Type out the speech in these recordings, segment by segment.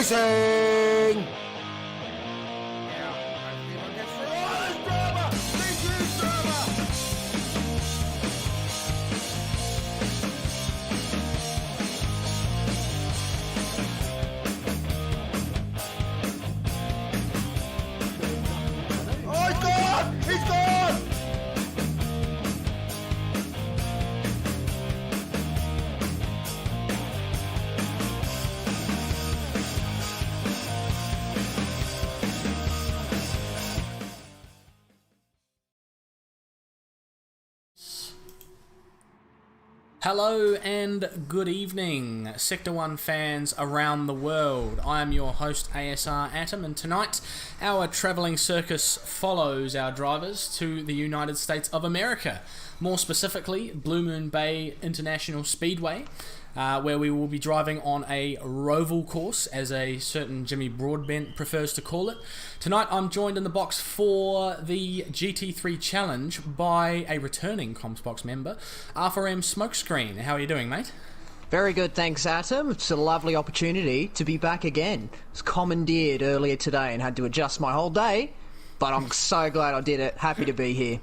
Racing! Oh, he's gone! He's gone! Hello and good evening, Sector 1 fans around the world. I am your host, ASR Atom, and tonight our travelling circus follows our drivers to the United States of America. More specifically, Blue Moon Bay International Speedway, where we will be driving on a roval course, as a certain Jimmy Broadbent prefers to call it. Tonight I'm joined in the box for the GT3 Challenge by a returning Comsbox member, R4M Smokescreen. How are you doing, mate? Very good, thanks, Atom. It's a lovely opportunity to be back again. I was commandeered earlier today and had to adjust my whole day, but I'm so glad I did it. Happy to be here.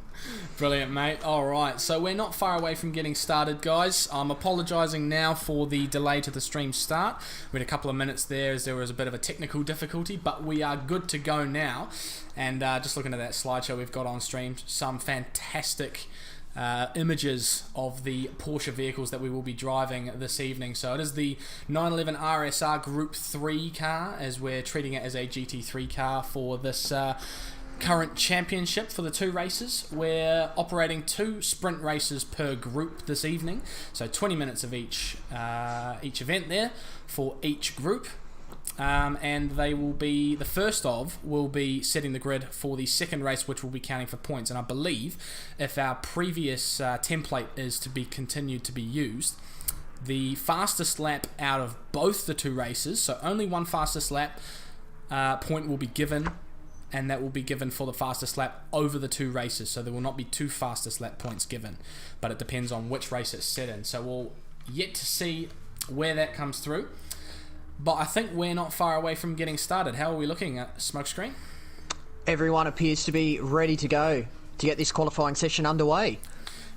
Brilliant, mate. Alright, so we're not far away from getting started, guys. I'm apologising now for the delay to the stream start. We had a couple of minutes there as there was a bit of a technical difficulty, but we are good to go now. And just looking at that slideshow we've got on stream, some fantastic images of the Porsche vehicles that we will be driving this evening. So it is the 911 RSR Group 3 car, as we're treating it as a GT3 car for this current championship for the two races. We're operating 2 sprint races per group this evening, so 20 minutes of each event there for each group. And they will be, the first of will be setting the grid for the second race, which will be counting for points. And I believe if our previous template is to be continued to be used, the fastest lap out of both the two races, so only one fastest lap point will be given, and that will be given for the fastest lap over the two races. So there will not be 2 fastest lap points given, but it depends on which race it's set in. So we'll yet to see where that comes through. But I think we're not far away from getting started. How are we looking at Smokescreen? Everyone appears to be ready to go to get this qualifying session underway.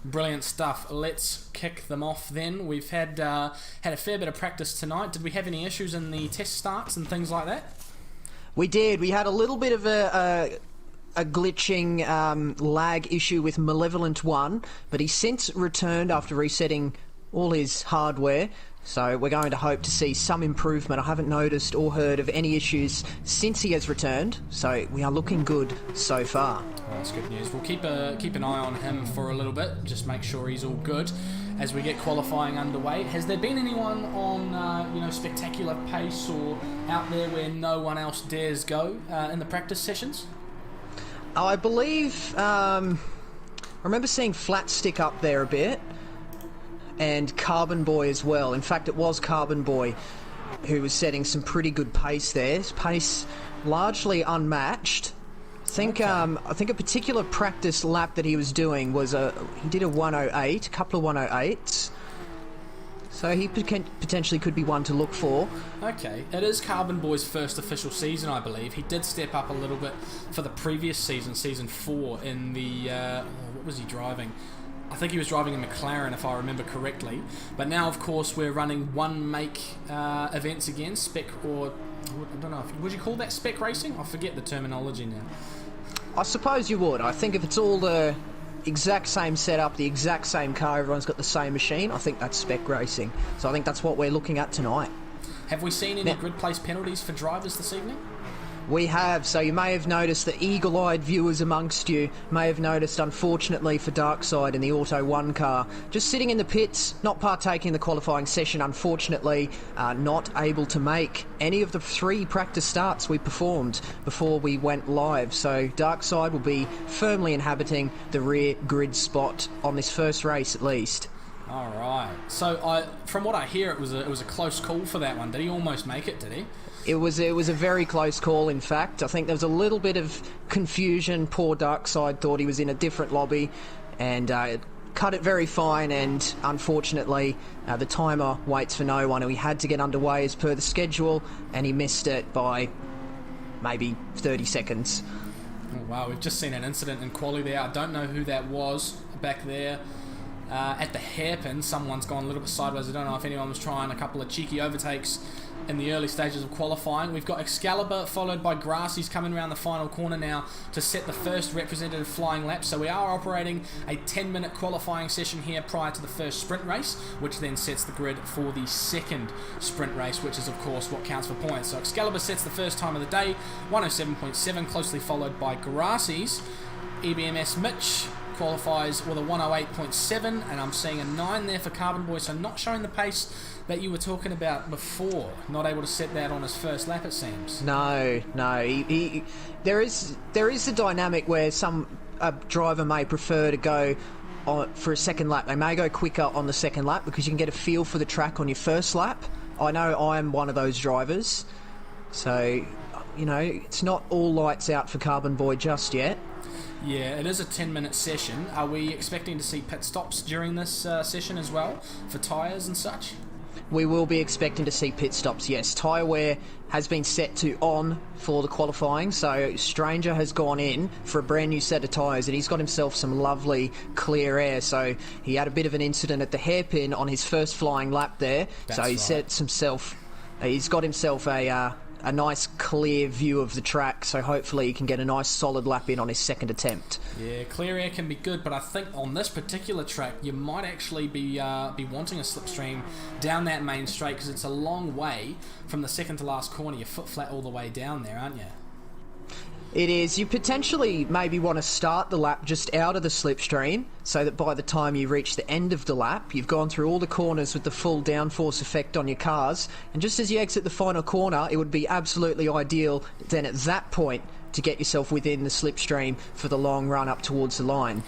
Brilliant stuff. Let's kick them off then. We've had a fair bit of practice tonight. Did we have any issues in the test starts and things like that? We did. We had a little bit of a glitching lag issue with Malevolent 1, but he's since returned after resetting all his hardware. So we're going to hope to see some improvement. I haven't noticed or heard of any issues since he has returned, so we are looking good so far. Well, that's good news. We'll keep an eye on him for a little bit, just make sure he's all good as we get qualifying underway. Has there been anyone on spectacular pace or out there where no one else dares go in the practice sessions? I believe I remember seeing Flat Stick up there a bit, and Carbon Boy as well. In fact, it was Carbon Boy who was setting some pretty good pace there. His pace largely unmatched. I think a particular practice lap that he was doing was he did a 108, a couple of 108s. So he potentially could be one to look for. Okay, it is Carbon Boy's first official season, I believe. He did step up a little bit for the previous season, season 4, in the what was he driving? I think he was driving a McLaren, if I remember correctly. But now, of course, we're running one make events again, spec, or I don't know, would you call that spec racing? I forget the terminology now. I suppose you would. I think if it's all the exact same setup, the exact same car, everyone's got the same machine, I think that's spec racing. So I think that's what we're looking at tonight. Have we seen any grid place penalties for drivers this evening? We have, so you may have noticed, the eagle-eyed viewers amongst you may have noticed, unfortunately for Darkside in the Auto 1 car, just sitting in the pits, not partaking in the qualifying session, unfortunately, not able to make any of the 3 practice starts we performed before we went live. So Darkside will be firmly inhabiting the rear grid spot on this first race at least. All right. So from what I hear, it was a close call for that one. Did he almost make it, did he? It was a very close call, in fact. I think there was a little bit of confusion. Poor Darkside thought he was in a different lobby, and cut it very fine, and unfortunately the timer waits for no one, and we had to get underway as per the schedule, and he missed it by maybe 30 seconds. Oh, wow, we've just seen an incident in quali there. I don't know who that was back there. At the hairpin, someone's gone a little bit sideways. I don't know if anyone was trying a couple of cheeky overtakes in the early stages of qualifying. We've got Excalibur followed by Grassy's coming around the final corner now to set the first representative flying lap. So we are operating a 10-minute qualifying session here prior to the first sprint race, which then sets the grid for the second sprint race, which is of course what counts for points. So Excalibur sets the first time of the day, 107.7, closely followed by Grassy's. EBMS Mitch qualifies with a 108.7, and I'm seeing a 9 there for Carbon Boy, so not showing the pace that you were talking about before. Not able to set that on his first lap, it seems. No. There is a dynamic where a driver may prefer to go for a second lap. They may go quicker on the second lap because you can get a feel for the track on your first lap. I know I am one of those drivers, so it's not all lights out for Carbon Boy just yet. Yeah, it is a 10-minute session. Are we expecting to see pit stops during this session as well for tyres and such? We will be expecting to see pit stops, yes. Tyre wear has been set to on for the qualifying, so Stranger has gone in for a brand new set of tyres, and he's got himself some lovely clear air. So he had a bit of an incident at the hairpin on his first flying lap there. That's so he right. sets himself. He's got himself a nice clear view of the track, so hopefully he can get a nice solid lap in on his second attempt. Yeah, clear air can be good, but I think on this particular track you might actually be wanting a slipstream down that main straight, because it's a long way from the second to last corner. You're foot flat all the way down there, aren't you? It is. You potentially maybe want to start the lap just out of the slipstream, so that by the time you reach the end of the lap, you've gone through all the corners with the full downforce effect on your cars, and just as you exit the final corner, it would be absolutely ideal then at that point to get yourself within the slipstream for the long run up towards the line.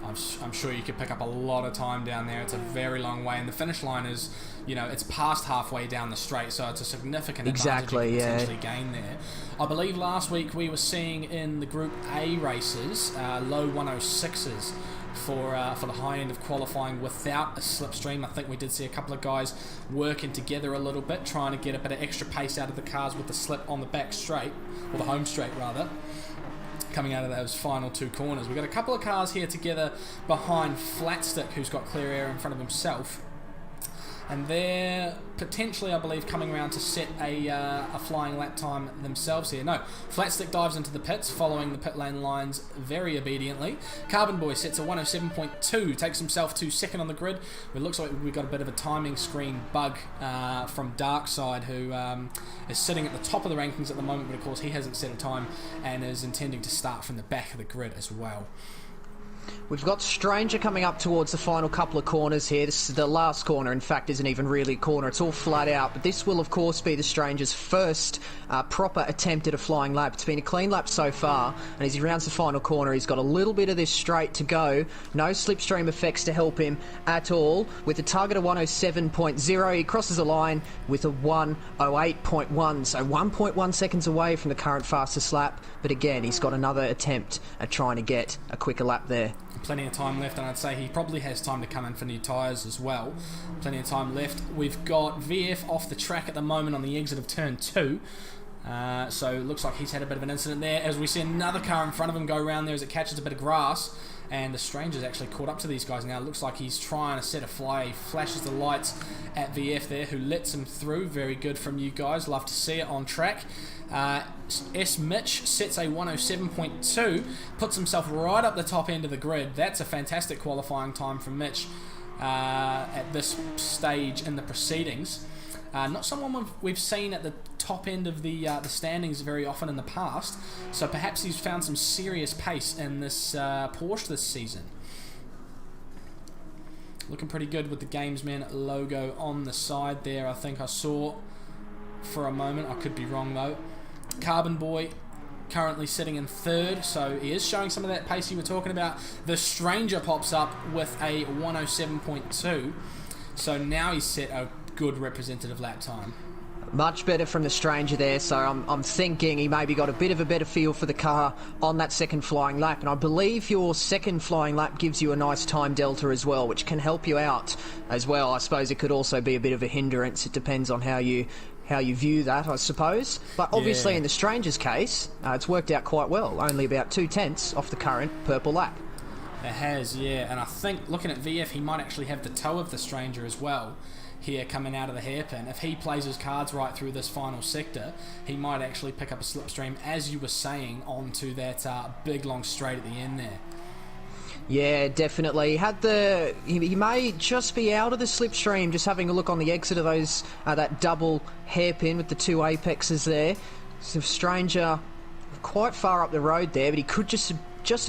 I'm sure you could pick up a lot of time down there. It's a very long way, and the finish line is, it's past halfway down the straight, so it's a significant advantage you can potentially gain there. I believe last week we were seeing in the Group A races low 106s for the high end of qualifying without a slipstream. I think we did see a couple of guys working together a little bit, trying to get a bit of extra pace out of the cars with the slip on the back straight, or the home straight rather, coming out of those final two corners. We've got a couple of cars here together behind Flatstick, who's got clear air in front of himself, and they're potentially, I believe, coming around to set a flying lap time themselves here. No, Flatstick dives into the pits, following the pit lane lines very obediently. Carbon Boy sets a 107.2, takes himself to second on the grid. It looks like we've got a bit of a timing screen bug from Darkside, who is sitting at the top of the rankings at the moment, but of course he hasn't set a time and is intending to start from the back of the grid as well. We've got Stranger coming up towards the final couple of corners here. This is the last corner, in fact, isn't even really a corner. It's all flat out, but this will, of course, be the Stranger's first proper attempt at a flying lap. It's been a clean lap so far, and as he rounds the final corner, he's got a little bit of this straight to go. No slipstream effects to help him at all. With a target of 107.0, he crosses the line with a 108.1, so 1.1 seconds away from the current fastest lap. But again, he's got another attempt at trying to get a quicker lap there. Plenty of time left, and I'd say he probably has time to come in for new tyres as well. Plenty of time left. We've got VF off the track at the moment on the exit of turn 2. So it looks like he's had a bit of an incident there, as we see another car in front of him go around there as it catches a bit of grass, and the Stranger's actually caught up to these guys now. It looks like he's trying to set a fly. He flashes the lights at VF there, who lets him through. Very good from you guys. Love to see it on track. S. Mitch sets a 107.2, puts himself right up the top end of the grid. That's a fantastic qualifying time from Mitch at this stage in the proceedings. Not someone we've seen at the top end of the standings very often in the past, so perhaps he's found some serious pace in this Porsche this season. Looking pretty good with the Gamesman logo on the side there, I think I saw for a moment. I could be wrong though. Carbon Boy currently sitting in third, so he is showing some of that pace you were talking about. The Stranger pops up with a 107.2, so now he's set a good representative lap time. Much better from the stranger there, so I'm thinking he maybe got a bit of a better feel for the car on that second flying lap, and I believe your second flying lap gives you a nice time delta as well, which can help you out as well. I suppose it could also be a bit of a hindrance. It depends on how you view that, I suppose. But obviously in the stranger's case, it's worked out quite well, only about 2/10 off the current purple lap. It has, yeah, and I think looking at VF, he might actually have the toe of the stranger as well here coming out of the hairpin. If he plays his cards right through this final sector, he might actually pick up a slipstream, as you were saying, onto that big long straight at the end there. Yeah, definitely. He may just be out of the slipstream, just having a look on the exit of those that double hairpin with the two apexes there. So stranger quite far up the road there, but he could just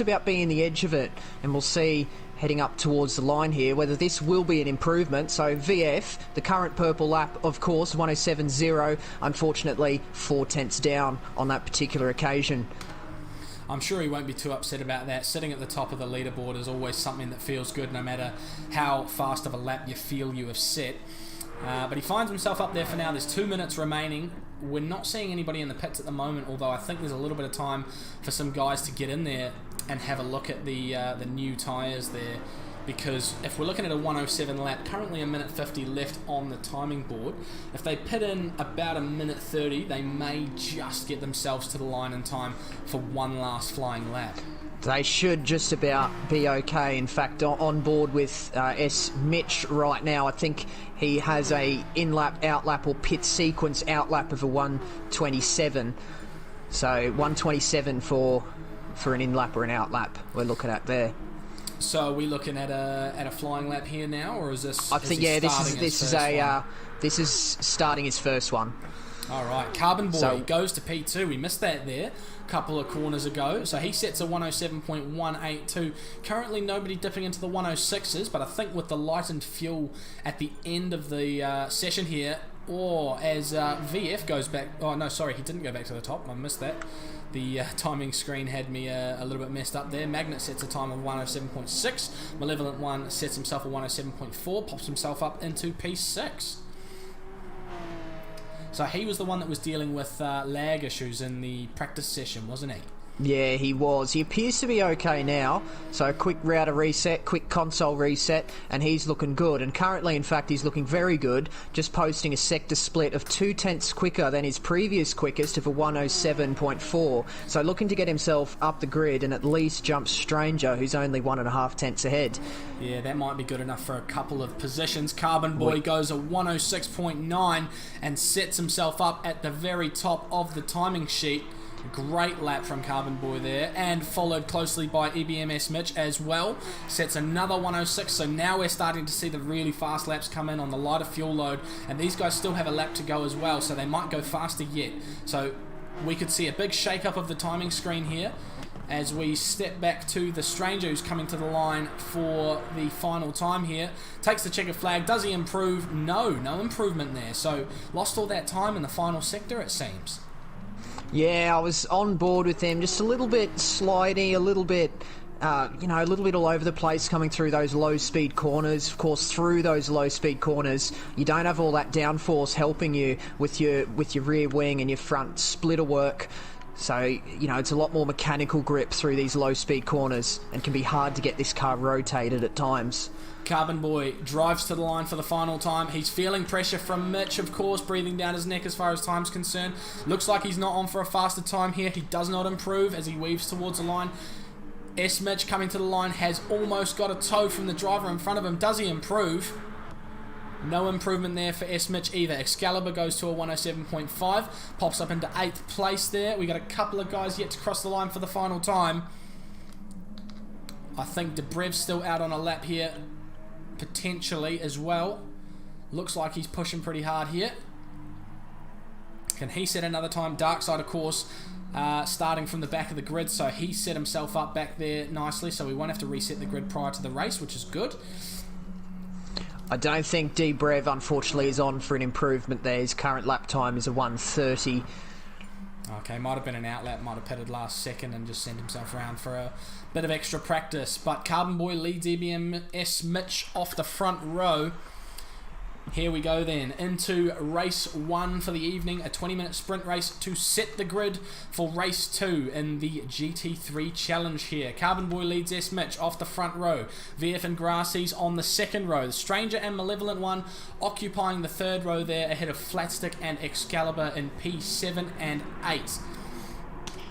about be in the edge of it, and we'll see heading up towards the line here whether this will be an improvement. So VF, the current purple lap, of course, 107.0, unfortunately 4/10 down on that particular occasion. I'm sure he won't be too upset about that. Sitting at the top of the leaderboard is always something that feels good, no matter how fast of a lap you feel you have set. But he finds himself up there for now. There's 2 minutes remaining. We're not seeing anybody in the pits at the moment, although I think there's a little bit of time for some guys to get in there and have a look at the new tyres there. Because if we're looking at a 107 lap, currently 1:50 left on the timing board. If they pit in about 1:30, they may just get themselves to the line in time for one last flying lap. They should just about be okay. In fact, on board with S. Mitch right now, I think he has a in-lap, out-lap or pit sequence out-lap of a 1:27. So 1:27 for an in-lap or an out-lap we're looking at there. So are we looking at a flying lap here now, or is this? I think this is starting his first one. All right, Carbon Boy goes to P2. We missed that there a couple of corners ago. So he sets a 107.182. Currently nobody dipping into the 106s, but I think with the lightened fuel at the end of the session here, or as VF goes back. Oh no, sorry, he didn't go back to the top. I missed that. The timing screen had me a little bit messed up there. Magnet sets a time of 107.6. Malevolent One sets himself a 107.4, pops himself up into P6. So he was the one that was dealing with lag issues in the practice session, wasn't he? Yeah, he was. He appears to be okay now. So quick router reset, quick console reset, and he's looking good. And currently, in fact, he's looking very good, just posting a sector split of 2/10 quicker than his previous quickest of a 107.4. So looking to get himself up the grid and at least jump Stranger, who's only 1.5 tenths ahead. Yeah, that might be good enough for a couple of positions. Carbon Boy goes a 106.9 and sets himself up at the very top of the timing sheet. Great lap from Carbon Boy there, and followed closely by EBMS Mitch as well. Sets another 106, so now we're starting to see the really fast laps come in on the lighter fuel load, and these guys still have a lap to go as well, so they might go faster yet. So we could see a big shake-up of the timing screen here as we step back to the Stranger, who's coming to the line for the final time here. Takes the checkered flag. Does he improve? No improvement there. So lost all that time in the final sector, it seems. Yeah, I was on board with them, just a little bit slidey, a little bit, a little bit all over the place coming through those low-speed corners. Of course, through those low-speed corners, you don't have all that downforce helping you with your rear wing and your front splitter work. So, it's a lot more mechanical grip through these low-speed corners and can be hard to get this car rotated at times. Carbon Boy drives to the line for the final time. He's feeling pressure from Mitch, of course, breathing down his neck as far as time's concerned. Looks like he's not on for a faster time here. He does not improve as he weaves towards the line. S. Mitch coming to the line has almost got a toe from the driver in front of him. Does he improve? No improvement there for S. Mitch either. Excalibur goes to a 107.5, pops up into 8th place there. We got a couple of guys yet to cross the line for the final time. I think Debrev's still out on a lap here, potentially as well. Looks like he's pushing pretty hard here. Can he set another time? Darkside, of course, starting from the back of the grid, so he set himself up back there nicely, so we won't have to reset the grid prior to the race, which is good. I don't think Debrev, unfortunately, is on for an improvement there. His current lap time is a 1:30. Okay, might have been an outlap, might have pitted last second and just sent himself around for a bit of extra practice. But Carbon Boy leads EBMS Mitch off the front row. Here we go then, into race 1 for the evening, a 20-minute sprint race to set the grid for race 2 in the GT3 challenge here. Carbon Boy leads S. Mitch off the front row. VF and Grassy's on the second row. The Stranger and Malevolent One occupying the third row there ahead of Flatstick and Excalibur in P7 and 8.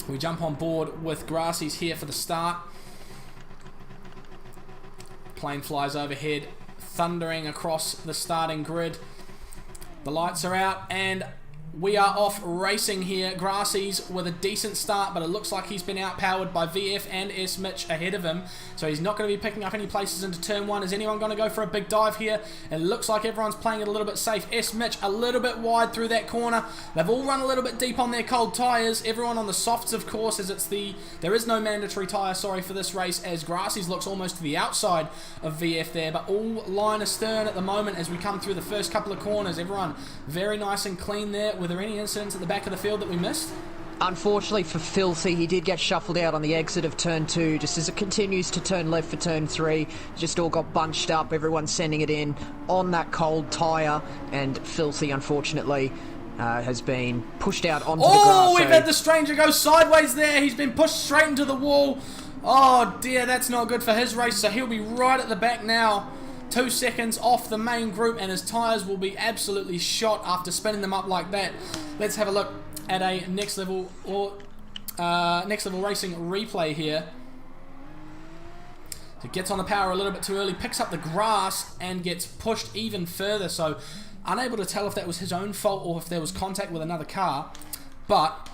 We jump on board with Grassy's here for the start. Plane flies overhead, thundering across the starting grid. The lights are out and we are off racing here. Grassy's with a decent start, but it looks like he's been outpowered by VF and S. Mitch ahead of him. So he's not going to be picking up any places into turn 1. Is anyone going to go for a big dive here? It looks like everyone's playing it a little bit safe. S. Mitch a little bit wide through that corner. They've all run a little bit deep on their cold tyres. everyone on the softs, of course, as there is no mandatory tyre, for this race, as Grassy's looks almost to the outside of VF there, but all line astern at the moment as we come through the first couple of corners. Everyone very nice and clean there. Were there any incidents at the back of the field that we missed? Unfortunately for Filthy, he did get shuffled out on the exit of turn 2, just as it continues to turn left for turn 3. Just all got bunched up, everyone sending it in on that cold tyre, and Filthy, unfortunately, has been pushed out onto the grass. Oh, we've had the Stranger go sideways there. He's been pushed straight into the wall. Oh dear, that's not good for his race, so he'll be right at the back now. 2 seconds off the main group, and his tyres will be absolutely shot after spinning them up like that. Let's have a look at a next level racing replay here. So gets on the power a little bit too early, picks up the grass and gets pushed even further. So unable to tell if that was his own fault or if there was contact with another car. But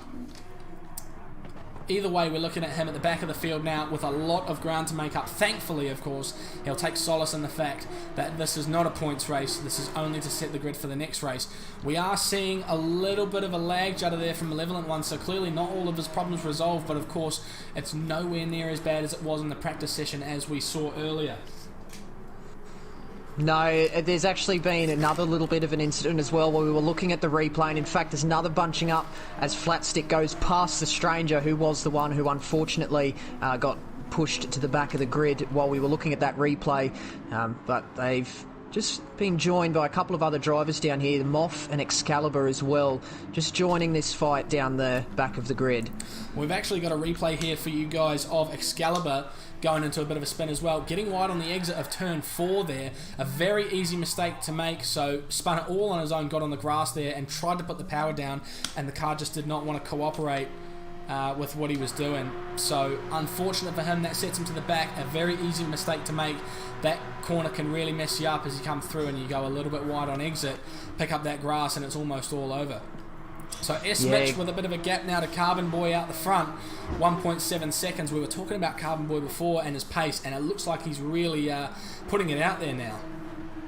either way, we're looking at him at the back of the field now with a lot of ground to make up. Thankfully, of course, he'll take solace in the fact that this is not a points race. This is only to set the grid for the next race. We are seeing a little bit of a lag judder there from Malevolent One, so clearly not all of his problems resolved, but of course, it's nowhere near as bad as it was in the practice session as we saw earlier. No, there's actually been another little bit of an incident as well where we were looking at the replay, and in fact there's another bunching up as Flatstick goes past the Stranger, who was the one who unfortunately got pushed to the back of the grid while we were looking at that replay. But they've just been joined by a couple of other drivers down here, the Moth and Excalibur as well, just joining this fight down the back of the grid. We've actually got a replay here for you guys of Excalibur going into a bit of a spin as well, getting wide on the exit of turn 4 there. A very easy mistake to make, so spun it all on his own, got on the grass there and tried to put the power down, and the car just did not want to cooperate with what he was doing. So unfortunate for him, that sets him to the back. A very easy mistake to make. That corner can really mess you up as you come through and you go a little bit wide on exit, pick up that grass and it's almost all over. So S. Mitch with a bit of a gap now to Carbon Boy out the front, 1.7 seconds. We were talking about Carbon Boy before and his pace, and it looks like he's really putting it out there now.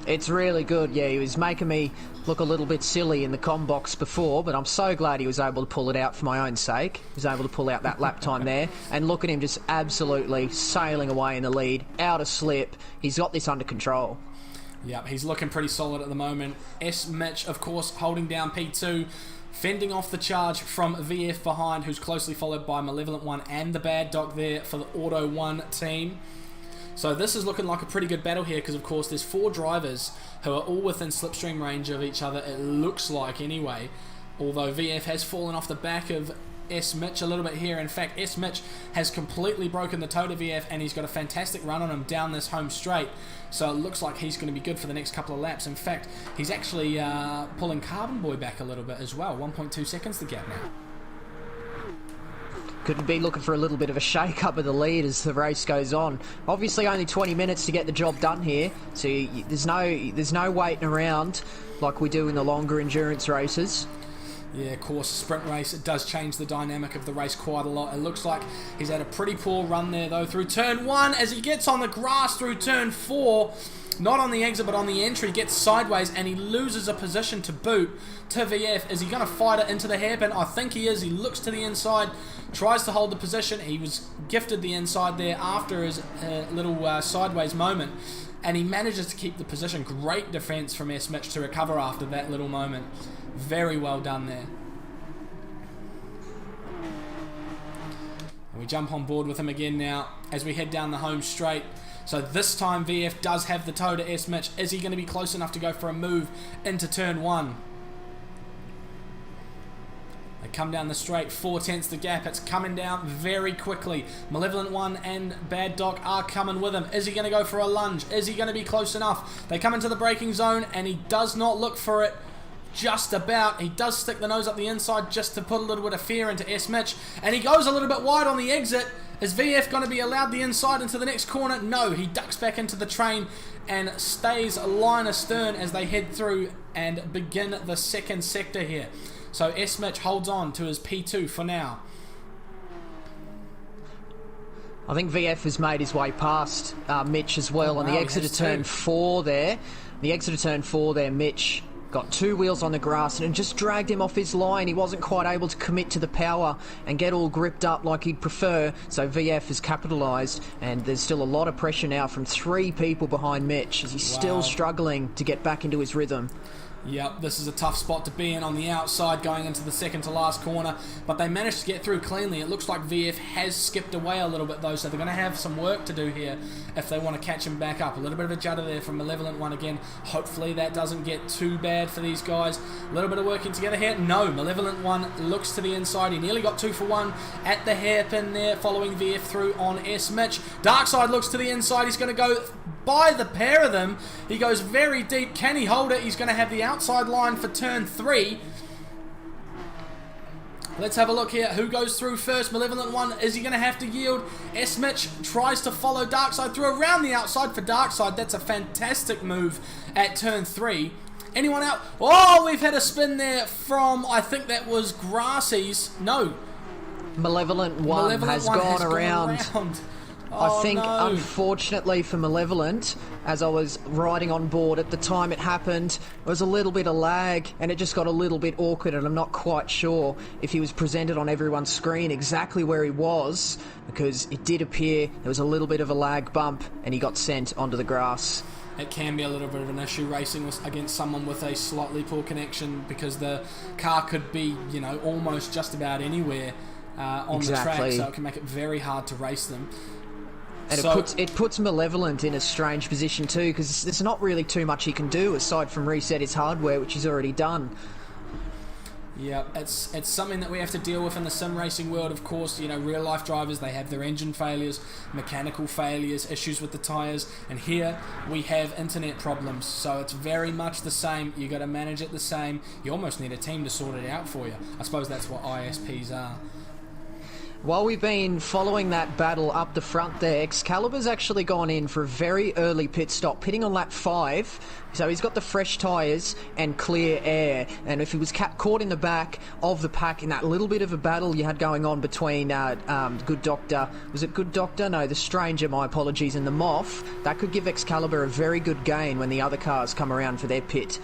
It's really good, yeah. He was making me look a little bit silly in the comm box before, but I'm so glad he was able to pull it out for my own sake. He was able to pull out that lap time there, and look at him just absolutely sailing away in the lead, out of slip. He's got this under control. Yep, he's looking pretty solid at the moment. S. Mitch, of course, holding down P2, fending off the charge from VF behind, who's closely followed by Malevolent One and the Bad Dog there for the Auto 1 team. So this is looking like a pretty good battle here because, of course, there's 4 drivers who are all within slipstream range of each other, it looks like anyway. Although VF has fallen off the back of S. Mitch a little bit here. In fact, S. Mitch has completely broken the toe to VF and he's got a fantastic run on him down this home straight. So it looks like he's going to be good for the next couple of laps. In fact, he's actually pulling Carbon Boy back a little bit as well. 1.2 seconds the gap now. Could be looking for a little bit of a shake-up of the lead as the race goes on. Obviously only 20 minutes to get the job done here, so there's no waiting around like we do in the longer endurance races. Yeah, of course, sprint race, it does change the dynamic of the race quite a lot. It looks like he's had a pretty poor run there, though, through turn 1 as he gets on the grass through turn 4. Not on the exit, but on the entry, gets sideways, and he loses a position to boot to VF. Is he going to fight it into the hairpin? I think he is. He looks to the inside, tries to hold the position. He was gifted the inside there after his little sideways moment, and he manages to keep the position. Great defense from S. Mitch to recover after that little moment. Very well done there. And we jump on board with him again now as we head down the home straight. So this time VF does have the toe to S. Mitch. Is he going to be close enough to go for a move into turn 1? They come down the straight, 4/10 the gap. It's coming down very quickly. Malevolent One and Bad Doc are coming with him. Is he going to go for a lunge? Is he going to be close enough? They come into the braking zone and he does not look for it. Just about. He does stick the nose up the inside just to put a little bit of fear into S. Mitch. And he goes a little bit wide on the exit. Is VF going to be allowed the inside into the next corner? No, he ducks back into the train and stays line astern as they head through and begin the second sector here. So S. Mitch holds on to his P2 for now. I think VF has made his way past Mitch as well on the exit of turn 4 there. The exit of turn 4 there, Mitch got 2 wheels on the grass and just dragged him off his line. He wasn't quite able to commit to the power and get all gripped up like he'd prefer, so VF has capitalised, and there's still a lot of pressure now from 3 people behind Mitch as he's still struggling to get back into his rhythm. Yep, this is a tough spot to be in on the outside going into the second to last corner, but they managed to get through cleanly. It looks like VF has skipped away a little bit though, so they're going to have some work to do here if they want to catch him back up. A little bit of a judder there from Malevolent One again. Hopefully that doesn't get too bad for these guys. A little bit of working together here. No, Malevolent One looks to the inside. He nearly got 2 for 1 at the hairpin there, following VF through on S. Mitch. Darkside looks to the inside. He's going to go by the pair of them. He goes very deep. Can he hold it? He's going to have the outside line for turn 3. Let's have a look here. Who goes through first? Malevolent One. Is he going to have to yield? S. Mitch tries to follow Darkside through around the outside for Darkside. That's a fantastic move at turn 3. Anyone out? Oh, we've had a spin there from, I think that was Grassy's. No. Malevolent One has gone around. Oh, I think, no. Unfortunately for Malevolent, as I was riding on board at the time it happened, there was a little bit of lag and it just got a little bit awkward, and I'm not quite sure if he was presented on everyone's screen exactly where he was, because it did appear there was a little bit of a lag bump and he got sent onto the grass. It can be a little bit of an issue racing against someone with a slightly poor connection, because the car could be, you know, almost just about anywhere on the track, so it can make it very hard to race them. And it puts Malevolent in a strange position too, because there's not really too much he can do aside from reset his hardware, which he's already done. Yeah, it's something that we have to deal with in the sim racing world. Of course, you know, real life drivers, they have their engine failures, mechanical failures, issues with the tyres, and here we have internet problems. So it's very much the same. You got to manage it the same. You almost need a team to sort it out for you. I suppose that's what ISPs are. While we've been following that battle up the front there, Excalibur's actually gone in for a very early pit stop, pitting on lap 5. So he's got the fresh tyres and clear air. And if he was caught in the back of the pack in that little bit of a battle you had going on between Good Doctor, was it Good Doctor? No, the Stranger, my apologies, and the Moth, that could give Excalibur a very good gain when the other cars come around for their pit.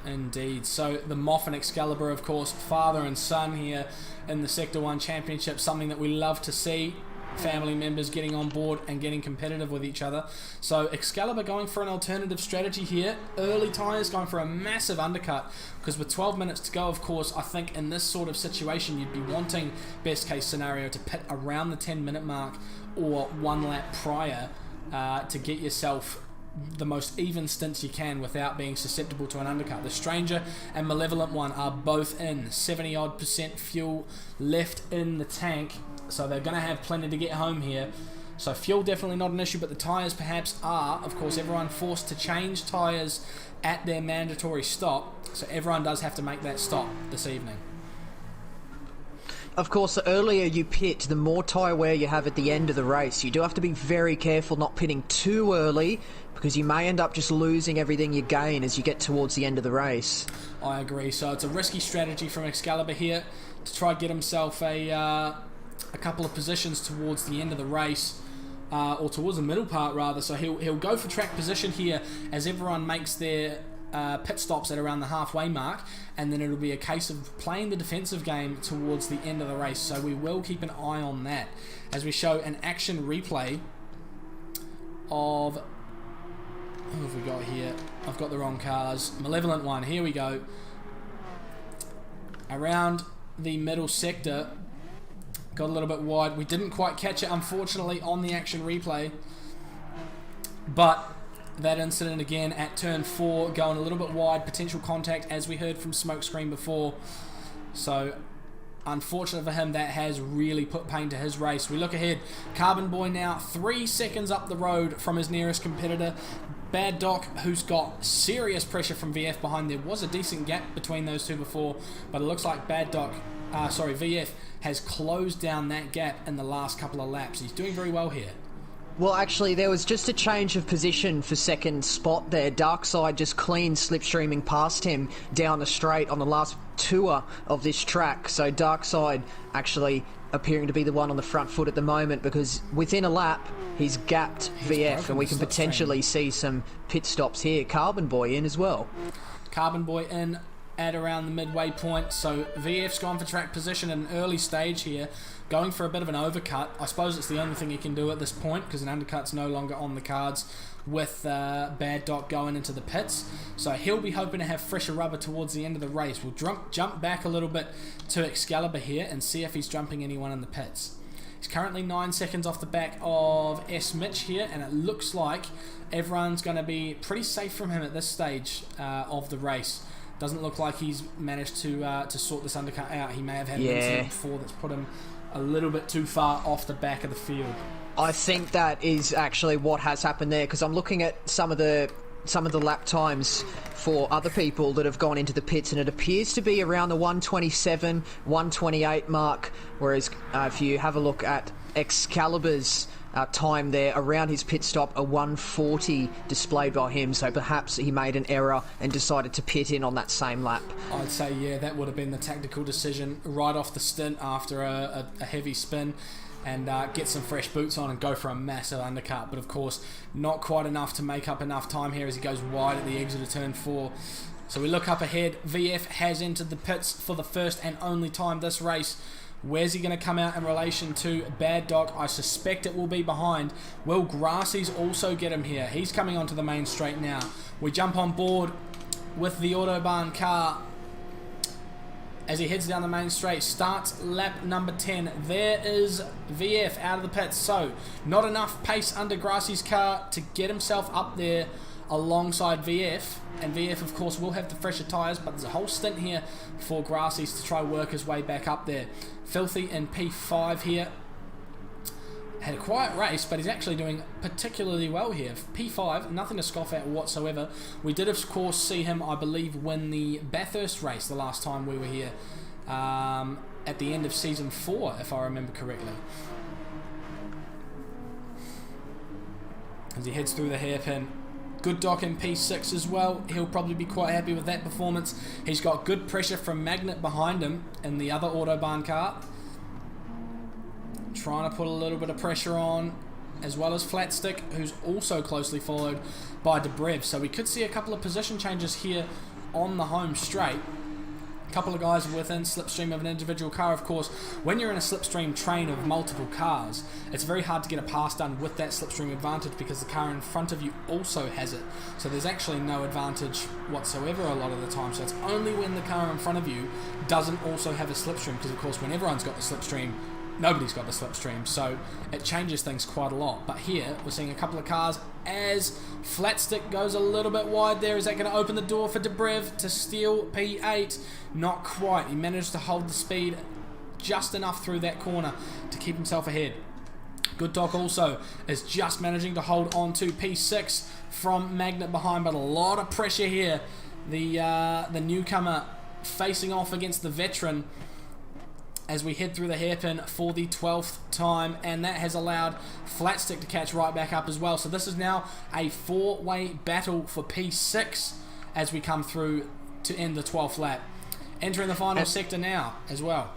Indeed. So the Moth and Excalibur, of course, father and son here in the Sector 1 Championship, something that we love to see. Family members getting on board and getting competitive with each other. So Excalibur going for an alternative strategy here. Early tyres, going for a massive undercut, because with 12 minutes to go, of course, I think in this sort of situation you'd be wanting, best case scenario, to pit around the 10-minute mark or 1 lap prior to get yourself the most even stints you can without being susceptible to an undercut. The Stranger and Malevolent One are both in 70% fuel left in the tank, so they're going to have plenty to get home here. So fuel definitely not an issue, but the tyres perhaps are. Of course, everyone forced to change tyres at their mandatory stop, so everyone does have to make that stop this evening. Of course, the earlier you pit, the more tyre wear you have at the end of the race. You do have to be very careful not pitting too early, because you may end up just losing everything you gain as you get towards the end of the race. I agree. So it's a risky strategy from Excalibur here to try to get himself a couple of positions towards the end of the race, or towards the middle part rather. So he'll go for track position here as everyone makes their pit stops at around the halfway mark, and then it'll be a case of playing the defensive game towards the end of the race. So we will keep an eye on that as we show an action replay of, who have we got here? I've got the wrong cars. Malevolent One, here we go. Around the middle sector, got a little bit wide. We didn't quite catch it, unfortunately, on the action replay. But that incident again at turn 4, going a little bit wide, potential contact, as we heard from Smokescreen before. So, unfortunate for him, that has really put pain to his race. We look ahead. Carbon Boy now 3 seconds up the road from his nearest competitor. Bad Doc, who's got serious pressure from VF behind. There was a decent gap between those two before, but it looks like VF has closed down that gap in the last couple of laps. He's doing very well here. Well, actually, there was just a change of position for second spot there. Darkside just clean slipstreaming past him down the straight on the last tour of this track. So Darkside actually appearing to be the one on the front foot at the moment, because within a lap he's gapped VF, and we can potentially see some pit stops here. Carbon Boy in as well. Carbon Boy in at around the midway point, so VF's gone for track position at an early stage here, going for a bit of an overcut. I suppose it's the only thing he can do at this point, because an undercut's no longer on the cards with Bad Doc going into the pits. So he'll be hoping to have fresher rubber towards the end of the race. We'll jump back a little bit to Excalibur here and see if he's jumping anyone in the pits. He's currently 9 seconds off the back of S. Mitch here, and it looks like everyone's going to be pretty safe from him at this stage of the race. Doesn't look like he's managed to sort this undercut out. He may have had an incident before that's put him a little bit too far off the back of the field. I think that is actually what has happened there, because I'm looking at some of the lap times for other people that have gone into the pits, and it appears to be around the 127, 128 mark, whereas if you have a look at Excalibur's time there around his pit stop, a 140 displayed by him, so perhaps he made an error and decided to pit in on that same lap. I'd say, yeah, that would have been the tactical decision right off the stint after a heavy spin, and get some fresh boots on and go for a massive undercut. But of course, not quite enough to make up enough time here as he goes wide at the exit of turn 4. So we look up ahead. VF has entered the pits for the first and only time this race. Where's he going to come out in relation to Bad Doc? I suspect it will be behind. Will Grassy's also get him here? He's coming onto the main straight now. We jump on board with the Autobahn car as he heads down the main straight. Starts lap number 10. There is VF out of the pits. So, not enough pace under Grassy's car to get himself up there alongside VF. And VF, of course, will have the fresher tyres, but there's a whole stint here for Grassy's to try work his way back up there. Filthy in P5 here. Had a quiet race, but he's actually doing particularly well here. P5, nothing to scoff at whatsoever. We did, of course, see him, I believe, win the Bathurst race the last time we were here, at the end of Season 4, if I remember correctly. As he heads through the hairpin. Good Doc in P6 as well. He'll probably be quite happy with that performance. He's got good pressure from Magnet behind him in the other Autobahn car. Trying to put a little bit of pressure on, as well as Flatstick, who's also closely followed by Debrev. So we could see a couple of position changes here on the home straight. A couple of guys within slipstream of an individual car. Of course, when you're in a slipstream train of multiple cars, it's very hard to get a pass done with that slipstream advantage, because the car in front of you also has it. So there's actually no advantage whatsoever a lot of the time. So it's only when the car in front of you doesn't also have a slipstream, because of course when everyone's got the slipstream, nobody's got the slipstream, so it changes things quite a lot. But here, we're seeing a couple of cars as Flatstick goes a little bit wide there. Is that going to open the door for Debrev to steal P8? Not quite. He managed to hold the speed just enough through that corner to keep himself ahead. Good Doc also is just managing to hold on to P6 from Magnet behind, but a lot of pressure here. The newcomer facing off against the veteran as we head through the hairpin for the 12th time, and that has allowed Flatstick to catch right back up as well. So this is now a four-way battle for P6 as we come through to end the 12th lap. Entering the final sector now as well.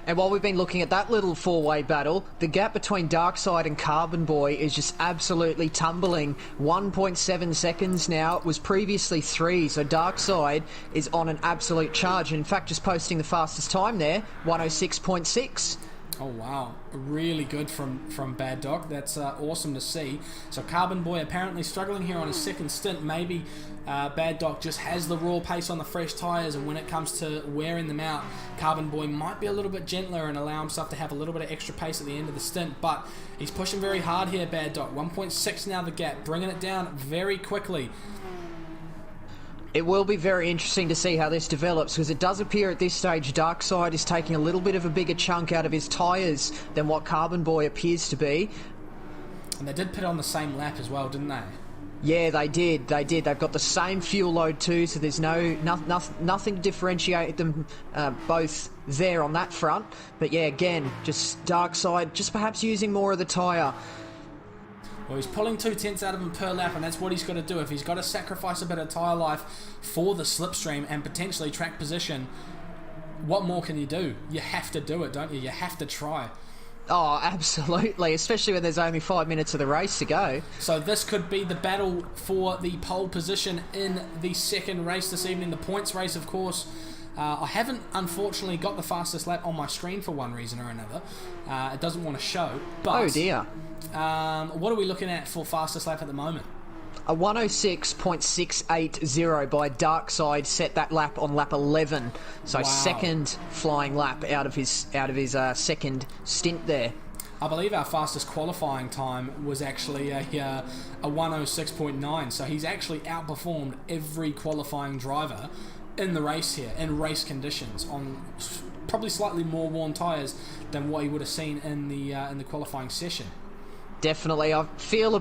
And while we've been looking at that little four-way battle, the gap between Darkside and Carbon Boy is just absolutely tumbling. 1.7 seconds now. It was previously 3, so Darkside is on an absolute charge. In fact, just posting the fastest time there, 106.6. Oh wow, really good from Bad Doc. That's awesome to see. So Carbon Boy apparently struggling here on his second stint. Maybe Bad Doc just has the raw pace on the fresh tyres, and when it comes to wearing them out, Carbon Boy might be a little bit gentler and allow himself to have a little bit of extra pace at the end of the stint. But he's pushing very hard here, Bad Doc. 1.6 now the gap, bringing it down very quickly. It will be very interesting to see how this develops, because it does appear at this stage Darkside is taking a little bit of a bigger chunk out of his tyres than what Carbon Boy appears to be. And they did put on the same lap as well, didn't they? Yeah, they did. They've got the same fuel load too, so there's nothing to differentiate them both there on that front. But yeah, again, just Darkside, just perhaps using more of the tyre. Well, he's pulling 2/10 out of him per lap, and that's what he's got to do. If he's got to sacrifice a bit of tyre life for the slipstream and potentially track position, what more can you do? You have to do it, don't you? You have to try. Oh, absolutely, especially when there's only 5 minutes of the race to go. So this could be the battle for the pole position in the second race this evening, the points race, of course. I haven't, unfortunately, got the fastest lap on my screen for one reason or another. It doesn't want to show. But, oh dear. What are we looking at for fastest lap at the moment? A 106.680 by Darkside set that lap on lap 11. So wow. Second flying lap out of his second stint there. I believe our fastest qualifying time was actually a 106.9. So he's actually outperformed every qualifying driver in the race here, in race conditions, on probably slightly more worn tyres than what he would have seen in the qualifying session. Definitely, I feel a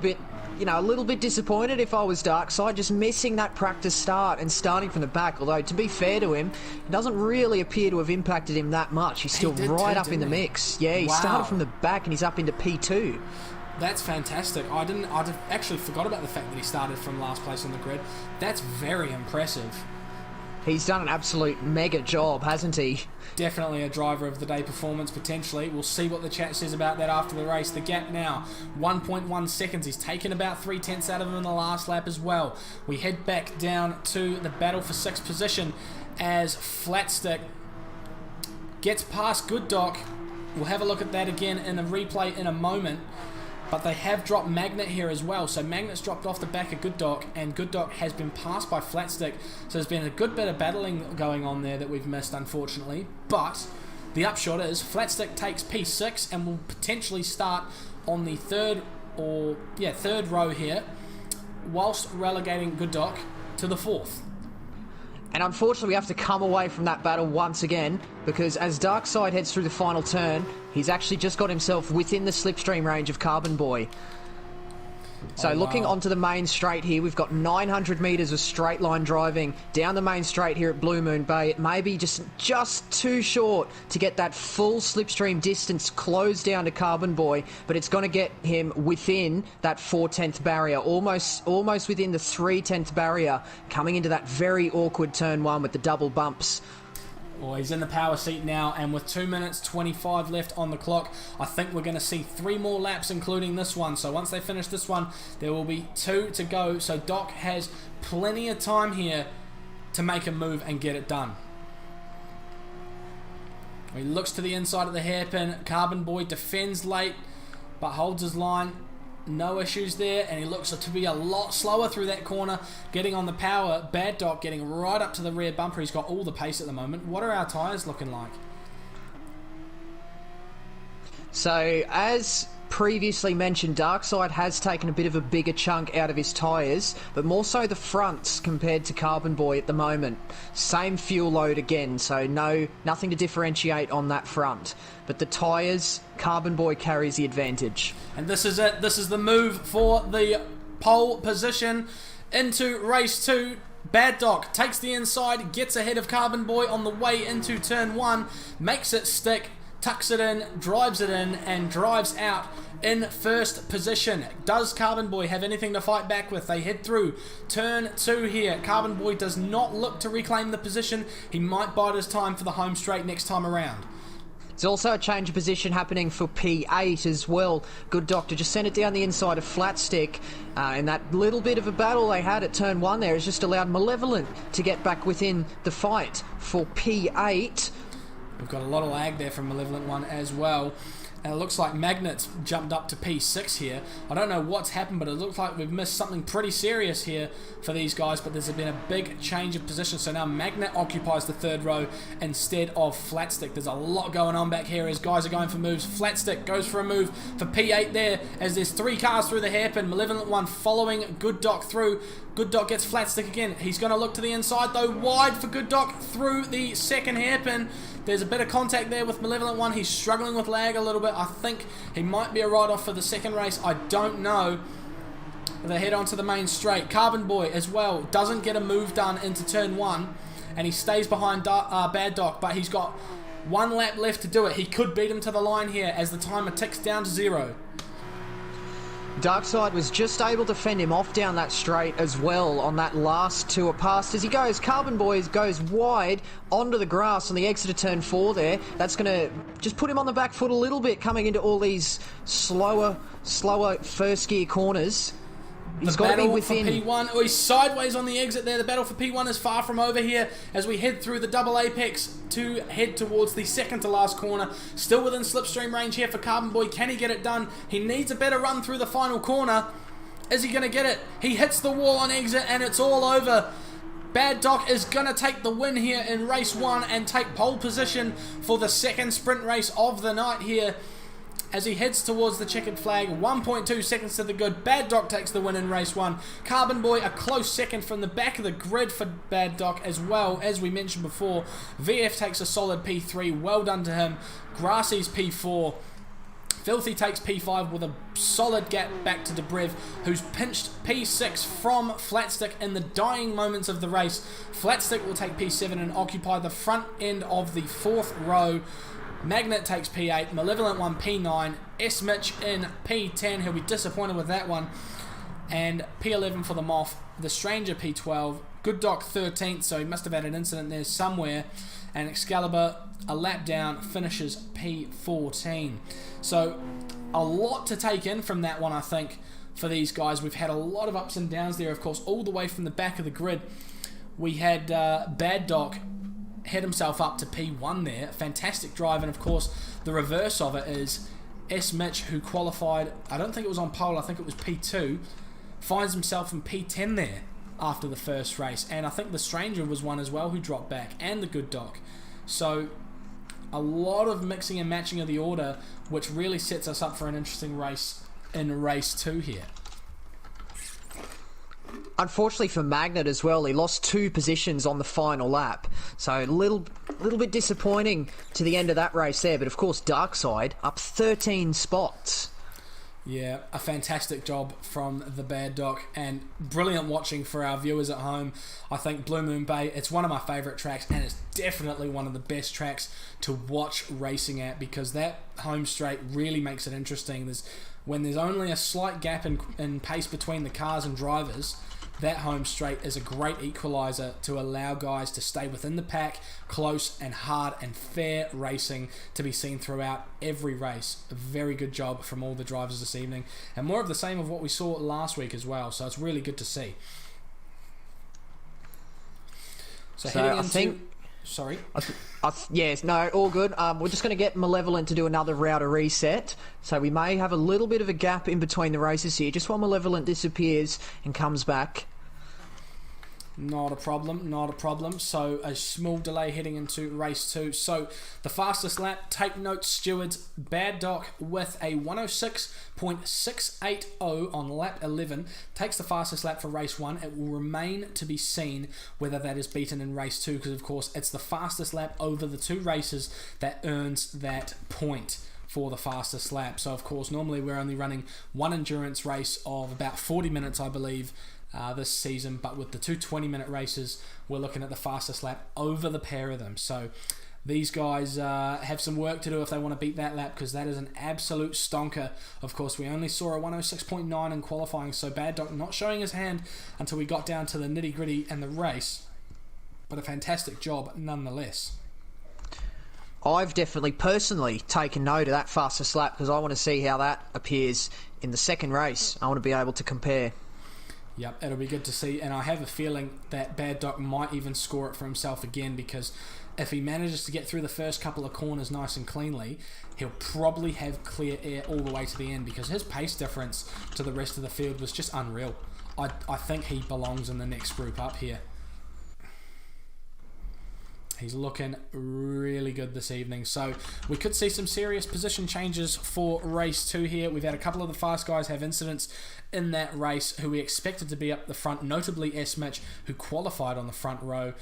little bit disappointed if I was Darkside, just missing that practice start and starting from the back. Although, to be fair to him, it doesn't really appear to have impacted him that much. He's still right up in the mix. Yeah, he started from the back and he's up into P2. That's fantastic. I'd actually forgot about the fact that he started from last place on the grid. That's very impressive. He's done an absolute mega job, hasn't he? Definitely a driver of the day performance, potentially. We'll see what the chat says about that after the race. The gap now, 1.1 seconds. He's taken about 3/10 out of him in the last lap as well. We head back down to the battle for 6th position as Flatstick gets past Good Doc. We'll have a look at that again in a replay in a moment. But they have dropped Magnet here as well. So Magnet's dropped off the back of Good Doc, and Good Doc has been passed by Flatstick. So there's been a good bit of battling going on there that we've missed, unfortunately. But the upshot is Flatstick takes P6 and will potentially start on the third row here, whilst relegating Good Doc to the 4th. And unfortunately, we have to come away from that battle once again, because as Darkside heads through the final turn, he's actually just got himself within the slipstream range of Carbon Boy. So looking onto the main straight here, we've got 900 metres of straight line driving down the main straight here at Blue Moon Bay. It may be just too short to get that full slipstream distance closed down to Carbon Boy, but it's going to get him within that 4/10 barrier, almost within the 3/10 barrier, coming into that very awkward turn 1 with the double bumps. Well, he's in the power seat now, and with 2 minutes 25 left on the clock, I think we're going to see 3 more laps, including this one. So once they finish this one, there will be 2 to go. So Doc has plenty of time here to make a move and get it done. He looks to the inside of the hairpin. Carbon Boy defends late, but holds his line. No issues there, and he looks to be a lot slower through that corner, getting on the power. Bad Doc getting right up to the rear bumper. He's got all the pace at the moment. What are our tyres looking like? So, as previously mentioned, Darkside has taken a bit of a bigger chunk out of his tyres, but more so the fronts compared to Carbon Boy at the moment. Same fuel load again, so nothing to differentiate on that front. But the tyres, Carbon Boy carries the advantage. And this is it. This is the move for the pole position into race 2. Bad Doc takes the inside, gets ahead of Carbon Boy on the way into turn 1, makes it stick, tucks it in, drives it in, and drives out in first position. Does Carbon Boy have anything to fight back with? They head through turn 2 here. Carbon Boy does not look to reclaim the position. He might bide his time for the home straight next time around. There's also a change of position happening for P8 as well. Good Doctor just sent it down the inside of Flatstick. And that little bit of a battle they had at turn 1 there has just allowed Malevolent to get back within the fight for P8. We've got a lot of lag there from Malevolent One as well. And it looks like Magnet's jumped up to P6 here. I don't know what's happened, but it looks like we've missed something pretty serious here for these guys. But there's been a big change of position. So now Magnet occupies the third row instead of Flatstick. There's a lot going on back here as guys are going for moves. Flatstick goes for a move for P8 there as there's 3 cars through the hairpin. Malevolent One following Good Doc through. Good Doc gets Flatstick again. He's going to look to the inside though. Wide for Good Doc through the second hairpin. There's a bit of contact there with Malevolent One. He's struggling with lag a little bit. I think he might be a write-off for the second race. I don't know. They head on to the main straight. Carbon Boy as well doesn't get a move done into turn 1. And he stays behind Bad Doc. But he's got 1 lap left to do it. He could beat him to the line here as the timer ticks down to 0. Darkside was just able to fend him off down that straight as well on that last tour past as he goes. Carbon Boy goes wide onto the grass on the exit of turn 4 there. That's going to just put him on the back foot a little bit coming into all these slower first gear corners. He's got to be within. P1. Oh, he's sideways on the exit there. The battle for P1 is far from over here as we head through the double apex to head towards the second to last corner. Still within slipstream range here for Carbon Boy. Can he get it done? He needs a better run through the final corner. Is he going to get it? He hits the wall on exit and it's all over. Bad Doc is going to take the win here in race 1 and take pole position for the second sprint race of the night here. As he heads towards the checkered flag, 1.2 seconds to the good. Bad Doc takes the win in race 1. Carbon Boy a close second from the back of the grid for Bad Doc as well, as we mentioned before. VF takes a solid P3, well done to him. Grassy's P4. Filthy takes P5 with a solid gap back to Debrev, who's pinched P6 from Flatstick in the dying moments of the race. Flatstick will take P7 and occupy the front end of the 4th row. Magnet takes P8, Malevolent One P9, S-Mitch in P10, he'll be disappointed with that one, and P11 for the Moth, the Stranger P12, Good Doc 13th, so he must have had an incident there somewhere, and Excalibur, a lap down, finishes P14. So, a lot to take in from that one, I think, for these guys. We've had a lot of ups and downs there, of course, all the way from the back of the grid. We had Bad Doc head himself up to P1 there. Fantastic drive, and of course the reverse of it is S-Mitch, who qualified, I don't think it was on pole, I think it was P2, finds himself in P10 there after the first race, and I think the Stranger was one as well who dropped back, and the Good Doc. So a lot of mixing and matching of the order, which really sets us up for an interesting race in race 2 here. Unfortunately for Magnet as well, he lost 2 positions on the final lap. So a little bit disappointing to the end of that race there. But of course, Darkside up 13 spots. Yeah, a fantastic job from the Bad Doc and brilliant watching for our viewers at home. I think Blue Moon Bay, it's one of my favourite tracks and it's definitely one of the best tracks to watch racing at because that home straight really makes it interesting. When there's only a slight gap in pace between the cars and drivers, that home straight is a great equaliser to allow guys to stay within the pack, close and hard and fair racing to be seen throughout every race. A very good job from all the drivers this evening, and more of the same of what we saw last week as well, so it's really good to see. So heading into... Sorry? Yes, no, all good. We're just going to get Malevolent to do another router reset. So we may have a little bit of a gap in between the races here, just while Malevolent disappears and comes back. Not a problem, not a problem. So a small delay heading into race 2. So the fastest lap, take note stewards, Bad Doc with a 106.680 on lap 11 takes the fastest lap for race 1. It will remain to be seen whether that is beaten in race 2 because of course it's the fastest lap over the 2 races that earns that point for the fastest lap. So of course normally we're only running one endurance race of about 40 minutes I believe this season, but with the 2 20-minute races we're looking at the fastest lap over the pair of them. So these guys have some work to do if they want to beat that lap because that is an absolute stonker. Of course we only saw a 106.9 in qualifying, so Bad Doc not showing his hand until we got down to the nitty gritty and the race, but a fantastic job nonetheless. I've definitely personally taken note of that fastest lap because I want to see how that appears in the second race. I want to be able to compare. Yep, it'll be good to see, and I have a feeling that Bad Doc might even score it for himself again, because if he manages to get through the first couple of corners nice and cleanly, he'll probably have clear air all the way to the end, because his pace difference to the rest of the field was just unreal. I think he belongs in the next group up here. He's looking really good this evening. So we could see some serious position changes for race 2 here. We've had a couple of the fast guys have incidents in that race who we expected to be up the front, notably S. Mitch, who qualified on the front row.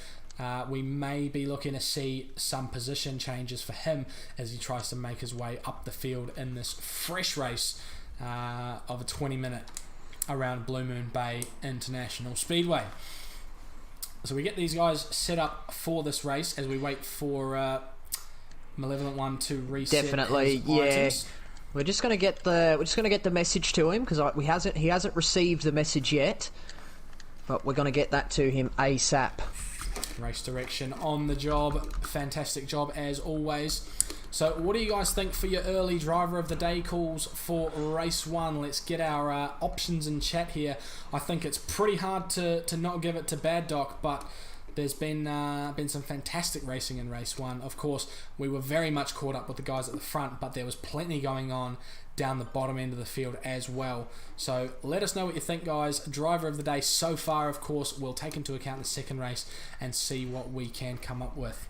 We may be looking to see some position changes for him as he tries to make his way up the field in this fresh race of a 20-minute around Blue Moon Bay International Speedway. So we get these guys set up for this race as we wait for Malevolent One to reset. Definitely, his yeah. items. We're just gonna get the message to him, because he hasn't received the message yet, but we're gonna get that to him ASAP. Race direction on the job, fantastic job as always. So what do you guys think for your early driver of the day calls for race 1? Let's get our options in chat here. I think it's pretty hard to not give it to Bad Doc, but there's been some fantastic racing in race 1. Of course, we were very much caught up with the guys at the front, but there was plenty going on down the bottom end of the field as well. So let us know what you think, guys. Driver of the day so far, of course, we'll take into account the second race and see what we can come up with.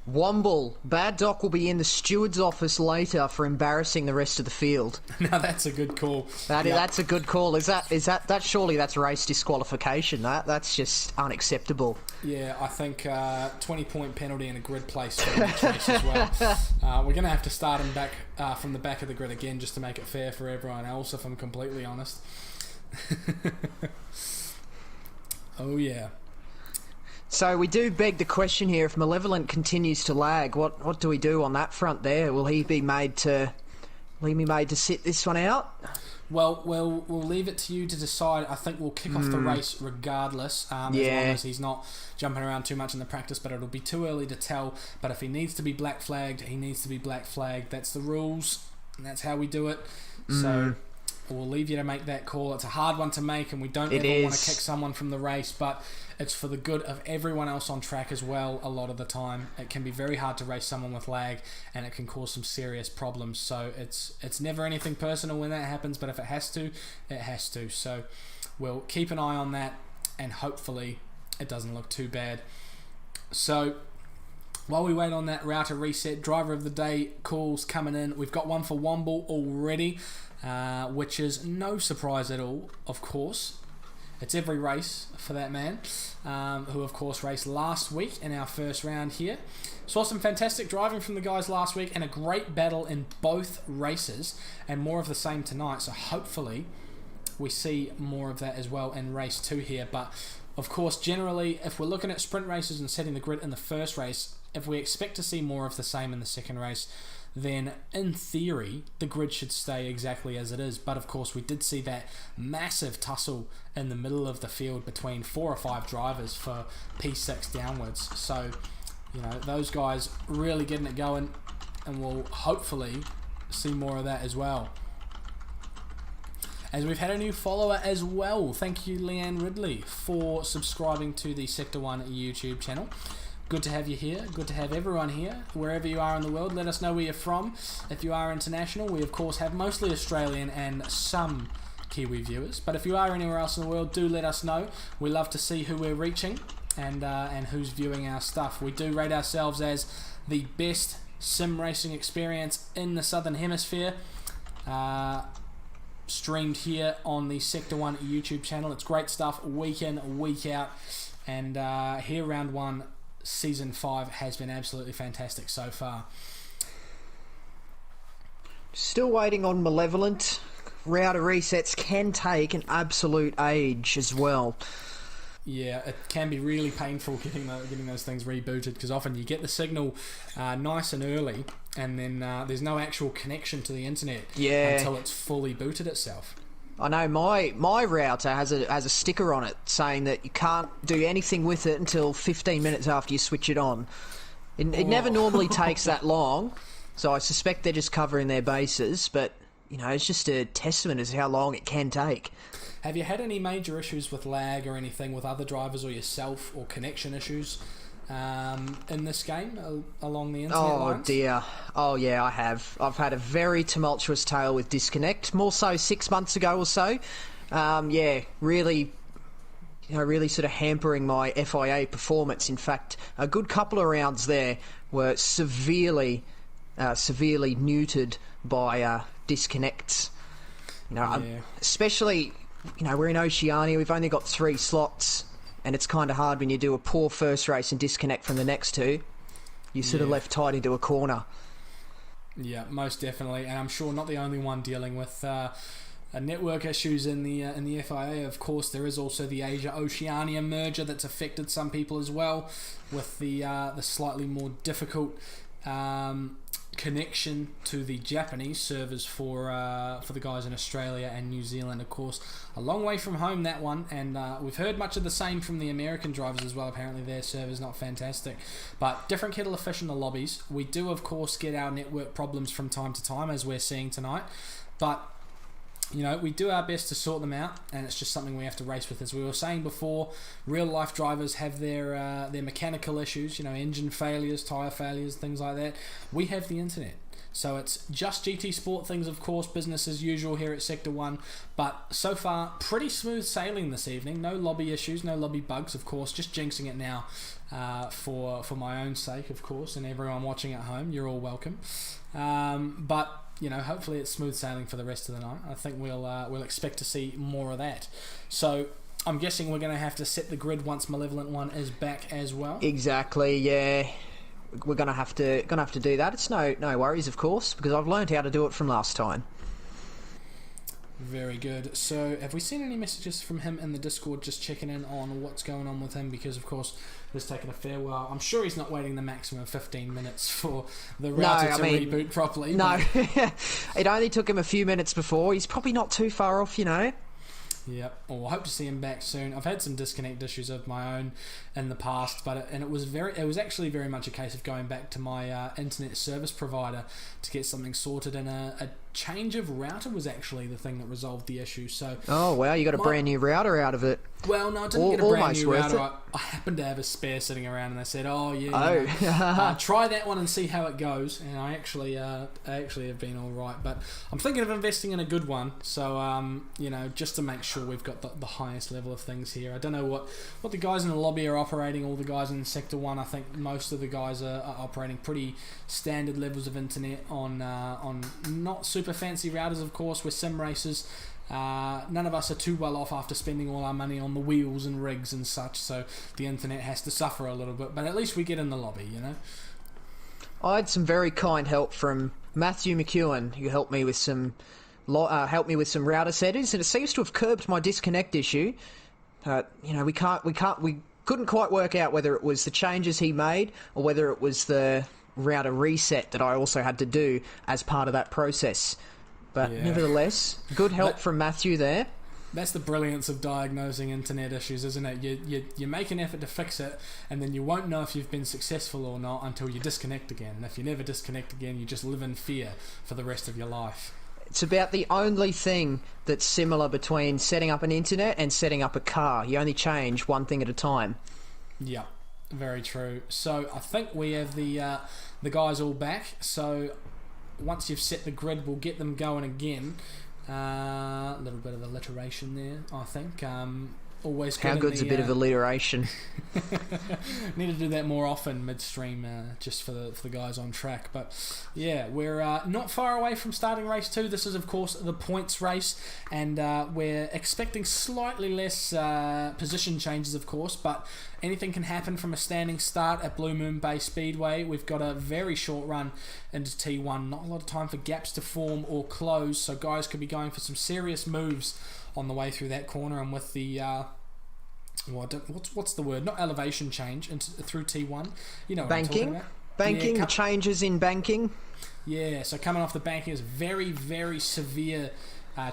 Womble, Bad Doc will be in the steward's office later for embarrassing the rest of the field. Now that's a good call. That's a good call. Is that surely that's race disqualification? That's just unacceptable. Yeah, I think 20-point penalty and a grid place for each race as well. We're going to have to start him back from the back of the grid again just to make it fair for everyone else, if I'm completely honest. Oh yeah. So we do beg the question here: if Malevolent continues to lag, what do we do on that front there? Will he be made to sit this one out? Well, we'll leave it to you to decide. I think we'll kick off the race regardless, as long as he's not jumping around too much in the practice, but it'll be too early to tell. But if he needs to be black flagged, he needs to be black flagged. That's the rules, and that's how we do it. So we'll leave you to make that call. It's a hard one to make, and we don't ever want to kick someone from the race, but it's for the good of everyone else on track as well. A lot of the time it can be very hard to race someone with lag, and it can cause some serious problems. So it's never anything personal when that happens, but if it has to, it has to. So we'll keep an eye on that, and hopefully it doesn't look too bad. So while we wait on that router reset, driver of the day calls coming in. We've got one for Womble already, which is no surprise at all, of course. It's every race for that man, who of course raced last week in our first round here. Saw some fantastic driving from the guys last week, and a great battle in both races, and more of the same tonight. So hopefully we see more of that as well in race 2 here. But of course, generally, if we're looking at sprint races and setting the grid in the first race, if we expect to see more of the same in the second race, then in theory the grid should stay exactly as it is. But of course we did see that massive tussle in the middle of the field between 4 or 5 drivers for P6 downwards. So those guys really getting it going, and we'll hopefully see more of that as well. As we've had a new follower as well. Thank you, Leanne Ridley, for subscribing to the Sector 1 YouTube channel. Good to have you here. Good to have everyone here, wherever you are in the world. Let us know where you're from. If you are international, we of course have mostly Australian and some Kiwi viewers. But if you are anywhere else in the world, do let us know. We love to see who we're reaching and who's viewing our stuff. We do rate ourselves as the best sim racing experience in the Southern Hemisphere. Streamed here on the Sector 1 YouTube channel. It's great stuff week in, week out. And here round 1, Season 5 has been absolutely fantastic so far. Still waiting on Malevolent. Router resets can take an absolute age as well. Yeah, it can be really painful getting those things rebooted, because often you get the signal nice and early, and then there's no actual connection to the internet until it's fully booted itself. I know my router has a sticker on it saying that you can't do anything with it until 15 minutes after you switch it on. It never normally takes that long, so I suspect they're just covering their bases. But it's just a testament as to how long it can take. Have you had any major issues with lag or anything with other drivers or yourself, or connection issues in this game along the internet lines? Oh dear. Oh yeah, I have. I've had a very tumultuous tale with disconnect, more so 6 months ago or so. Really sort of hampering my FIA performance. In fact, a good couple of rounds there were severely neutered by disconnects. Especially, we're in Oceania, we've only got 3 slots, and it's kind of hard when you do a poor first race and disconnect from the next 2. You're sort of left tied into a corner. Yeah, most definitely, and I'm sure not the only one dealing with network issues in the FIA. Of course, there is also the Asia-Oceania merger that's affected some people as well, with the slightly more difficult connection to the Japanese servers for the guys in Australia and New Zealand. Of course, a long way from home, that one, and we've heard much of the same from the American drivers as well. Apparently their server's not fantastic, but different kettle of fish in the lobbies. We do of course get our network problems from time to time, as we're seeing tonight, but we do our best to sort them out, and it's just something we have to race with. As we were saying before, real life drivers have their mechanical issues, engine failures, tyre failures, things like that. We have the internet. So it's just GT Sport things, of course, business as usual here at Sector 1. But so far, pretty smooth sailing this evening. No lobby issues, no lobby bugs, of course. Just jinxing it now for my own sake, of course, and everyone watching at home. You're all welcome. But hopefully it's smooth sailing for the rest of the night. I think we'll expect to see more of that. So I'm guessing we're going to have to set the grid once Malevolent One is back as well. Exactly, yeah. We're gonna have to do that. It's no worries, of course, because I've learned how to do it from last time. Very good. So have we seen any messages from him in the Discord, just checking in on what's going on with him? Because of course it's taken a fair while. I'm sure he's not waiting the maximum of 15 minutes for the router to reboot properly. No, it only took him a few minutes before. He's probably not too far off, Yep. Well, I hope to see him back soon. I've had some disconnect issues of my own in the past, but it was actually very much a case of going back to my internet service provider to get something sorted, and a change of router was actually the thing that resolved the issue. So oh wow, you got a brand new router out of it. Well, no, I didn't get a brand new router. I happened to have a spare sitting around, and they said, try that one and see how it goes. And I actually have been all right, but I'm thinking of investing in a good one. So just to make sure we've got the highest level of things here. I don't know what the guys in the lobby are operating. All the guys in Sector 1, I think most of the guys are operating pretty standard levels of internet on not super fancy routers, of course. We're sim racers. None of us are too well off after spending all our money on the wheels and rigs and such, so the internet has to suffer a little bit, but at least we get in the lobby, I had some very kind help from Matthew McEwen, who helped me with some router settings, and it seems to have curbed my disconnect issue. We couldn't quite work out whether it was the changes he made or whether it was the router reset that I also had to do as part of that process. But nevertheless, good help from Matthew there. That's the brilliance of diagnosing internet issues, isn't it? You make an effort to fix it, and then you won't know if you've been successful or not until you disconnect again. And if you never disconnect again, you just live in fear for the rest of your life. It's about the only thing that's similar between setting up an internet and setting up a car. You only change one thing at a time. Yeah, very true. So I think we have the guys all back. So once you've set the grid, we'll get them going again. A little bit of alliteration there, I think. Always good. How good's a bit of alliteration? Need to do that more often midstream, just for the guys on track. But yeah, we're not far away from starting race 2. This is of course the points race, and we're expecting slightly less position changes, of course, but anything can happen from a standing start at Blue Moon Bay Speedway. We've got a very short run into T1, not a lot of time for gaps to form or close, so guys could be going for some serious moves on the way through that corner. And with the what's the word? Not elevation change through T1. You know what I'm talking about. Banking, the changes in banking. Yeah, so coming off the banking is very, very severe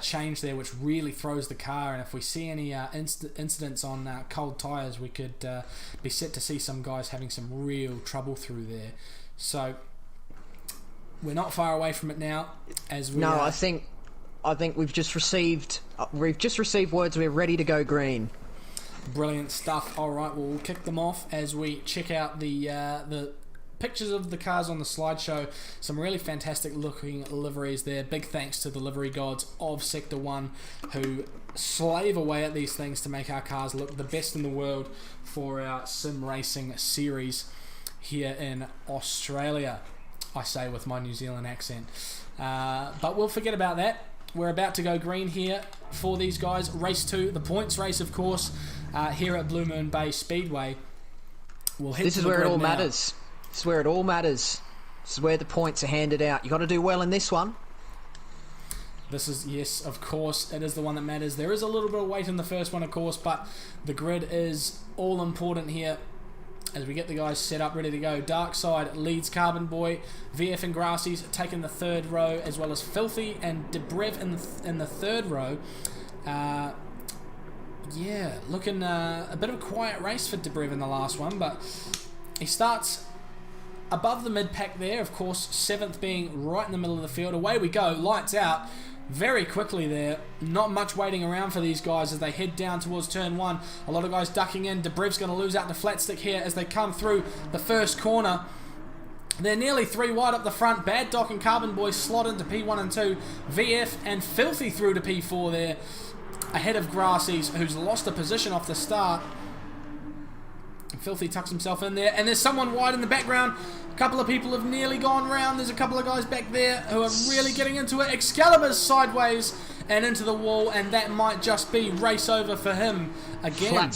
change there, which really throws the car. And if we see any incidents on cold tyres, we could be set to see some guys having some real trouble through there. So we're not far away from it now. I think I think we've just received words. We're ready to go green. Brilliant stuff. All right, well, we'll kick them off as we check out the pictures of the cars on the slideshow. Some really fantastic looking liveries there. Big thanks to the livery gods of Sector 1 who slave away at these things to make our cars look the best in the world for our sim racing series here in Australia. I say with my New Zealand accent. But we'll forget about that. We're about to go green here for these guys. Race 2, the points race, of course, here at Blue Moon Bay Speedway. This is where it all matters. This is where it all matters. This is where the points are handed out. You got to do well in this one. This is, yes, of course, it is the one that matters. There is a little bit of weight in the first one, of course, but the grid is all important here as we get the guys set up, ready to go. Dark Side leads Carbon Boy. VF and Grassy's taking the third row, as well as Filthy and Debrev in the third row. Yeah, looking a bit of a quiet race for Debrev in the last one, but he starts above the mid-pack there, of course, 7th being right in the middle of the field. Away we go, lights out very quickly there. Not much waiting around for these guys as they head down towards turn 1. A lot of guys ducking in. Debrev's going to lose out to Flat Stick here as they come through the first corner. They're nearly 3 wide up the front. Bad Doc and Carbon Boy slot into P1 and 2. VF and Filthy through to P4 there, ahead of Grassy's, who's lost a position off the start. Filthy tucks himself in there, and there's someone wide in the background. A couple of people have nearly gone round. There's a couple of guys back there who are really getting into it. Excalibur's sideways and into the wall, and that might just be race over for him again.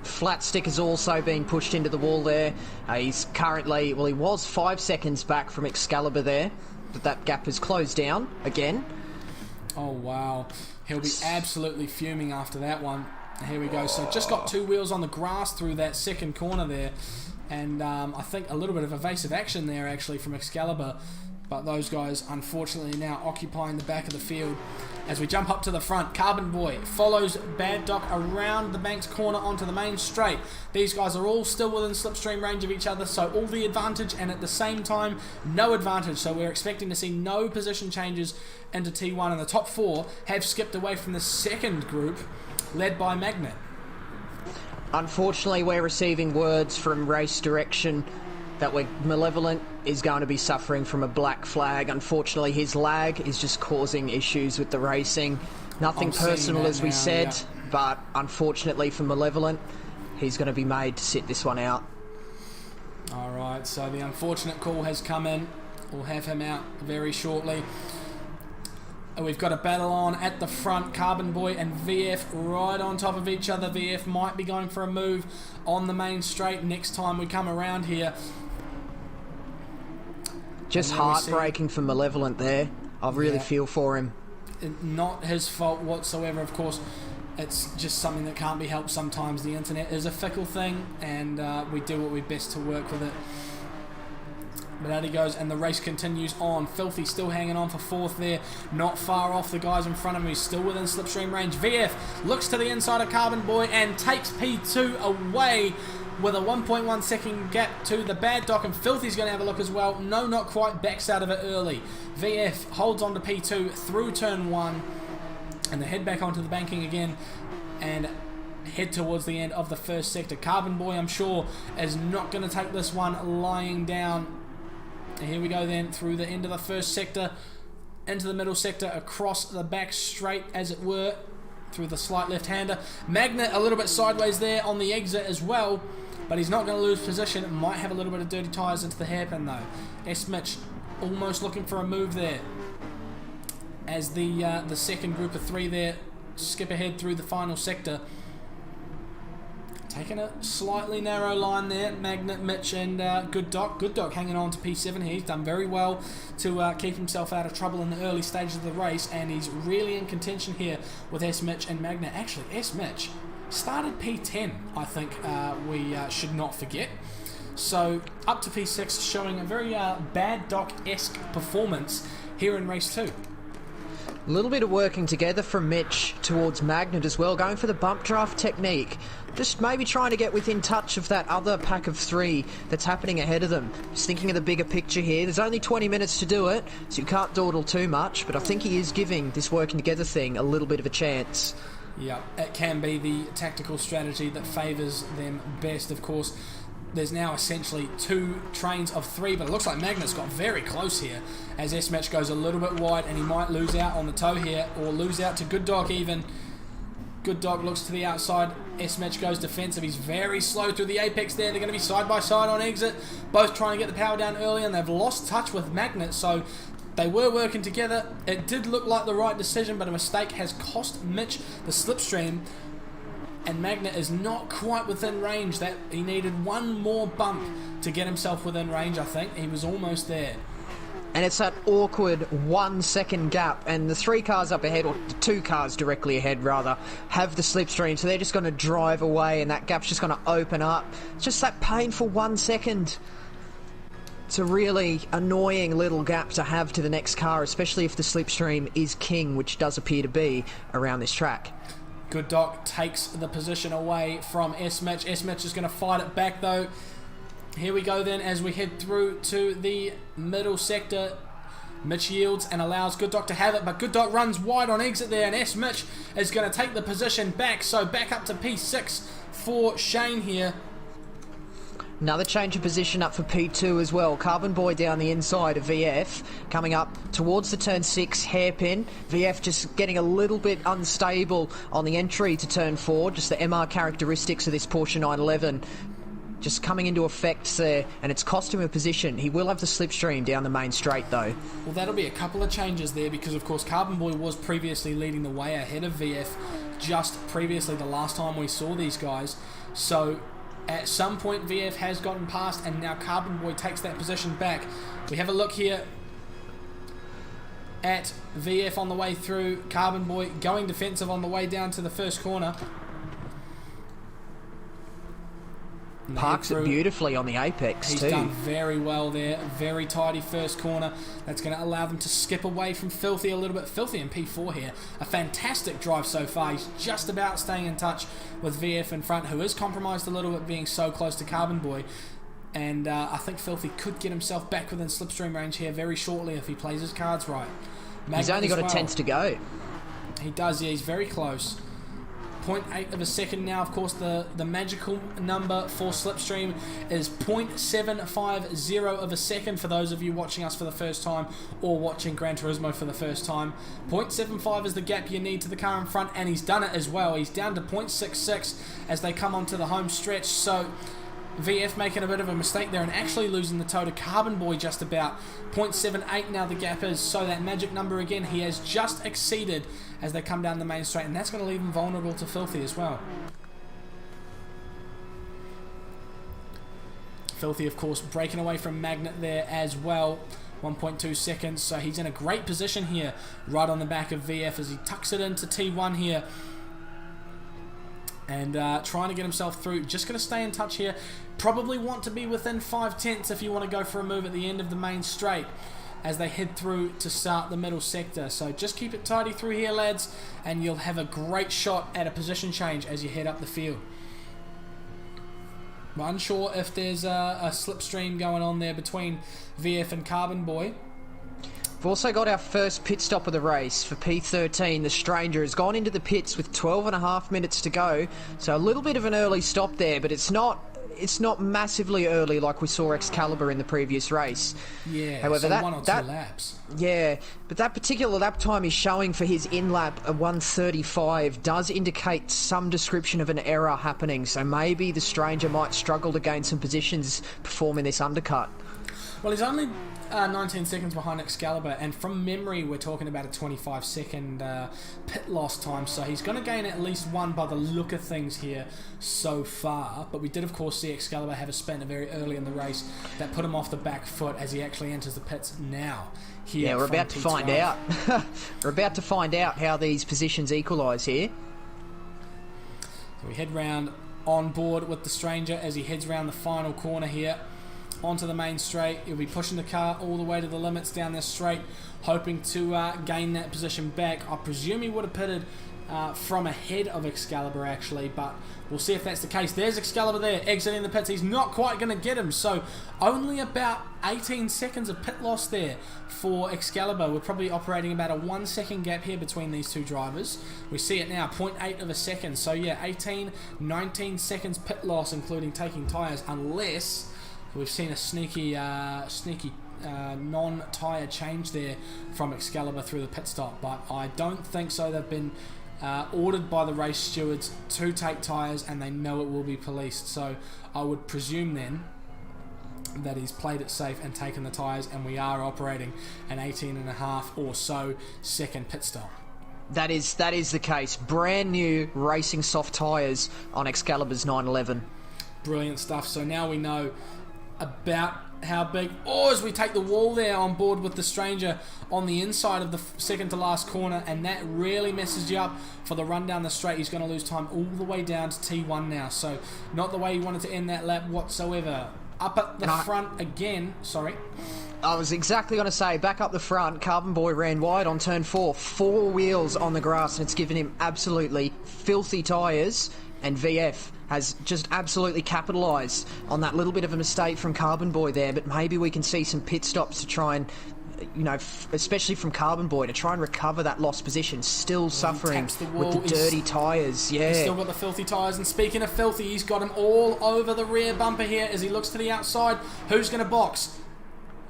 Flat Stick has also been pushed into the wall there. He's currently, well, he was 5 seconds back from Excalibur there, but that gap has closed down again. Oh, wow. He'll be absolutely fuming after that one. Here we go. So just got 2 wheels on the grass through that second corner there. And I think a little bit of evasive action there actually from Excalibur. But those guys unfortunately now occupying the back of the field. As we jump up to the front, Carbon Boy follows Bad Doc around the Banks corner onto the main straight. These guys are all still within slipstream range of each other, so all the advantage and at the same time no advantage. So we're expecting to see no position changes into T1, and the top 4 have skipped away from the second group led by Magnet. Unfortunately, we're receiving words from race direction that Malevolent is going to be suffering from a black flag. Unfortunately, his lag is just causing issues with the racing. Nothing personal, as we said, but unfortunately for Malevolent, he's going to be made to sit this one out. Alright, so the unfortunate call has come in. We'll have him out very shortly. We've got a battle on at the front. Carbon Boy and VF right on top of each other. VF might be going for a move on the main straight next time we come around here. Just heartbreaking for Malevolent there. I really feel for him. Not his fault whatsoever, of course. It's just something that can't be helped sometimes. The internet is a fickle thing, and we do what we best to work with it. But out he goes, and the race continues on. Filthy still hanging on for 4th there. Not far off the guys in front of him. He's still within slipstream range. VF looks to the inside of Carbon Boy and takes P2 away with a 1.1 second gap to the Bad Doc, and Filthy's going to have a look as well. No, not quite. Backs out of it early. VF holds on to P2 through turn 1, and they head back onto the banking again and head towards the end of the first sector. Carbon Boy, I'm sure, is not going to take this one lying down. Here we go then, through the end of the first sector, into the middle sector, across the back straight, as it were, through the slight left-hander. Magnet a little bit sideways there on the exit as well, but he's not going to lose position. Might have a little bit of dirty tyres into the hairpin though. S. Mitch almost looking for a move there, as the second group of 3 there skip ahead through the final sector. Taking a slightly narrow line there, Magnet, Mitch and Good Doc. Good Doc hanging on to P7 here. He's done very well to keep himself out of trouble in the early stages of the race, and he's really in contention here with S. Mitch and Magnet. Actually, S. Mitch started P10, I think we should not forget. So up to P6, showing a very Bad Doc-esque performance here in race 2. A little bit of working together from Mitch towards Magnet as well, going for the bump draft technique. Just maybe trying to get within touch of that other pack of three that's happening ahead of them. Just thinking of the bigger picture here. There's only 20 minutes to do it, so you can't dawdle too much, but I think he is giving this working together thing a little bit of a chance. Yeah, it can be the tactical strategy that favours them best, of course. There's now essentially 2 trains of 3, but it looks like Magnet's got very close here as S-Match goes a little bit wide and he might lose out on the toe here, or lose out to Good Dog even. Good Dog looks to the outside. S-Match goes defensive. He's very slow through the apex there. They're going to be side by side on exit, both trying to get the power down early, and they've lost touch with Magnet, so they were working together. It did look like the right decision, but a mistake has cost Mitch the slipstream. And Magnet is not quite within range. That he needed one more bump to get himself within range, I think. He was almost there. And it's that awkward 1 second gap, and the 3 cars up ahead, or the 2 cars directly ahead rather, have the slipstream, so they're just going to drive away and that gap's just going to open up. It's just that painful 1 second. It's a really annoying little gap to have to the next car, especially if the slipstream is king, which does appear to be around this track. Good Doc takes the position away from S-Mitch. S-Mitch is going to fight it back though. Here we go then as we head through to the middle sector. Mitch yields and allows Good Doc to have it, but Good Doc runs wide on exit there, and S-Mitch is going to take the position back. So back up to P6 for Shane here. Another change of position up for P2 as well. Carbon Boy down the inside of VF, coming up towards the turn 6 hairpin. VF just getting a little bit unstable on the entry to turn 4. Just the MR characteristics of this Porsche 911 just coming into effect there, and it's cost him a position. He will have the slipstream down the main straight though. Well, that'll be a couple of changes there, because of course Carbon Boy was previously leading the way ahead of VF just previously the last time we saw these guys. So at some point VF has gotten past, and now Carbon Boy takes that position back. We have a look here at VF on the way through. Carbon Boy going defensive on the way down to the first corner. Parks it beautifully on the apex too. He's done very well there. Very tidy first corner. That's going to allow them to skip away from Filthy a little bit. Filthy in P4 here. A fantastic drive so far. He's just about staying in touch with VF in front, who is compromised a little bit being so close to Carbon Boy. And I think Filthy could get himself back within slipstream range here very shortly if he plays his cards right. He's only got a tenth to go. He does, yeah. He's very close. 0.8 of a second now. Of course, the magical number for slipstream is 0.750 of a second for those of you watching us for the first time or watching Gran Turismo for the first time. 0.75 is the gap you need to the car in front, and he's done it as well. He's down to 0.66 as they come onto the home stretch. So VF making a bit of a mistake there and actually losing the toe to Carbon Boy just about. 0.78 now the gap is, so that magic number again he has just exceeded as they come down the main straight, and that's going to leave him vulnerable to Filthy as well. Filthy of course breaking away from Magnet there as well. 1.2 seconds, so he's in a great position here right on the back of VF as he tucks it into T1 here. And trying to get himself through. Just going to stay in touch here. Probably want to be within 5 tenths if you want to go for a move at the end of the main straight as they head through to start the middle sector. So just keep it tidy through here, lads, and you'll have a great shot at a position change as you head up the field. I'm unsure if there's a slipstream going on there between VF and Carbon Boy. We've also got our first pit stop of the race for P13. The Stranger has gone into the pits with 12.5 minutes to go, so a little bit of an early stop there, but it's not massively early like we saw Excalibur in the previous race. Yeah, however, so 1 or 2 laps. Yeah, but that particular lap time he's showing for his in-lap at 1:35 does indicate some description of an error happening, so maybe the Stranger might struggle to gain some positions performing this undercut. Well, he's only 19 seconds behind Excalibur, and from memory we're talking about a 25-second pit loss time, so he's going to gain at least 1 by the look of things here so far. But we did of course see Excalibur have a spin very early in the race that put him off the back foot as he actually enters the pits now. Yeah, we're about to find out. We're about to find out how these positions equalise here. So we head round on board with the Stranger as he heads round the final corner here. onto the main straight. He'll be pushing the car all the way to the limits down this straight, hoping to gain that position back. I presume he would have pitted from ahead of Excalibur actually, but we'll see if that's the case. There's Excalibur there, exiting the pits. He's not quite going to get him, so only about 18 seconds of pit loss there for Excalibur. We're probably operating about a 1 second gap here between these two drivers. We see it now, 0.8 of a second. So yeah, 18, 19 seconds pit loss, including taking tyres, unless we've seen a sneaky non-tyre change there from Excalibur through the pit stop, but I don't think so. They've been ordered by the race stewards to take tyres, and they know it will be policed, so I would presume then that he's played it safe and taken the tyres, and we are operating an 18.5 or so second pit stop. That is the case. Brand new racing soft tyres on Excalibur's 911. Brilliant stuff. So now we know about how big, as we take the wall there on board with the Stranger on the inside of the second to last corner, and that really messes you up for the run down the straight. He's going to lose time all the way down to T1 now, so not the way he wanted to end that lap whatsoever. Up at the front again, sorry. I was exactly going to say, back up the front, Carbon Boy ran wide on turn 4, 4 wheels on the grass, and it's given him absolutely filthy tyres, and VF has just absolutely capitalised on that little bit of a mistake from Carbon Boy there, but maybe we can see some pit stops to try and, you know, especially from Carbon Boy, to try and recover that lost position. Still suffering with the dirty tyres. Yeah, he's still got the filthy tyres, and speaking of filthy, he's got him all over the rear bumper here as he looks to the outside. Who's going to box?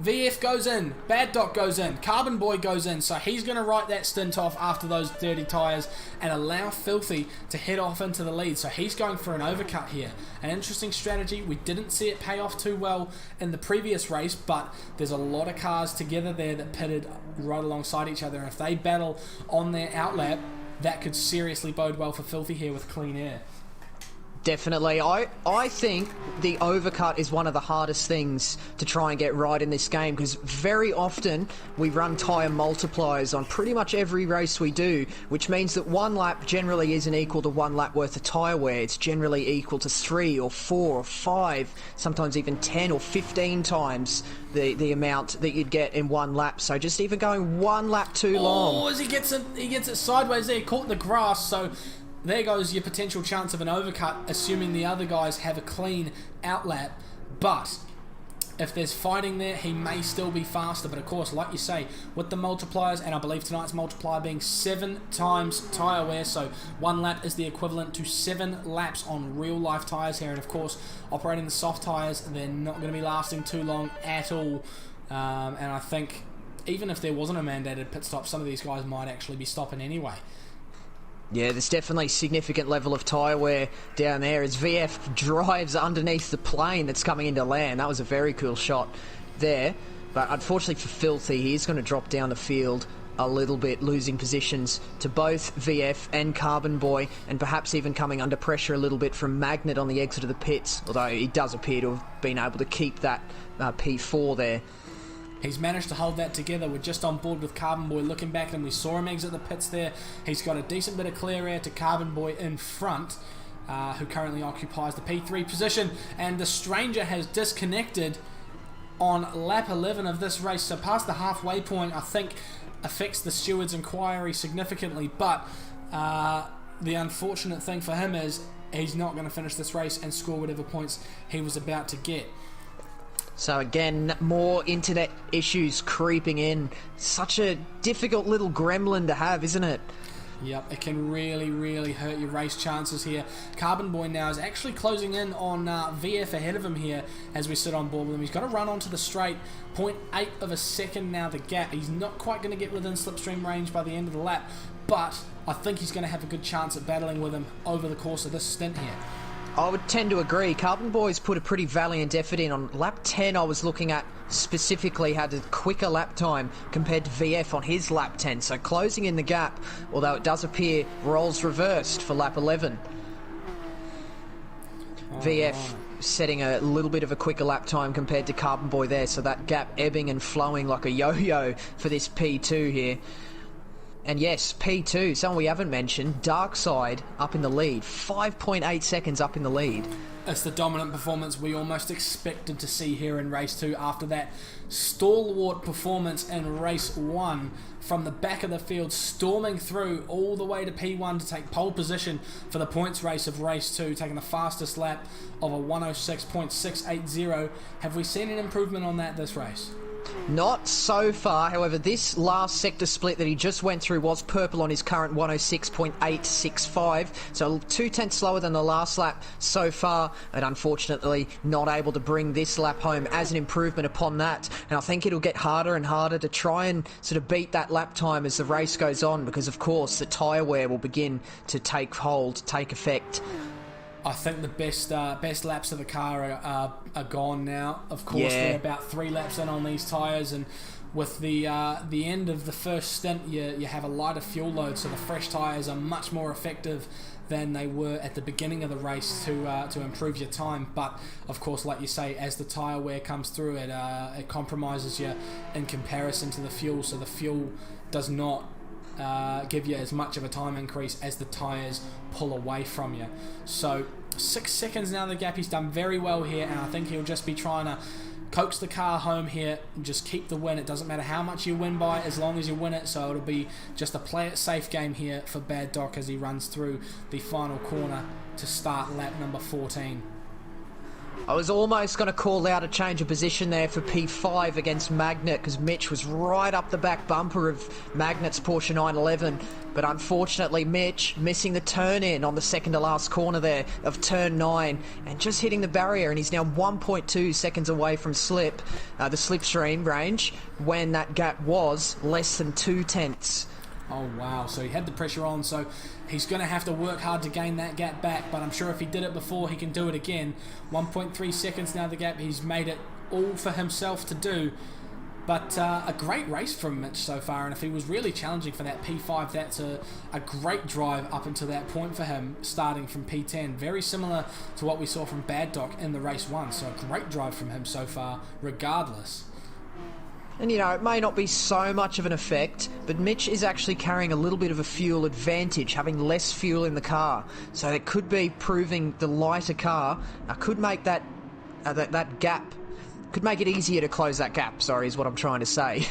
VF goes in, Bad Doc goes in, Carbon Boy goes in, so he's going to write that stint off after those dirty tyres and allow Filthy to head off into the lead. So he's going for an overcut here. An interesting strategy. We didn't see it pay off too well in the previous race, but there's a lot of cars together there that pitted right alongside each other, and if they battle on their outlap, that could seriously bode well for Filthy here with clean air. Definitely. I think the overcut is one of the hardest things to try and get right in this game, because very often we run tyre multipliers on pretty much every race we do, which means that 1 lap generally isn't equal to 1 lap worth of tyre wear. It's generally equal to 3 or 4 or 5, sometimes even 10 or 15 times the amount that you'd get in 1 lap. So just even going 1 lap too long. As he gets it sideways there, caught in the grass, so there goes your potential chance of an overcut, assuming the other guys have a clean outlap. But if there's fighting there, he may still be faster. But of course, like you say, with the multipliers, and I believe tonight's multiplier being 7 times tyre wear, so 1 lap is the equivalent to 7 laps on real life tyres here. And of course, operating the soft tyres, they're not going to be lasting too long at all. And I think even if there wasn't a mandated pit stop, some of these guys might actually be stopping anyway. Yeah, there's definitely significant level of tyre wear down there as VF drives underneath the plane that's coming into land. That was a very cool shot there. But unfortunately for Filthy, he's going to drop down the field a little bit, losing positions to both VF and Carbon Boy, and perhaps even coming under pressure a little bit from Magnet on the exit of the pits, although he does appear to have been able to keep that P4 there. He's managed to hold that together. We're just on board with Carbon Boy looking back, and we saw him exit the pits there. He's got a decent bit of clear air to Carbon Boy in front, who currently occupies the P3 position. And the Stranger has disconnected on lap 11 of this race. So past the halfway point, I think affects the steward's inquiry significantly. But the unfortunate thing for him is he's not going to finish this race and score whatever points he was about to get. So again, more internet issues creeping in. Such a difficult little gremlin to have, isn't it? Yep, it can really, really hurt your race chances here. Carbon Boy now is actually closing in on VF ahead of him here as we sit on board with him. He's got to run onto the straight. 0.8 of a second now the gap. He's not quite going to get within slipstream range by the end of the lap, but I think he's going to have a good chance at battling with him over the course of this stint here. I would tend to agree. Carbon Boy's put a pretty valiant effort in. On lap 10, I was looking at specifically had a quicker lap time compared to VF on his lap 10. So closing in the gap, although it does appear roles reversed for lap 11. VF setting a little bit of a quicker lap time compared to Carbon Boy there. So that gap ebbing and flowing like a yo-yo for this P2 here. And yes, P2, someone we haven't mentioned, Dark Side up in the lead. 5.8 seconds up in the lead. It's the dominant performance we almost expected to see here in race 2 after that stalwart performance in race 1, from the back of the field, storming through all the way to P1 to take pole position for the points race of race 2, taking the fastest lap of a 106.680. Have we seen an improvement on that this race? Not so far. However, this last sector split that he just went through was purple on his current 106.865, so 2/10 slower than the last lap so far, and unfortunately not able to bring this lap home as an improvement upon that. And I think it'll get harder and harder to try and sort of beat that lap time as the race goes on, because of course the tyre wear will begin to take hold, take effect. I think the best laps of the car are gone now. Of course, we're about 3 laps in on these tyres, and with the end of the first stint, you have a lighter fuel load, so the fresh tyres are much more effective than they were at the beginning of the race to improve your time. But of course, like you say, as the tyre wear comes through, it compromises you in comparison to the fuel, so the fuel does not give you as much of a time increase as the tyres pull away from you. So 6 seconds now the gap. He's done very well here, and I think he'll just be trying to coax the car home here and just keep the win. It doesn't matter how much you win by as long as you win it, so it'll be just a play it safe game here for Bad Doc as he runs through the final corner to start lap number 14. I was almost going to call out a change of position there for P5 against Magnet, because Mitch was right up the back bumper of Magnet's Porsche 911. But unfortunately, Mitch missing the turn in on the second to last corner there of turn 9 and just hitting the barrier, and he's now 1.2 seconds away from the slipstream range, when that gap was less than 2/10. Oh wow, so he had the pressure on, so he's going to have to work hard to gain that gap back, but I'm sure if he did it before, he can do it again. 1.3 seconds now the gap. He's made it all for himself to do. But a great race from Mitch so far, and if he was really challenging for that P5, that's a great drive up until that point for him, starting from P10. Very similar to what we saw from Bad Doc in the race 1, so a great drive from him so far, regardless. And, you know, it may not be so much of an effect, but Mitch is actually carrying a little bit of a fuel advantage, having less fuel in the car. So it could be proving the lighter car could make that gap, could make it easier to close that gap, sorry, is what I'm trying to say.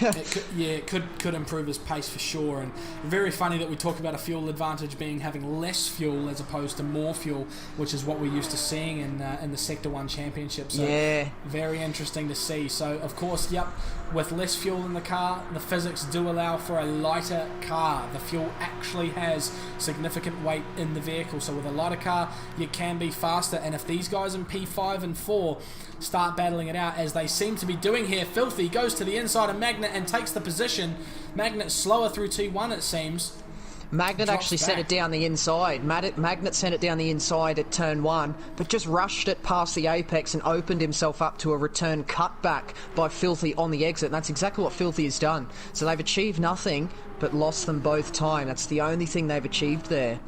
It could improve his pace for sure. And very funny that we talk about a fuel advantage being having less fuel as opposed to more fuel, which is what we're used to seeing in the Sector 1 Championship. So yeah. Very interesting to see. So, of course, yep, with less fuel in the car, the physics do allow for a lighter car. The fuel actually has significant weight in the vehicle. So with a lighter car, you can be faster. And if these guys in P5 and 4 start battling it out, as they seem to be doing here, Filthy goes to the inside of Magnet and takes the position. Magnet slower through T1, it seems. Magnet actually sent it down the inside. Magnet sent it down the inside at turn 1, but just rushed it past the apex and opened himself up to a return cutback by Filthy on the exit. And that's exactly what Filthy has done. So they've achieved nothing, but lost them both time. That's the only thing they've achieved there.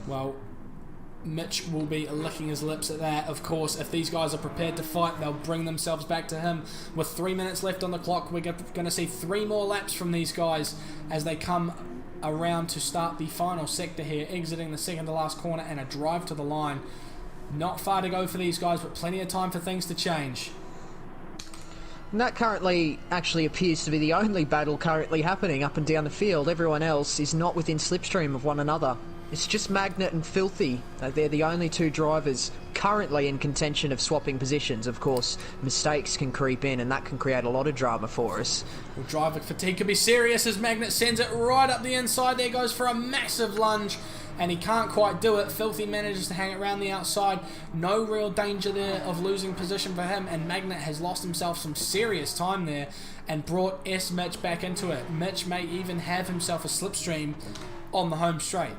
Well, Mitch will be licking his lips at that. Of course, if these guys are prepared to fight, they'll bring themselves back to him. With 3 minutes left on the clock, we're going to see 3 more laps from these guys as they come around to start the final sector here, exiting the second to last corner and a drive to the line. Not far to go for these guys, but plenty of time for things to change. And that currently actually appears to be the only battle currently happening up and down the field. Everyone else is not within slipstream of one another. It's just Magnet and Filthy. They're the only 2 drivers currently in contention of swapping positions. Of course, mistakes can creep in, and that can create a lot of drama for us. Well, driver fatigue could be serious as Magnet sends it right up the inside. There goes for a massive lunge, and he can't quite do it. Filthy manages to hang it around the outside. No real danger there of losing position for him, and Magnet has lost himself some serious time there and brought Mitch back into it. Mitch may even have himself a slipstream on the home straight.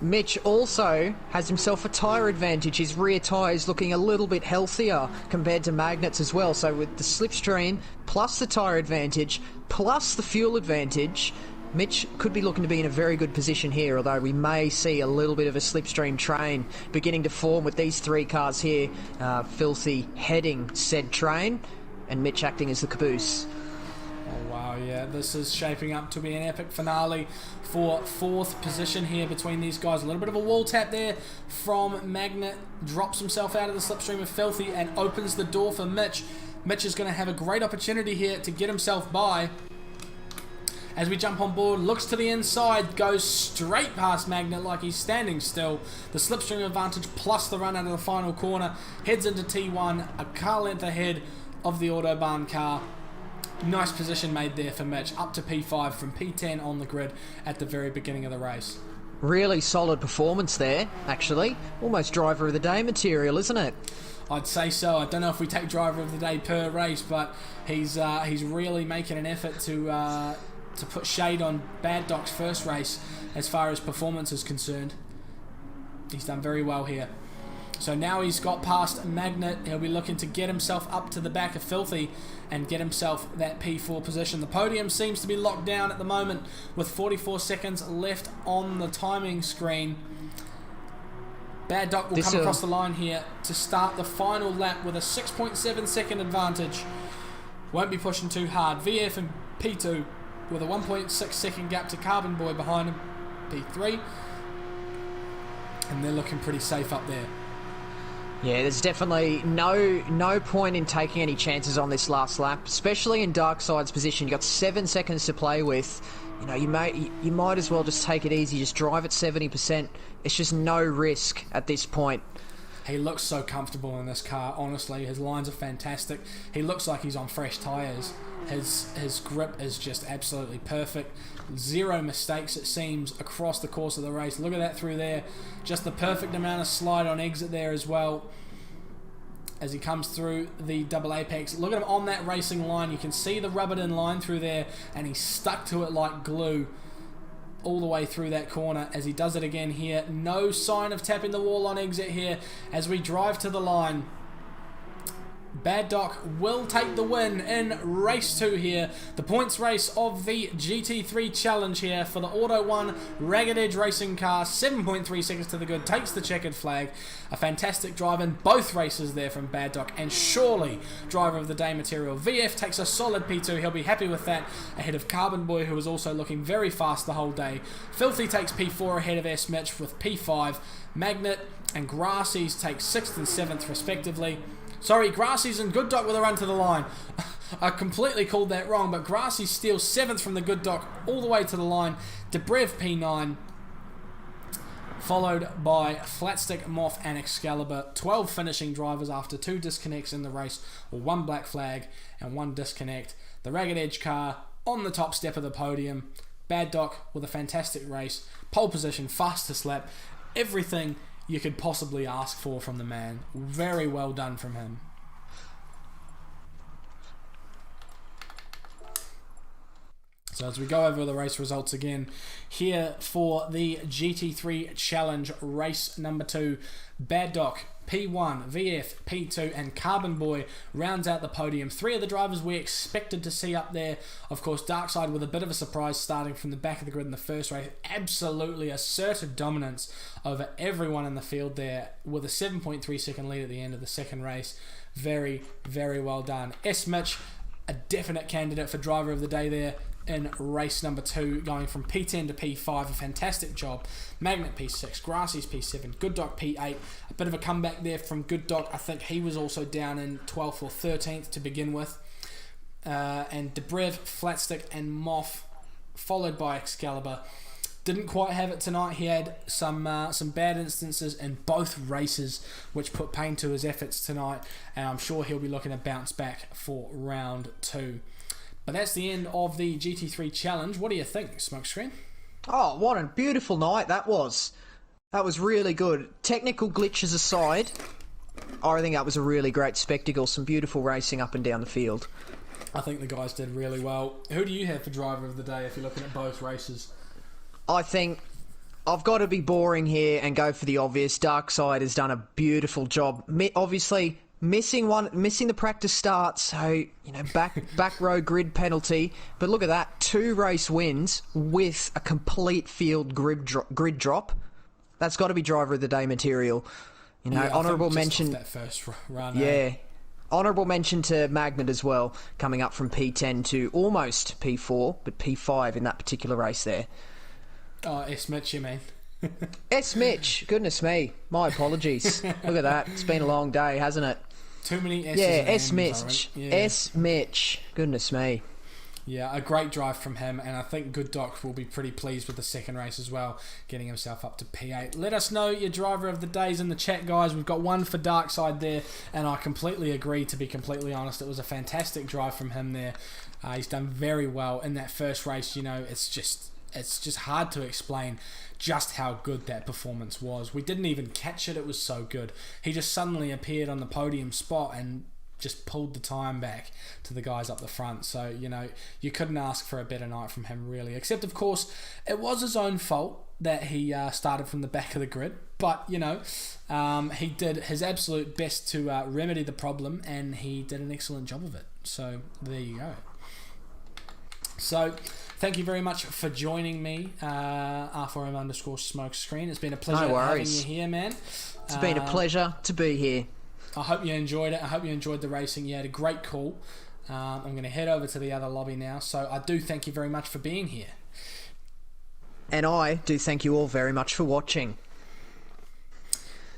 Mitch also has himself a tyre advantage. His rear tyre is looking a little bit healthier compared to Magnet's as well. So with the slipstream, plus the tyre advantage, plus the fuel advantage, Mitch could be looking to be in a very good position here, although we may see a little bit of a slipstream train beginning to form with these 3 cars here. Filthy heading said train, and Mitch acting as the caboose. Oh wow, yeah, this is shaping up to be an epic finale for 4th position here between these guys. A little bit of a wall tap there from Magnet, drops himself out of the slipstream of Filthy and opens the door for Mitch. Mitch is going to have a great opportunity here to get himself by. As we jump on board, looks to the inside, goes straight past Magnet like he's standing still. The slipstream advantage plus the run out of the final corner, heads into T1, a car length ahead of the Autobahn car. Nice position made there for Mitch, up to P5 from P10 on the grid at the very beginning of the race. Really solid performance there, actually. Almost driver of the day material, isn't it? I'd say so. I don't know if we take driver of the day per race, but he's really making an effort to put shade on Bad Doc's first race as far as performance is concerned. He's done very well here. So now he's got past Magnet. He'll be looking to get himself up to the back of Filthy and get himself that P4 position. The podium seems to be locked down at the moment with 44 seconds left on the timing screen. Bad Doc will come across the line here to start the final lap with a 6.7 second advantage. Won't be pushing too hard. VF and P2 with a 1.6 second gap to Carbon Boy behind him. P3. And they're looking pretty safe up there. Yeah, there's definitely no point in taking any chances on this last lap, especially in Darkside's position. You've got 7 seconds to play with. You know, you might as well just take it easy, just drive at 70%. It's just no risk at this point. He looks so comfortable in this car, honestly. His lines are fantastic. He looks like he's on fresh tyres. His grip is just absolutely perfect. Zero mistakes, it seems, across the course of the race. Look at that through there. Just the perfect amount of slide on exit there as well as he comes through the double apex. Look at him on that racing line. You can see the rubbered in line through there, and he's stuck to it like glue all the way through that corner as he does it again here. No sign of tapping the wall on exit here as we drive to the line. Bad Doc will take the win in race 2 here. The points race of the GT3 challenge here for the Auto 1 Ragged Edge racing car. 7.3 seconds to the good. Takes the checkered flag. A fantastic drive in both races there from Bad Doc. And surely driver of the day material. VF takes a solid P2. He'll be happy with that. Ahead of Carbon Boy, who was also looking very fast the whole day. Filthy takes P4 ahead of S Mitch with P5. Magnet and Grassy's take 6th and 7th respectively. Sorry, Grassy's and Good Doc with a run to the line. I completely called that wrong, but Grassy steals 7th from the Good Doc all the way to the line. Debrev P9, followed by Flatstick, Moth and Excalibur. 12 finishing drivers after 2 disconnects in the race, or 1 black flag and 1 disconnect. The Ragged Edge car on the top step of the podium. Bad Doc with a fantastic race. Pole position, fastest lap. Everything you could possibly ask for from the man. Very well done from him. So as we go over the race results again, here for the GT3 Challenge race number 2, Bad Doc, P1, VF, P2 and Carbon Boy rounds out the podium. 3 of the drivers we expected to see up there. Of course, Darkside with a bit of a surprise starting from the back of the grid in the first race. Absolutely asserted dominance over everyone in the field there with a 7.3 second lead at the end of the second race. Very, very well done. S Mitch, a definite candidate for driver of the day there in race number 2, going from P10 to P5. A fantastic job. Magnet P6, Grassy's P7, Good Doc P8. A bit of a comeback there from Good Doc. I think he was also down in 12th or 13th to begin with. And Debrev, Flatstick and Moth, followed by Excalibur. Didn't quite have it tonight. He had some bad instances in both races, which put pain to his efforts tonight. And I'm sure he'll be looking to bounce back for round 2. But that's the end of the GT3 Challenge. What do you think, Smokescreen? Oh, what a beautiful night that was. That was really good. Technical glitches aside, I think that was a really great spectacle. Some beautiful racing up and down the field. I think the guys did really well. Who do you have for driver of the day if you're looking at both races? I think I've got to be boring here and go for the obvious. Darkside has done a beautiful job. Obviously, missing the practice start, so, you know, back row grid penalty. But look at that, 2 race wins with a complete field grid drop. That's got to be driver of the day material. You know, yeah, honourable mention. That first run. Yeah, Honourable mention to Magnet as well, coming up from P10 to almost P4, but P5 in that particular race there. Oh, S. Mitch, you mean? S. Mitch, goodness me, my apologies. Look at that, it's been a long day, hasn't it? Too many S's Yeah, and S. M's, Mitch. Yeah. S. Mitch, goodness me. Yeah, a great drive from him, and I think Good Doc will be pretty pleased with the second race as well, getting himself up to P8. Let us know your driver of the days in the chat, guys. We've got one for Darkside there, and I completely agree, to be completely honest. It was a fantastic drive from him there. He's done very well in that first race. You know, it's just hard to explain just how good that performance was. We didn't even catch it, it was so good. He just suddenly appeared on the podium spot and just pulled the time back to the guys up the front. So, you know, you couldn't ask for a better night from him, really. Except, of course, it was his own fault that he started from the back of the grid. But, you know, he did his absolute best to remedy the problem, and he did an excellent job of it. So, there you go. So, thank you very much for joining me, R4M_smokescreen. It's been a pleasure having you here, man. It's been a pleasure to be here. I hope you enjoyed it. I hope you enjoyed the racing. You had a great call. I'm going to head over to the other lobby now. So I do thank you very much for being here. And I do thank you all very much for watching.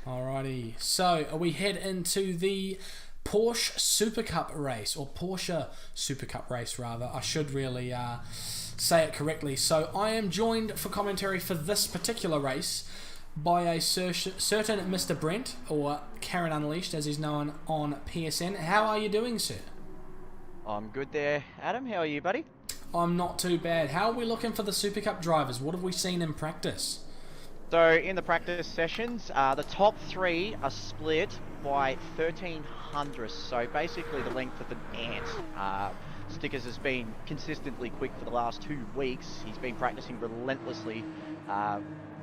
Alrighty. So we head into the Porsche Supercup race, or Porsche Supercup race rather. I should really say it correctly. So I am joined for commentary for this particular race by a certain Mr. Brent, or Karen Unleashed as he's known on PSN. How are you doing, sir? I'm good there. Adam, how are you, buddy? I'm not too bad. How are we looking for the Supercup drivers? What have we seen in practice? So in the practice sessions, the top three are split by 1,300. So basically the length of an ant. Stickers has been consistently quick for the last 2 weeks. He's been practicing relentlessly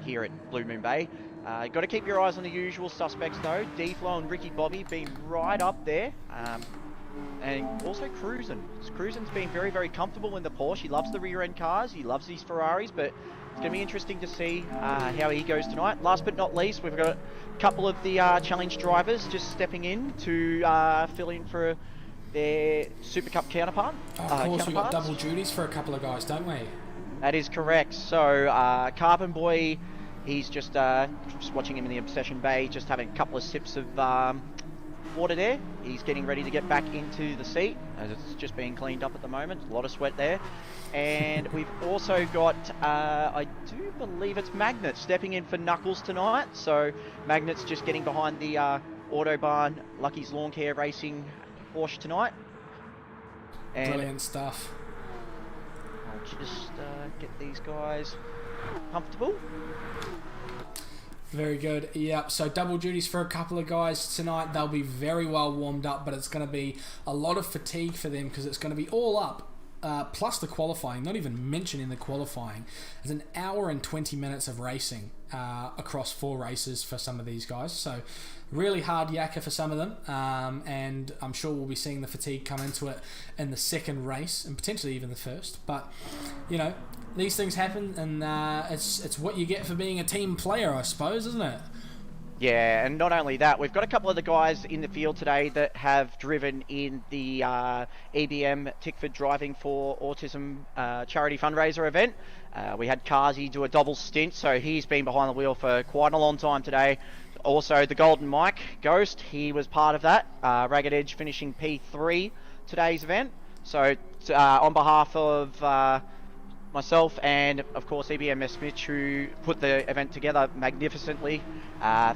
here at Blue Moon Bay. Got to keep your eyes on the usual suspects though. D-Flow and Ricky Bobby being right up there. And also Cruisin'. Cruisin's been very, very comfortable in the Porsche. He loves the rear end cars. He loves these Ferraris, but it's going to be interesting to see how he goes tonight. Last but not least, we've got a couple of the challenge drivers just stepping in to fill in for their Super Cup counterpart. Of course, we've got double duties for a couple of guys, don't we? That is correct. So, Carbon Boy, he's just watching him in the Obsession Bay, just having a couple of sips of water there. He's getting ready to get back into the seat, as it's just being cleaned up at the moment. A lot of sweat there. And we've also got, I do believe it's Magnet stepping in for Knuckles tonight. So, Magnet's just getting behind the Autobahn Lucky's Lawn Care Racing Porsche tonight. And brilliant stuff. I'll just get these guys comfortable. Very good. Yep. So double duties for a couple of guys tonight. They'll be very well warmed up, but it's going to be a lot of fatigue for them because it's going to be all up. Plus the qualifying, not even mentioning the qualifying. It's an hour and 20 minutes of racing across 4 races for some of these guys. So really hard yakka for some of them. And I'm sure we'll be seeing the fatigue come into it in the second race and potentially even the first. But, you know, these things happen, and it's what you get for being a team player, I suppose, isn't it? Yeah, and not only that, we've got a couple of the guys in the field today that have driven in the EBM Tickford Driving for Autism charity fundraiser event. We had Kazi do a double stint, so he's been behind the wheel for quite a long time today. Also, the Golden Mike Ghost, he was part of that. Ragged Edge finishing P3 today's event. So on behalf of myself and of course EBMS Mitch, who put the event together magnificently.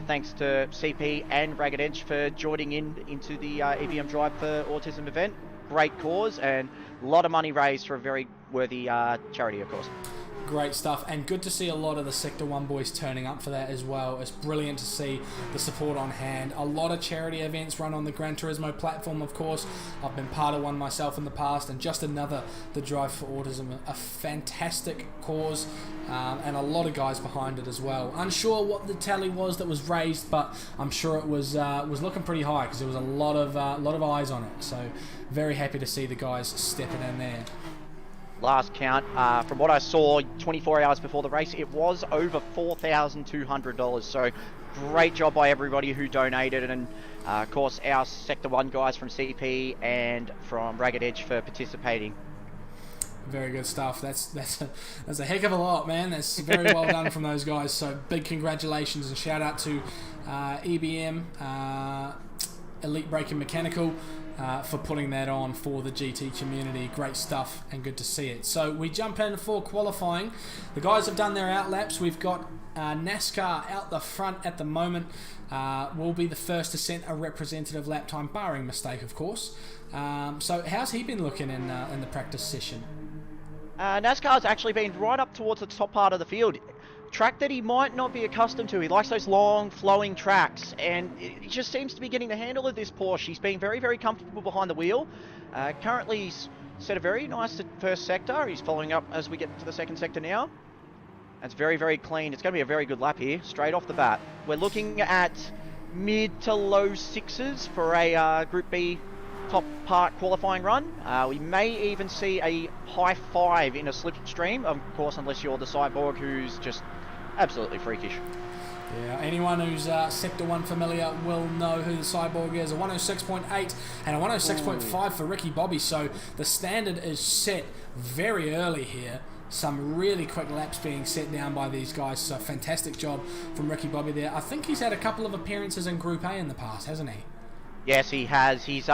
Thanks to CP and Ragged Edge for joining into the EBM Drive for Autism event. Great cause and a lot of money raised for a very worthy charity, of course. Great stuff, and good to see a lot of the Sector 1 boys turning up for that as well. It's brilliant to see the support on hand. A lot of charity events run on the Gran Turismo platform, of course. I've been part of one myself in the past, and just another, the Drive for Autism, a fantastic cause, and a lot of guys behind it as well. Unsure what the tally was that was raised, but I'm sure it was looking pretty high because there was a lot of eyes on it. So very happy to see the guys stepping in there. Last count, from what I saw 24 hours before the race, it was over $4,200. So great job by everybody who donated, and of course our Sector 1 guys from CP and from Ragged Edge for participating. Very good stuff. That's a heck of a lot, man. That's very well done from those guys. So big congratulations and shout out to EBM, Elite Braking Mechanical, for putting that on for the GT community. Great stuff and good to see it. So we jump in for qualifying. The guys have done their outlaps. We've got NASCAR out the front at the moment. Will be the first to set a representative lap time, barring mistake, of course. So how's he been looking in the practice session? NASCAR's actually been right up towards the top part of the field. Track that he might not be accustomed to. He likes those long, flowing tracks, and he just seems to be getting the handle of this Porsche. He's been very, very comfortable behind the wheel. Currently, he's set a very nice first sector. He's following up as we get to the second sector now. It's very, very clean. It's going to be a very good lap here, straight off the bat. We're looking at mid to low sixes for a Group B top part qualifying run. We may even see a high 5 in a slipstream, of course, unless you're the Cyborg, who's just absolutely freakish. Yeah, anyone who's Sector 1 familiar will know who the Cyborg is. A 106.8 and a 106.5 for Ricky Bobby, so the standard is set very early here. Some really quick laps being set down by these guys, so fantastic job from Ricky Bobby there. I think he's had a couple of appearances in Group A in the past, hasn't he? Yes, he has. He's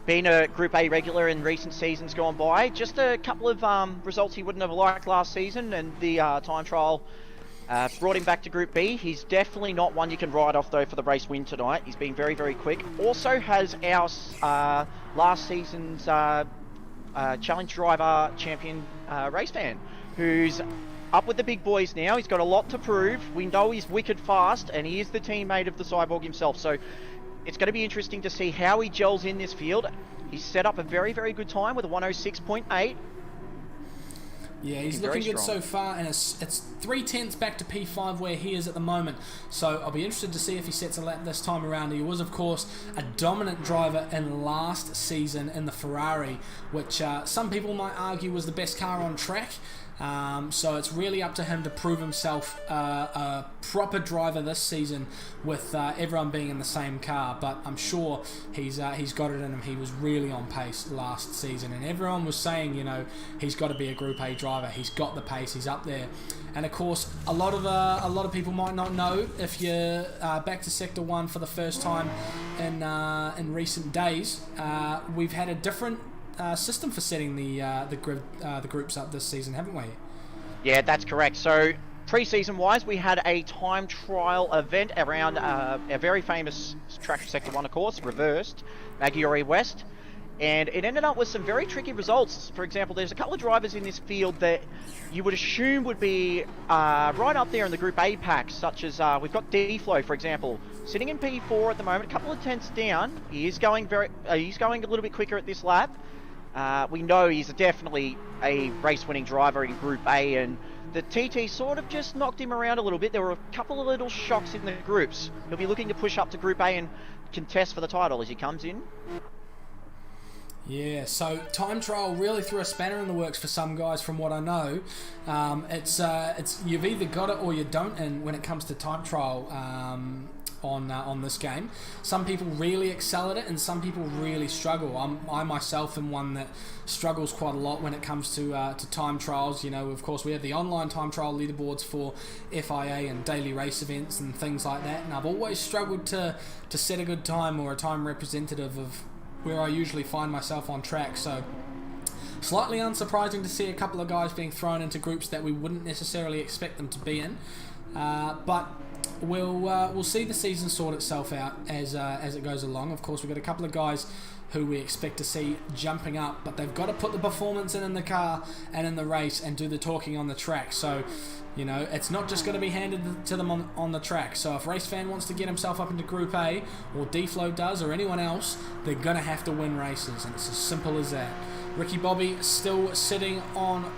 been a Group A regular in recent seasons gone by. Just a couple of results he wouldn't have liked last season, and the time trial brought him back to Group B. He's definitely not one you can ride off, though, for the race win tonight. He's been very, very quick. Also has our last season's Challenge Driver champion race fan, who's up with the big boys now. He's got a lot to prove. We know he's wicked fast, and he is the teammate of the Cyborg himself. So it's going to be interesting to see how he gels in this field. He's set up a very, very good time with a 106.8. Yeah, he's looking good so far, and it's 3/10 back to P5 where he is at the moment. So I'll be interested to see if he sets a lap this time around. He was, of course, a dominant driver in last season in the Ferrari, which some people might argue was the best car on track. So it's really up to him to prove himself a proper driver this season with everyone being in the same car. But I'm sure he's got it in him. He was really on pace last season, and everyone was saying, you know, he's got to be a Group A driver. He's got the pace. He's up there. And of course, a lot of people might not know, if you're back to Sector 1 for the first time in recent days, we've had a different system for setting the groups up this season, haven't we? Yeah, that's correct. So pre-season wise, we had a time trial event around a very famous track of Sector 1, of course, reversed, Maggiore West, and it ended up with some very tricky results. For example, there's a couple of drivers in this field that you would assume would be right up there in the Group A packs, such as we've got D-Flow, for example, sitting in P4 at the moment, a couple of tenths down. He's going a little bit quicker at this lap. We know he's definitely a race-winning driver in Group A, and the TT sort of just knocked him around a little bit. There were a couple of little shocks in the groups. He'll be looking to push up to Group A and contest for the title as he comes in. Yeah, so time trial really threw a spanner in the works for some guys, from what I know. It's you've either got it or you don't, and when it comes to time trial on this game, some people really excel at it and some people really struggle. I myself am one that struggles quite a lot when it comes to time trials. You know, of course, we have the online time trial leaderboards for FIA and daily race events and things like that, and I've always struggled to set a good time or a time representative of where I usually find myself on track. So slightly unsurprising to see a couple of guys being thrown into groups that we wouldn't necessarily expect them to be in, but we'll see the season sort itself out as it goes along. Of course, we've got a couple of guys who we expect to see jumping up, but they've got to put the performance in the car and in the race and do the talking on the track. So, you know, it's not just going to be handed to them on the track. So if Race Fan wants to get himself up into Group A, or D-Flow does, or anyone else, they're going to have to win races, and it's as simple as that. Ricky Bobby still sitting on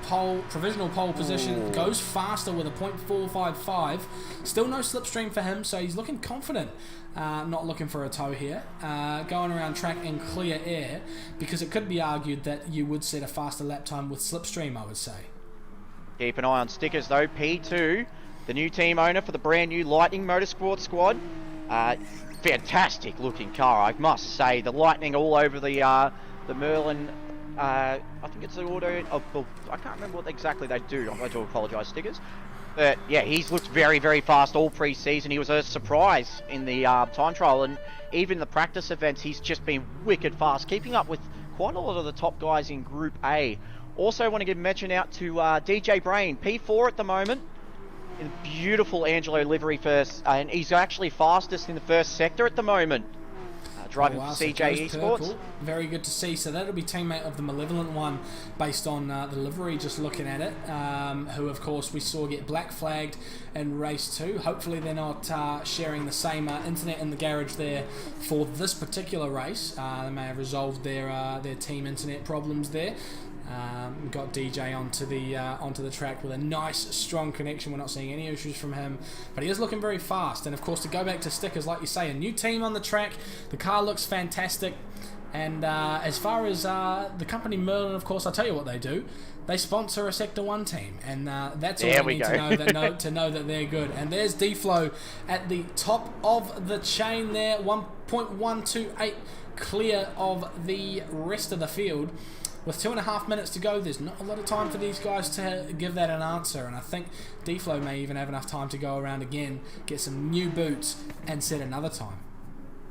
provisional pole position. Goes faster with a .455. Still no slipstream for him, so he's looking confident. Not looking for a tow here. Going around track in clear air, because it could be argued that you would set a faster lap time with slipstream, I would say. Keep an eye on stickers though. P2 the new team owner for the brand new Lightning Motorsport squad. Fantastic looking car, I must say. The Lightning all over the Merlin. I think it's the auto. Oh, I can't remember what exactly they do. I do apologise, stickers. But yeah, he's looked very, very fast all pre-season. He was a surprise in the time trial, and even the practice events, he's just been wicked fast, keeping up with quite a lot of the top guys in Group A. Also want to give a mention out to DJ Brain, P4 at the moment, in beautiful Angelo livery first, and he's actually fastest in the first sector at the moment. Driving for CJ Esports. Purple. Very good to see. So that'll be teammate of the Malevolent one, based on the livery, just looking at it, who of course we saw get black flagged in race 2. Hopefully they're not sharing the same internet in the garage there for this particular race. They may have resolved their team internet problems there. Got DJ onto the track with a nice strong connection. We're not seeing any issues from him, but he is looking very fast. And of course, to go back to stickers, like you say, a new team on the track. The car looks fantastic. And as far as the company Merlin, of course, I'll tell you what they do. They sponsor a Sector 1 team, and that's all we need to know that they're good. And there's D-Flow at the top of the chain there, 1.128 clear of the rest of the field. With 2.5 minutes to go, there's not a lot of time for these guys to give that an answer, and I think D-Flow may even have enough time to go around again, get some new boots, and set another time.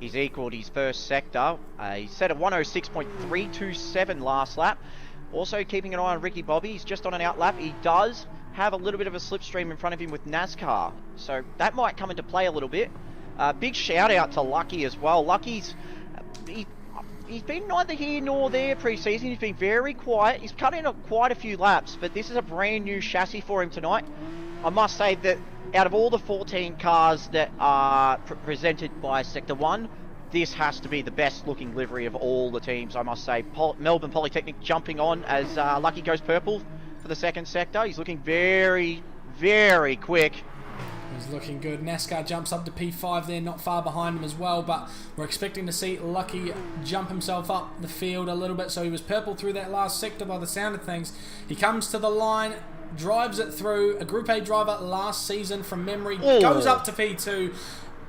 He's equalled his first sector. He set a 106.327 last lap. Also keeping an eye on Ricky Bobby. He's just on an out lap. He does have a little bit of a slipstream in front of him with NASCAR, so that might come into play a little bit. Big shout out to Lucky as well. Lucky's... He's been neither here nor there pre-season. He's been very quiet. He's cut in quite a few laps, but this is a brand new chassis for him tonight. I must say that out of all the 14 cars that are presented by Sector 1, this has to be the best looking livery of all the teams, I must say. Melbourne Polytechnic jumping on as Lucky goes purple for the second sector. He's looking very, very quick. He's looking good. NASCAR jumps up to P5 there, not far behind him as well, but we're expecting to see Lucky jump himself up the field a little bit. So he was purple through that last sector by the sound of things. He comes to the line, drives it through. A Group A driver last season from memory, goes up to P2.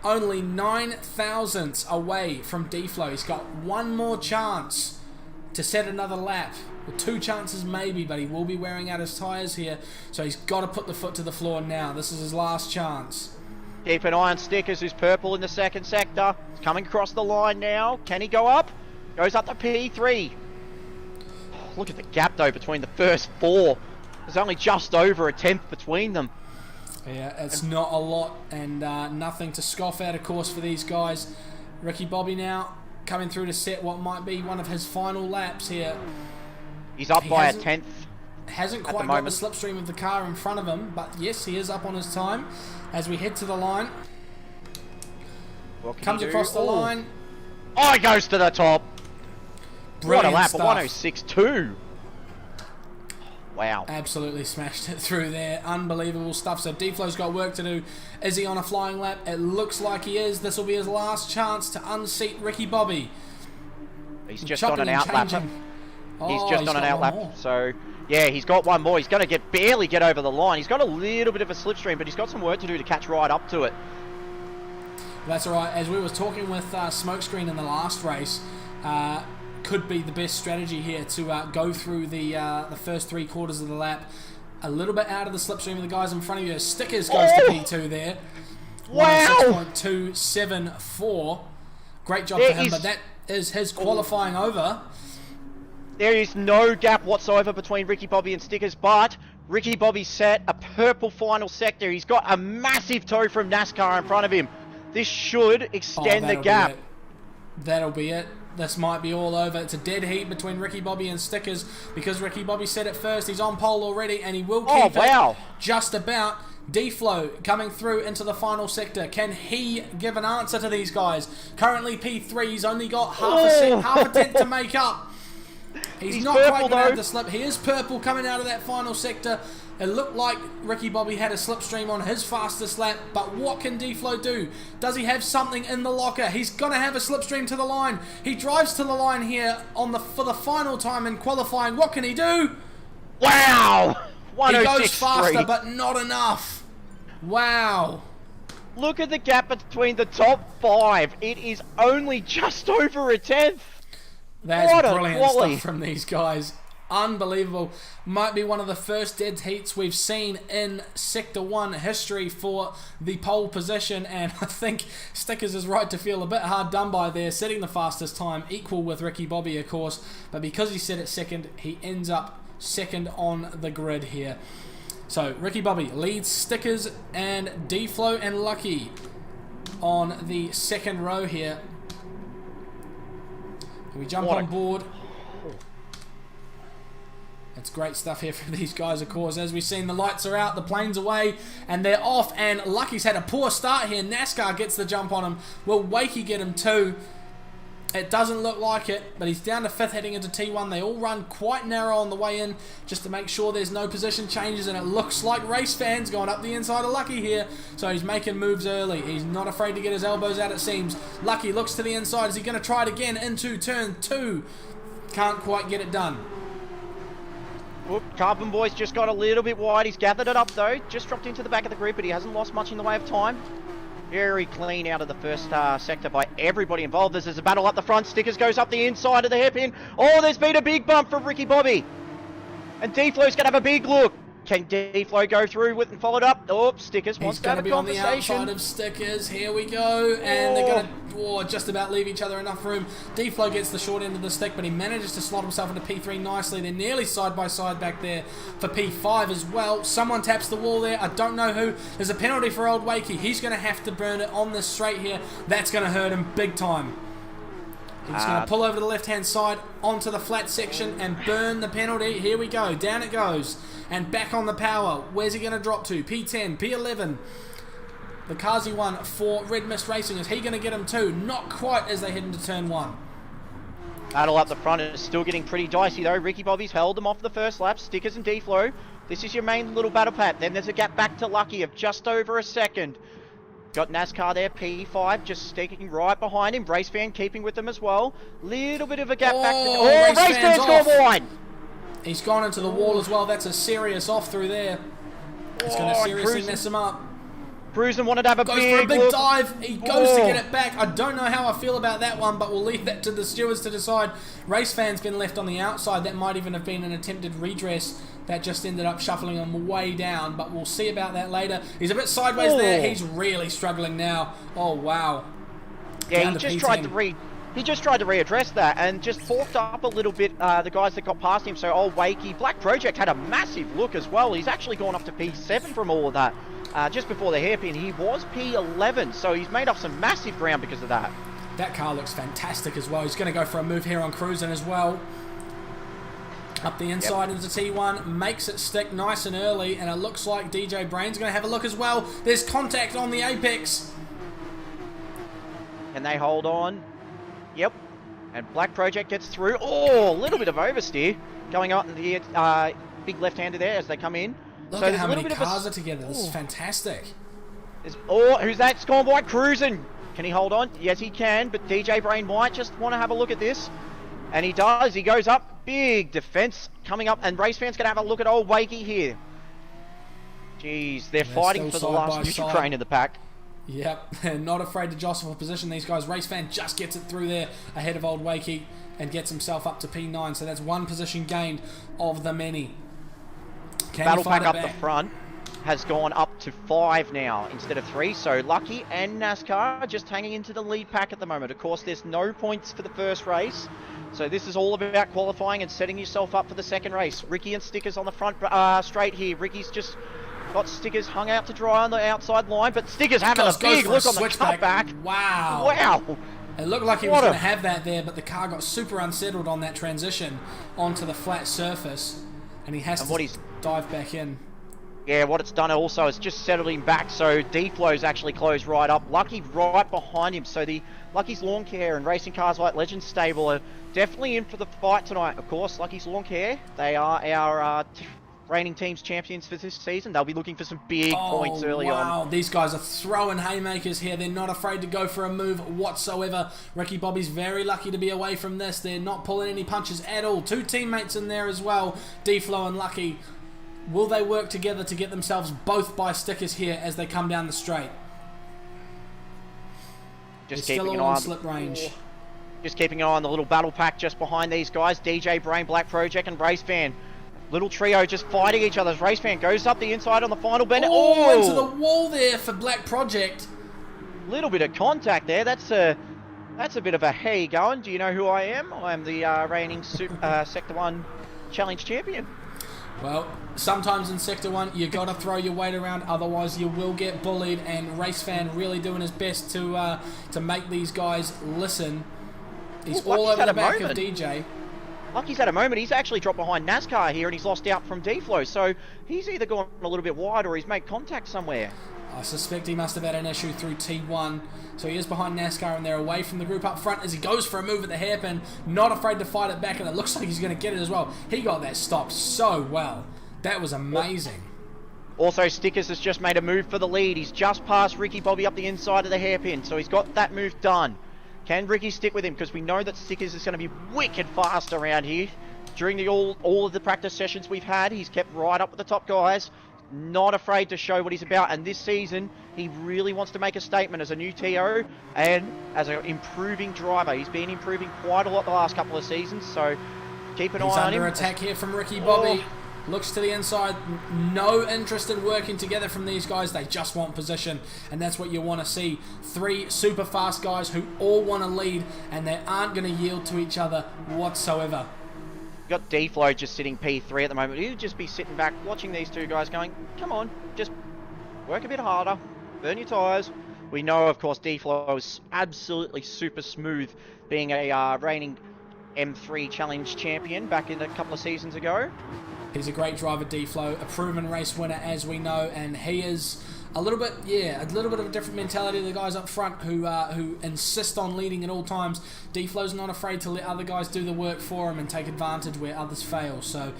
Only 9 thousandths away from D-Flow. He's got one more chance to set another lap. Well, 2 chances maybe, but he will be wearing out his tyres here, so he's got to put the foot to the floor now. This is his last chance. Keep an eye on Stickers, who's purple in the second sector. He's coming across the line now. Can he go up? Goes up to P3. Look at the gap, though, between the first 4. There's only just over a tenth between them. Yeah, it's not a lot, and nothing to scoff at, of course, for these guys. Ricky Bobby now coming through to set what might be one of his final laps here. He's up by a tenth. Hasn't quite got the slipstream of the car in front of him, but yes, he is up on his time as we head to the line. Comes across the line. Oh, he goes to the top. Brilliant what a lap, stuff. A 106.2. Wow. Absolutely smashed it through there. Unbelievable stuff. So D-Flow's got work to do. Is he on a flying lap? It looks like he is. This will be his last chance to unseat Ricky Bobby. He's just on an out lap. He's just on an out lap. So, yeah, he's got one more. He's going to barely get over the line. He's got a little bit of a slipstream, but he's got some work to do to catch right up to it. That's all right. As we were talking with Smokescreen in the last race, could be the best strategy here to go through the first 3 quarters of the lap a little bit out of the slipstream of the guys in front of you. Stickers goes to P2 there. Wow! 106.274. Great job for him, but that is his qualifying over. There is no gap whatsoever between Ricky Bobby and Stickers, but Ricky Bobby set a purple final sector. He's got a massive tow from NASCAR in front of him. This should extend the gap. That'll be it. This might be all over. It's a dead heat between Ricky Bobby and Stickers because Ricky Bobby said it first. He's on pole already, and he will keep it just about. D-Flow coming through into the final sector. Can he give an answer to these guys? Currently P3. He's only got half a tenth to make up. He's not quite going to have the slip. He is purple coming out of that final sector. It looked like Ricky Bobby had a slipstream on his fastest lap, but what can D-Flow do? Does he have something in the locker? He's going to have a slipstream to the line. He drives to the line here for the final time in qualifying. What can he do? Wow! He goes faster, but not enough. Wow. Look at the gap between the top 5. It is only just over a tenth. That's What a brilliant quality. stuff from these guys. Unbelievable. Might be one of the first dead heats we've seen in Sector 1 history for the pole position, and I think Stickers is right to feel a bit hard done by there, setting the fastest time, equal with Ricky Bobby, of course, but because he set it second, he ends up second on the grid here. So Ricky Bobby leads Stickers and D-Flow and Lucky on the second row here. We jump on board. It's great stuff here from these guys, of course. As we've seen, the lights are out, the plane's away, and they're off. And Lucky's had a poor start here. NASCAR gets the jump on him. Will Wakey get him too? It doesn't look like it, but he's down to 5th heading into T1. They all run quite narrow on the way in just to make sure there's no position changes, and it looks like Race Fan's going up the inside of Lucky here. So he's making moves early. He's not afraid to get his elbows out, it seems. Lucky looks to the inside. Is he going to try it again into turn 2? Can't quite get it done. Oop, Carbon Boy's just got a little bit wide. He's gathered it up though. Just dropped into the back of the grid, but he hasn't lost much in the way of time. Very clean out of the first sector by everybody involved. There's a battle up the front. Stickers goes up the inside of the hairpin. Oh, there's been a big bump from Ricky Bobby. And D-Flow's going to have a big look. Can D-Flow go through with and follow it up? Oh, Stickers wants to have a conversation. He's going to be on the outside of Stickers. Here we go. And they're going to just about leave each other enough room. D-Flow gets the short end of the stick, but he manages to slot himself into P3 nicely. They're nearly side by side back there for P5 as well. Someone taps the wall there. I don't know who. There's a penalty for old Wakey. He's going to have to burn it on this straight here. That's going to hurt him big time. He's going to pull over to the left-hand side onto the flat section and burn the penalty. Here we go. Down it goes. And back on the power. Where's he going to drop to? P10, P11. The Kazi one for Red Mist Racing. Is he going to get him too? Not quite as they head into turn 1. Battle up the front is still getting pretty dicey though. Ricky Bobby's held them off the first lap. Stickers and D-Flow. This is your main little battle path. Then there's a gap back to Lucky of just over a second. Got NASCAR there, P5, just sticking right behind him. Race Fan keeping with them as well. Little bit of a gap back to... Oh, Race Fan's gone wide! He's gone into the wall as well. That's a serious off through there. It's going to seriously mess him up. Cruisin wanted to have a big dive. He goes to get it back. I don't know how I feel about that one, but we'll leave that to the stewards to decide. Race Fan's been left on the outside. That might even have been an attempted redress that just ended up shuffling him way down, but we'll see about that later. He's a bit sideways there. He's really struggling now. Oh, wow. Yeah, he just tried to readdress that and just forked up a little bit the guys that got past him. So old Wakey, Black Project had a massive look as well. He's actually gone up to P7 from all of that. Just before the hairpin, he was P11, so he's made up some massive ground because of that. That car looks fantastic as well. He's going to go for a move here on Cruisin as well. Up the inside into T1, makes it stick nice and early, and it looks like DJ Brain's going to have a look as well. There's contact on the apex. Can they hold on? Yep. And Black Project gets through. Oh, a little bit of oversteer going out in the big left-hander there as they come in. Look at how many cars are together. This is fantastic. Who's that? Scorn White Cruisin'. Can he hold on? Yes, he can, but DJ Brain might just want to have a look at this. And he does. He goes up. Big defense coming up. And Race Fan's going to have a look at old Wakey here. Jeez, they're fighting for the last neutral train in the pack. Yep, they're not afraid to jostle for position, these guys. Race Fan just gets it through there ahead of old Wakey and gets himself up to P9. So that's one position gained of the many. Battle pack up the front has gone up to 5 now instead of 3. So Lucky and NASCAR are just hanging into the lead pack at the moment. Of course, there's no points for the first race. So this is all about qualifying and setting yourself up for the second race. Ricky and Stickers on the front straight here. Ricky's just got Stickers hung out to dry on the outside line, but Stickers having a big look on the cutback. Wow. Wow. It looked like he was going to have that there, but the car got super unsettled on that transition onto the flat surface, and he has to dive back in. Yeah, what it's done also is just settled him back, so D-Flow's actually closed right up. Lucky right behind him, so the Lucky's Lawn Care and Racing Cars Like Legends stable are definitely in for the fight tonight. Of course, Lucky's Lawn Care, they are our reigning team's champions for this season. They'll be looking for some big points early on. Wow, these guys are throwing haymakers here. They're not afraid to go for a move whatsoever. Ricky Bobby's very lucky to be away from this. They're not pulling any punches at all. Two teammates in there as well, D-Flow and Lucky. Will they work together to get themselves both by stickers here as they come down the straight? Just They're keeping still an all eye in on slip range. Just keeping an eye on the little battle pack just behind these guys. DJ Brain, Black Project, and Race Fan. Little trio just fighting each other. Race Fan goes up the inside on the final bend. Oh, into the wall there for Black Project. Little bit of contact there. That's a bit of a hey going. Do you know who I am? I am the reigning Sector 1 Challenge Champion. Well, sometimes in Sector 1 you got to throw your weight around, otherwise you will get bullied, and Race Fan really doing his best to make these guys listen. He's all over the back of DJ. Lucky's had a moment. He's actually dropped behind NASCAR here and he's lost out from D-Flow. So he's either gone a little bit wide or he's made contact somewhere. I suspect he must have had an issue through T1. So he is behind NASCAR and they're away from the group up front as he goes for a move at the hairpin. Not afraid to fight it back, and it looks like he's going to get it as well. He got that stopped so well. That was amazing. Also, Stickers has just made a move for the lead. He's just passed Ricky Bobby up the inside of the hairpin. So he's got that move done. Can Ricky stick with him? Because we know that Stickers is going to be wicked fast around here. During all of the practice sessions we've had, he's kept right up with the top guys. Not afraid to show what he's about. And this season, he really wants to make a statement as a new TO and as an improving driver. He's been improving quite a lot the last couple of seasons. So keep an eye on him. He's under attack here from Ricky Bobby. Looks to the inside. No interest in working together from these guys. They just want position. And that's what you want to see. Three super fast guys who all want to lead. And they aren't going to yield to each other whatsoever. Got D-Flow just sitting P3 at the moment. He'd just be sitting back watching these two guys going, come on, just work a bit harder. Burn your tyres. We know, of course, D-Flow is absolutely super smooth, being a reigning M3 Challenge champion back in a couple of seasons ago. He's a great driver, D-Flow, a proven race winner, as we know, and he is a little bit of a different mentality to the guys up front who insist on leading at all times. D-Flow's not afraid to let other guys do the work for him and take advantage where others fail. So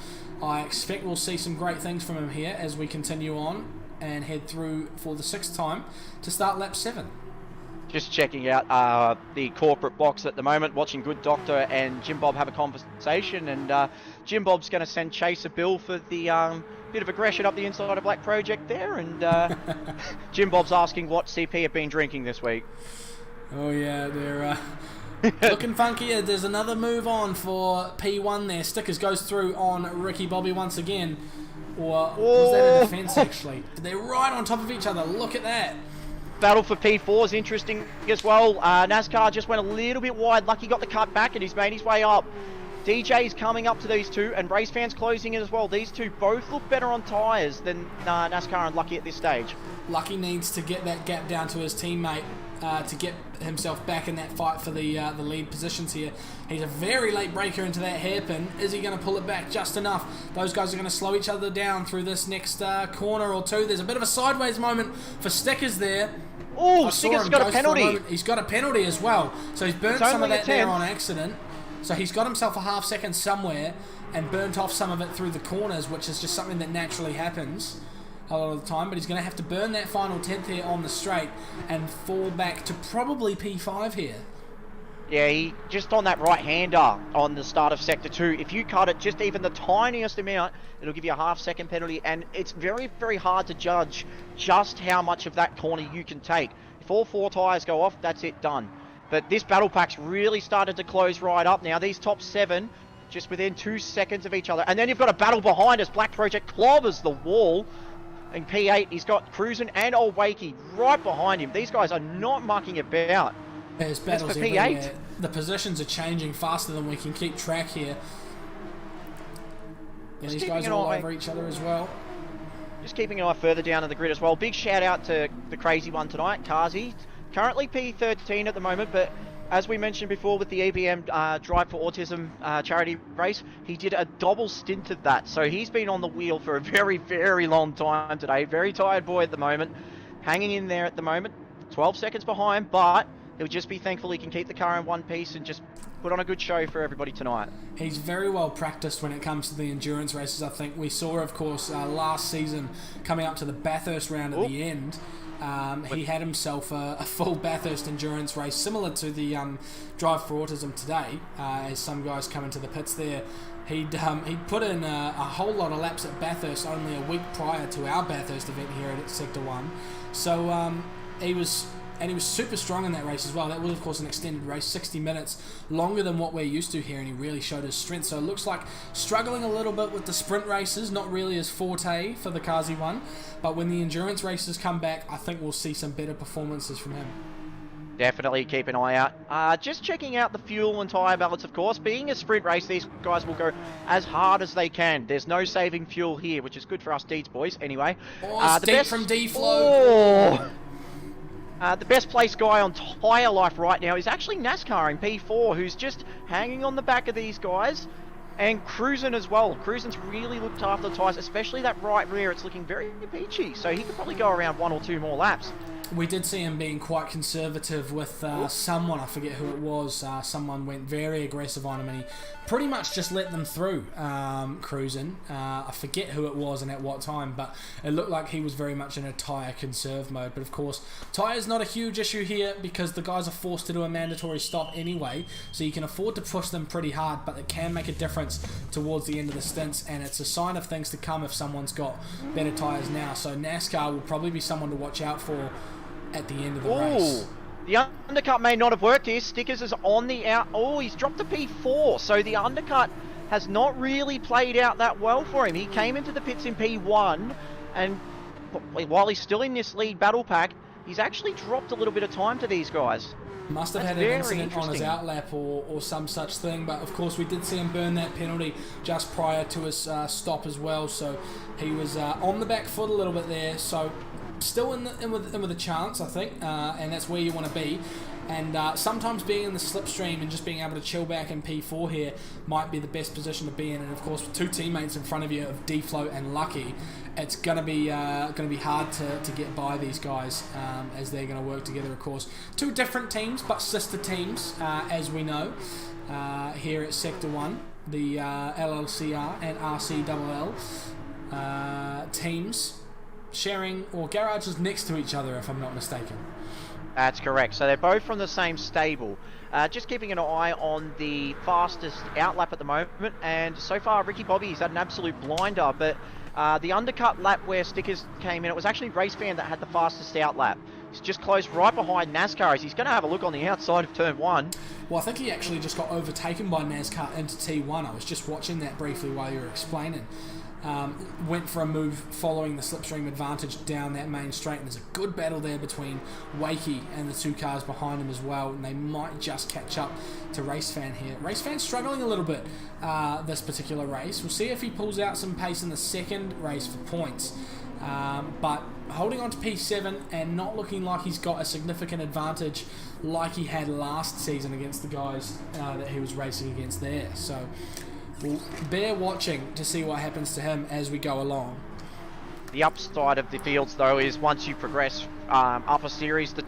I expect we'll see some great things from him here as we continue on and head through for the 6th time to start lap 7. Just checking out the corporate box at the moment, watching Good Doctor and Jim Bob have a conversation, and Jim Bob's going to send Chase a bill for the bit of aggression up the inside of Black Project there, and Jim Bob's asking what CP have been drinking this week. Oh yeah, they're looking funky. There's another move on for P1 there. Stickers goes through on Ricky Bobby once again. Or was that a defense actually? They're right on top of each other. Look at that. Battle for P4 is interesting as well. NASCAR just went a little bit wide. Lucky got the cut back and he's made his way up. DJ's coming up to these two and Race Fan's closing in as well. These two both look better on tyres than NASCAR and Lucky at this stage. Lucky needs to get that gap down to his teammate to get himself back in that fight for the lead positions here. He's a very late breaker into that hairpin. Is he going to pull it back just enough? Those guys are going to slow each other down through this next corner or two. There's a bit of a sideways moment for Stickers there. Oh, Stickers got a penalty. He's got a penalty as well. So he's burnt some of that there on accident. So he's got himself a half second somewhere and burnt off some of it through the corners, which is just something that naturally happens a lot of the time. But he's going to have to burn that final 10th here on the straight and fall back to probably P5 here. Yeah, he just on that right-hander on the start of Sector 2. If you cut it just even the tiniest amount, it'll give you a half-second penalty. And it's very, very hard to judge just how much of that corner you can take. If all 4 tyres go off, that's it, done. But this battle pack's really started to close right up now. These top 7 just within 2 seconds of each other. And then you've got a battle behind us. Black Project clobbers the wall. In P8, he's got Cruisin' and Old Wakey right behind him. These guys are not mucking about. There's battles everywhere. The positions are changing faster than we can keep track here. Yeah, these guys are all over each other as well. Just keeping an eye further down in the grid as well. Big shout out to the crazy one tonight, Kazi. Currently P13 at the moment, but as we mentioned before with the ABM Drive for Autism charity race, he did a double stint of that. So he's been on the wheel for a very, very long time today. Very tired boy at the moment. Hanging in there at the moment. 12 seconds behind, but he'll just be thankful he can keep the car in one piece and just put on a good show for everybody tonight. He's very well practiced when it comes to the endurance races. I think we saw, of course, last season coming up to the Bathurst round at the end. He had himself a full Bathurst endurance race, similar to the Drive for Autism today, as some guys come into the pits there. He'd put in a whole lot of laps at Bathurst only a week prior to our Bathurst event here at Sector 1. So he was super strong in that race as well. That was, of course, an extended race, 60 minutes, longer than what we're used to here, and he really showed his strength. So it looks like struggling a little bit with the sprint races, not really his forte for the Kazi one, but when the endurance races come back, I think we'll see some better performances from him. Definitely keep an eye out. Just checking out the fuel and tyre balance, of course. Being a sprint race, these guys will go as hard as they can. There's no saving fuel here, which is good for us Deeds boys. Anyway, the best from D-Flow. The best placed guy on tyre life right now is actually NASCAR in P4, who's just hanging on the back of these guys and cruising as well. Cruising's really looked after the tyres, especially that right rear. It's looking very peachy, so he could probably go around 1 or 2 more laps. We did see him being quite conservative with someone, I forget who it was, someone went very aggressive on him and he pretty much just let them through cruising. I forget who it was and at what time, but it looked like he was very much in a tyre conserve mode. But of course, tyre's not a huge issue here because the guys are forced to do a mandatory stop anyway, so you can afford to push them pretty hard, but it can make a difference towards the end of the stints, and it's a sign of things to come if someone's got better tyres now. So NASCAR will probably be someone to watch out for at the end of the race. The undercut may not have worked here. Stickers is on the out. Oh, he's dropped to P4, so the undercut has not really played out that well for him. He came into the pits in P1, and while he's still in this lead battle pack, he's actually dropped a little bit of time to these guys. Must have had an incident on his outlap or some such thing, but of course we did see him burn that penalty just prior to his stop as well, so he was on the back foot a little bit there, so still in with a chance, I think, and that's where you want to be. And sometimes being in the slipstream and just being able to chill back in P4 here might be the best position to be in. And of course, with 2 teammates in front of you of D-Flow and Lucky, it's gonna be hard to get by these guys as they're going to work together. Of course, 2 different teams, but sister teams, as we know, here at Sector 1, the LLCR and RCLL teams sharing, or garages next to each other, if I'm not mistaken. That's correct. So they're both from the same stable. Just keeping an eye on the fastest outlap at the moment, and so far Ricky Bobby's had an absolute blinder, but the undercut lap where Stickers came in, it was actually Race Fan that had the fastest outlap. He's just close right behind NASCAR as he's going to have a look on the outside of turn 1. Well, I think he actually just got overtaken by NASCAR into T1. I was just watching that briefly while you were explaining. Went for a move following the slipstream advantage down that main straight, and there's a good battle there between Wakey and the 2 cars behind him as well, and they might just catch up to Race Fan here. Race Fan's struggling a little bit this particular race. We'll see if he pulls out some pace in the second race for points, but holding on to P7 and not looking like he's got a significant advantage like he had last season against the guys that he was racing against there. So we'll bear watching to see what happens to him as we go along. The upside of the fields, though, is once you progress up a series, the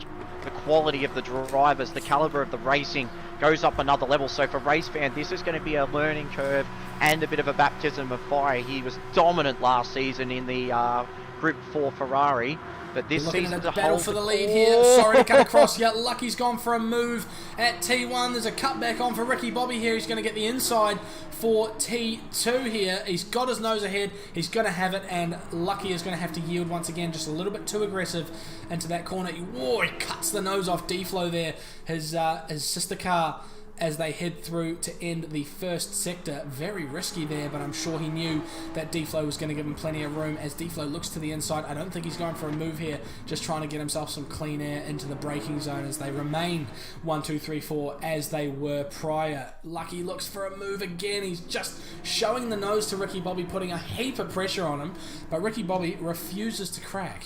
quality of the drivers, the caliber of the racing goes up another level. So for Race Fan, this is going to be a learning curve and a bit of a baptism of fire. He was dominant last season in the Group 4 Ferrari. But this season, the battle for the lead here. Sorry to cut across. Yeah, Lucky's gone for a move at T1. There's a cutback on for Ricky Bobby here. He's going to get the inside for T2 here. He's got his nose ahead. He's going to have it, and Lucky is going to have to yield once again. Just a little bit too aggressive into that corner. Whoa, he cuts the nose off D-Flow there. His sister car, as they head through to end the first sector. Very risky there, but I'm sure he knew that D-Flow was going to give him plenty of room. As D-Flow looks to the inside, I don't think he's going for a move here, just trying to get himself some clean air into the braking zone as they remain 1, 2, 3, 4 as they were prior. Lucky looks for a move again. He's just showing the nose to Ricky Bobby, putting a heap of pressure on him, but Ricky Bobby refuses to crack.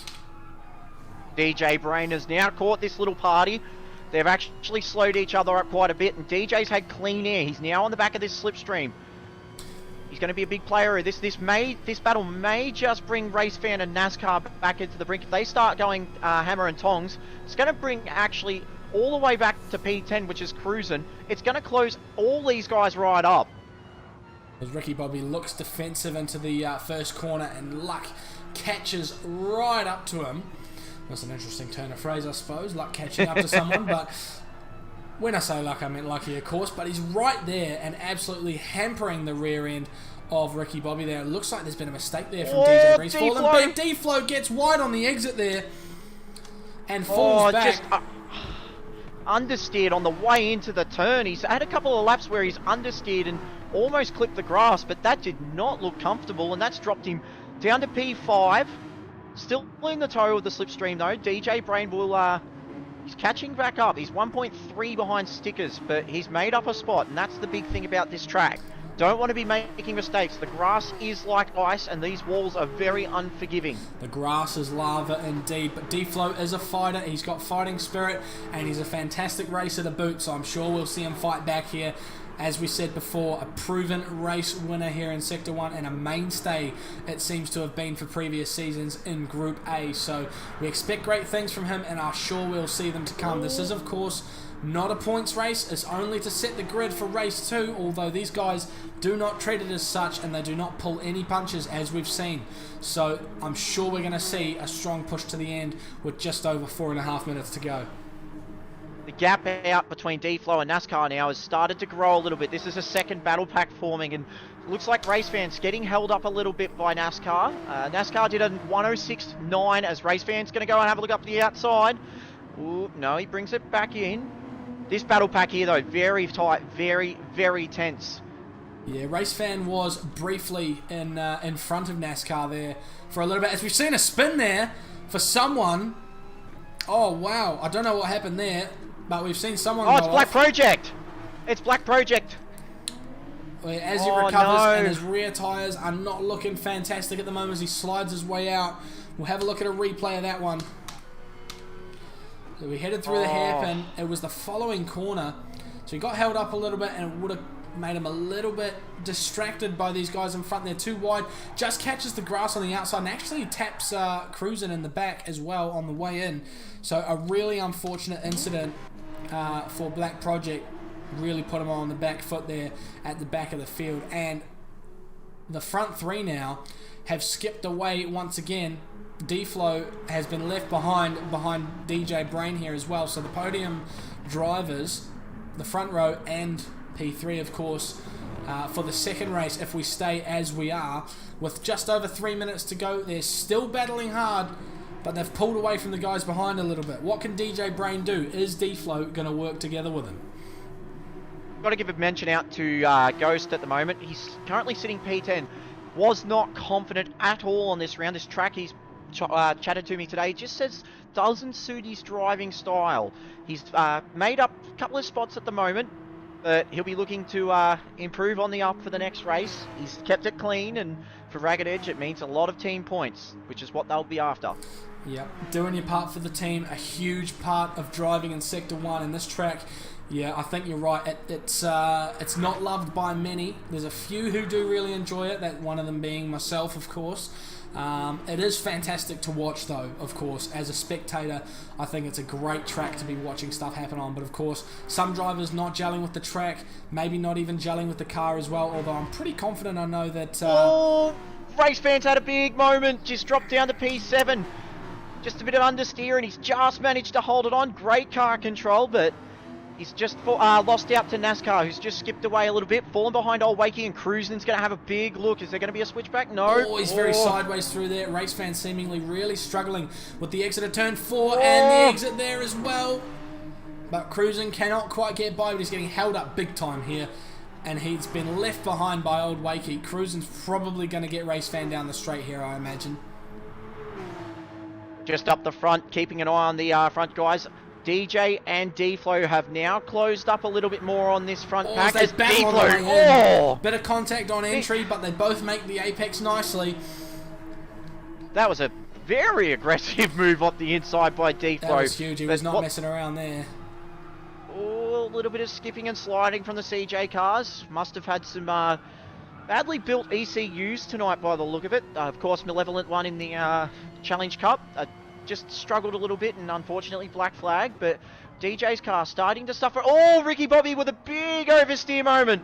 DJ Brain has now caught this little party. They've actually slowed each other up quite a bit, and DJ's had clean air. He's now on the back of this slipstream. He's going to be a big player. This battle may just bring Race Fan and NASCAR back into the brink. If they start going hammer and tongs, it's going to bring actually all the way back to P10, which is cruising. It's going to close all these guys right up. As Ricky Bobby looks defensive into the first corner, and Luck catches right up to him. That's an interesting turn of phrase, I suppose, luck catching up to someone, but when I say luck, I mean lucky, of course, but he's right there and absolutely hampering the rear end of Ricky Bobby there. It looks like there's been a mistake there from DJ Breeze. Fallen back, D-Flow gets wide on the exit there and falls back. Just understeered on the way into the turn. He's had a couple of laps where he's understeered and almost clipped the grass, but that did not look comfortable, and that's dropped him down to P5. Still in the tow of the slipstream though. DJ Brain will, he's catching back up. He's 1.3 behind Stickers, but he's made up a spot, and that's the big thing about this track. Don't want to be making mistakes. The grass is like ice, and these walls are very unforgiving. The grass is lava indeed, but D-Flow is a fighter. He's got fighting spirit, and he's a fantastic racer to boot, so I'm sure we'll see him fight back here. As we said before, a proven race winner here in Sector 1 and a mainstay, it seems to have been for previous seasons in Group A. So we expect great things from him, and I'm sure we'll see them to come. This is, of course, not a points race. It's only to set the grid for race 2, although these guys do not treat it as such, and they do not pull any punches, as we've seen. So I'm sure we're going to see a strong push to the end with just over 4.5 minutes to go. The gap out between D-Flow and NASCAR now has started to grow a little bit. This is a second battle pack forming, and looks like race fans getting held up a little bit by NASCAR. NASCAR did a 106.9 as race fans going to go and have a look up the outside. Ooh, no, he brings it back in. This battle pack here, though, very tight, very, very tense. Yeah, race fan was briefly in front of NASCAR there for a little bit. As we've seen a spin there for someone. Oh, wow. I don't know what happened there, but we've seen someone go it's Black off. Project. It's Black Project. As he recovers, and his rear tyres are not looking fantastic at the moment as he slides his way out. We'll have a look at a replay of that one. So we headed through the hairpin. It was the following corner. So he got held up a little bit, and it would have made him a little bit distracted by these guys in front. They're too wide. Just catches the grass on the outside and actually taps Cruisin in the back as well on the way in. So a really unfortunate incident for Black Project. Really put him on the back foot there at the back of the field. And the front three now have skipped away once again. D-Flow has been left behind DJ Brain here as well. So the podium drivers, the front row and P3 of course, for the second race, if we stay as we are, with just over 3 minutes to go, they're still battling hard, but they've pulled away from the guys behind a little bit. What can DJ Brain do? Is D-Flow going to work together with him? Got to give a mention out to Ghost at the moment. He's currently sitting P10. Was not confident at all on this round. This track he's chatted to me today just says doesn't suit his driving style. He's made up a couple of spots at the moment, but he'll be looking to improve on the up for the next race. He's kept it clean, and for Ragged Edge it means a lot of team points, which is what they'll be after. Yeah, doing your part for the team, a huge part of driving in Sector 1 in this track. Yeah, I think you're right. It's not loved by many. There's a few who do really enjoy it, that one of them being myself, of course. It is fantastic to watch, though, of course. As a spectator, I think it's a great track to be watching stuff happen on. But, of course, some drivers not gelling with the track, maybe not even gelling with the car as well, although I'm pretty confident I know that... Race fans had a big moment, just dropped down to P7. Just a bit of understeer, and he's just managed to hold it on. Great car control, but... he's just lost out to NASCAR, who's just skipped away a little bit, fallen behind Old Wakey, and Cruisin's going to have a big look. Is there going to be a switchback? No. Oh, he's very sideways through there. Race fan seemingly really struggling with the exit of turn 4 and the exit there as well. But Cruisin cannot quite get by, but he's getting held up big time here. And he's been left behind by Old Wakey. Cruisin's probably going to get race fan down the straight here, I imagine. Just up the front, keeping an eye on the front guys. DJ and D-Flow have now closed up a little bit more on this front pack. As D-Flow, bit of contact on entry, but they both make the apex nicely. That was a very aggressive move off the inside by D-Flow. That was huge. He was not messing around there. Oh, a little bit of skipping and sliding from the CJ cars. Must have had some badly built ECUs tonight by the look of it. Of course, Malevolent won in the Challenge Cup. Just struggled a little bit and unfortunately black flag, but DJ's car starting to suffer. Oh, Ricky Bobby with a big oversteer moment.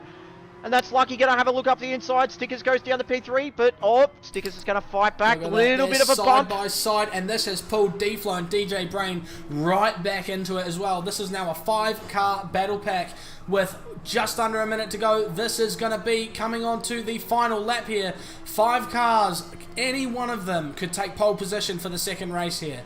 And that's Lucky going to have a look up the inside. Stickers goes down to P3, but Stickers is going to fight back. A little bit of a side bump. by side, and this has pulled D-Flow and DJ Brain right back into it as well. This is now a 5-car battle pack with just under a minute to go. This is going to be coming on to the final lap here. 5 cars, any one of them could take pole position for the second race here.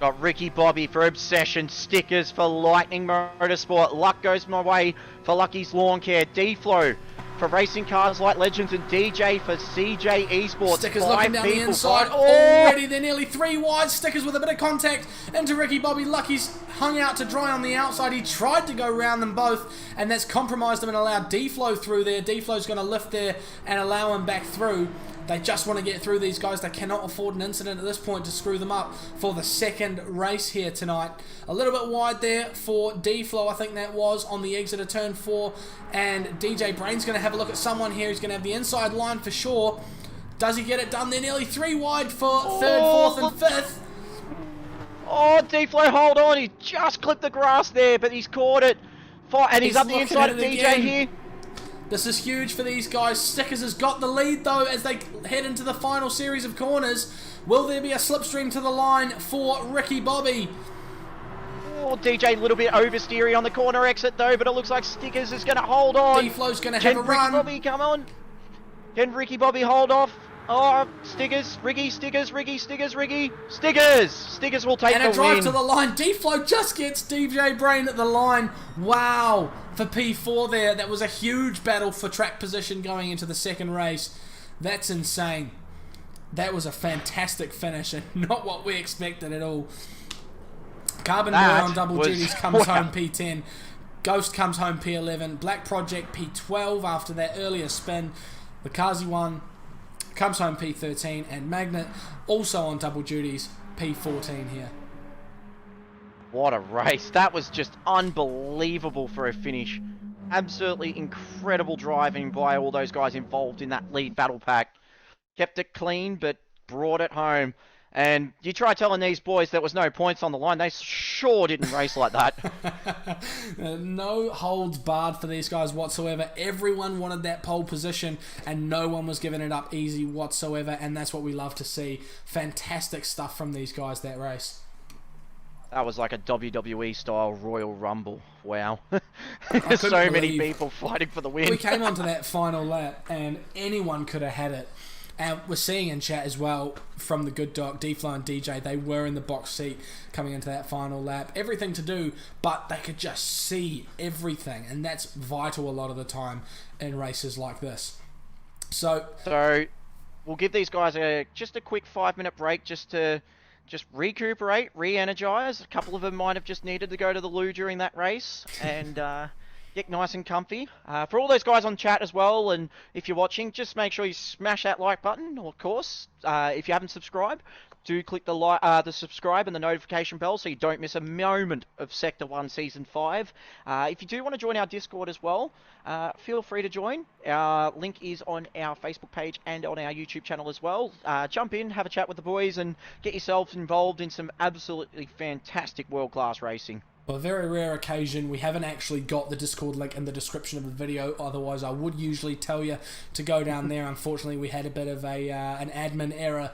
Got Ricky Bobby for Obsession, Stickers for Lightning Motorsport, Luck goes my way for Lucky's Lawn Care, D-Flow for Racing Cars Like Legends, and DJ for CJ Esports. Stickers looking down the inside, Oh! already they're nearly 3 wide. Stickers with a bit of contact into Ricky Bobby. Lucky's hung out to dry on the outside. He tried to go round them both, and that's compromised him and allowed D-Flow through there. D-Flow's going to lift there and allow him back through. They just want to get through these guys. They cannot afford an incident at this point to screw them up for the second race here tonight. A little bit wide there for D-Flow, I think that was, on the exit of turn 4. And DJ Brain's going to have a look at someone here. He's going to have the inside line for sure. Does he get it done? They're nearly 3 wide for 3rd, 4th and 5th. Oh, D-Flow, hold on. He just clipped the grass there, but he's caught it. And he's up the inside of DJ here. This is huge for these guys. Stickers has got the lead though as they head into the final series of corners. Will there be a slipstream to the line for Ricky Bobby? Oh, DJ a little bit oversteery on the corner exit though, but it looks like Stickers is going to hold on. D-Flow's going to have a Ricky run. Bobby, come on. Can Ricky Bobby hold off? Oh, Stickers, Ricky, Stickers, Ricky, Stickers, Ricky, Stickers! Stickers will take the win. And a drive to the line. D-Flow just gets DJ Brain at the line. Wow, for P4 there. That was a huge battle for track position going into the second race. That's insane. That was a fantastic finish and not what we expected at all. Carbon Boy on double duties comes home P10. Ghost comes home P11. Black Project P12 after that earlier spin. The Kazi one comes home P13, and Magnet also on double duties P14 here. What a race. That was just unbelievable for a finish. Absolutely incredible driving by all those guys involved in that lead battle pack. Kept it clean, but brought it home. And you try telling these boys there was no points on the line, they sure didn't race like that. No holds barred for these guys whatsoever. Everyone wanted that pole position and no one was giving it up easy whatsoever, and that's what we love to see. Fantastic stuff from these guys that race. That was like a WWE style Royal Rumble. Wow. There's so many people fighting for the win. We came onto that final lap and anyone could have had it. And we're seeing in chat as well from the good doc, D-Flow and DJ, they were in the box seat coming into that final lap. Everything to do, but they could just see everything. And that's vital a lot of the time in races like this. So we'll give these guys just a quick 5-minute break just to recuperate, re-energize. A couple of them might have just needed to go to the loo during that race. And get nice and comfy. For all those guys on chat as well, and if you're watching, just make sure you smash that like button, of course. If you haven't subscribed, do click the subscribe and the notification bell so you don't miss a moment of Sector 1 Season 5. If you do want to join our Discord as well, feel free to join. Our link is on our Facebook page and on our YouTube channel as well. Jump in, have a chat with the boys, and get yourself involved in some absolutely fantastic world-class racing. For a very rare occasion, we haven't actually got the Discord link in the description of the video, otherwise I would usually tell you to go down there. Unfortunately, we had a bit of an admin error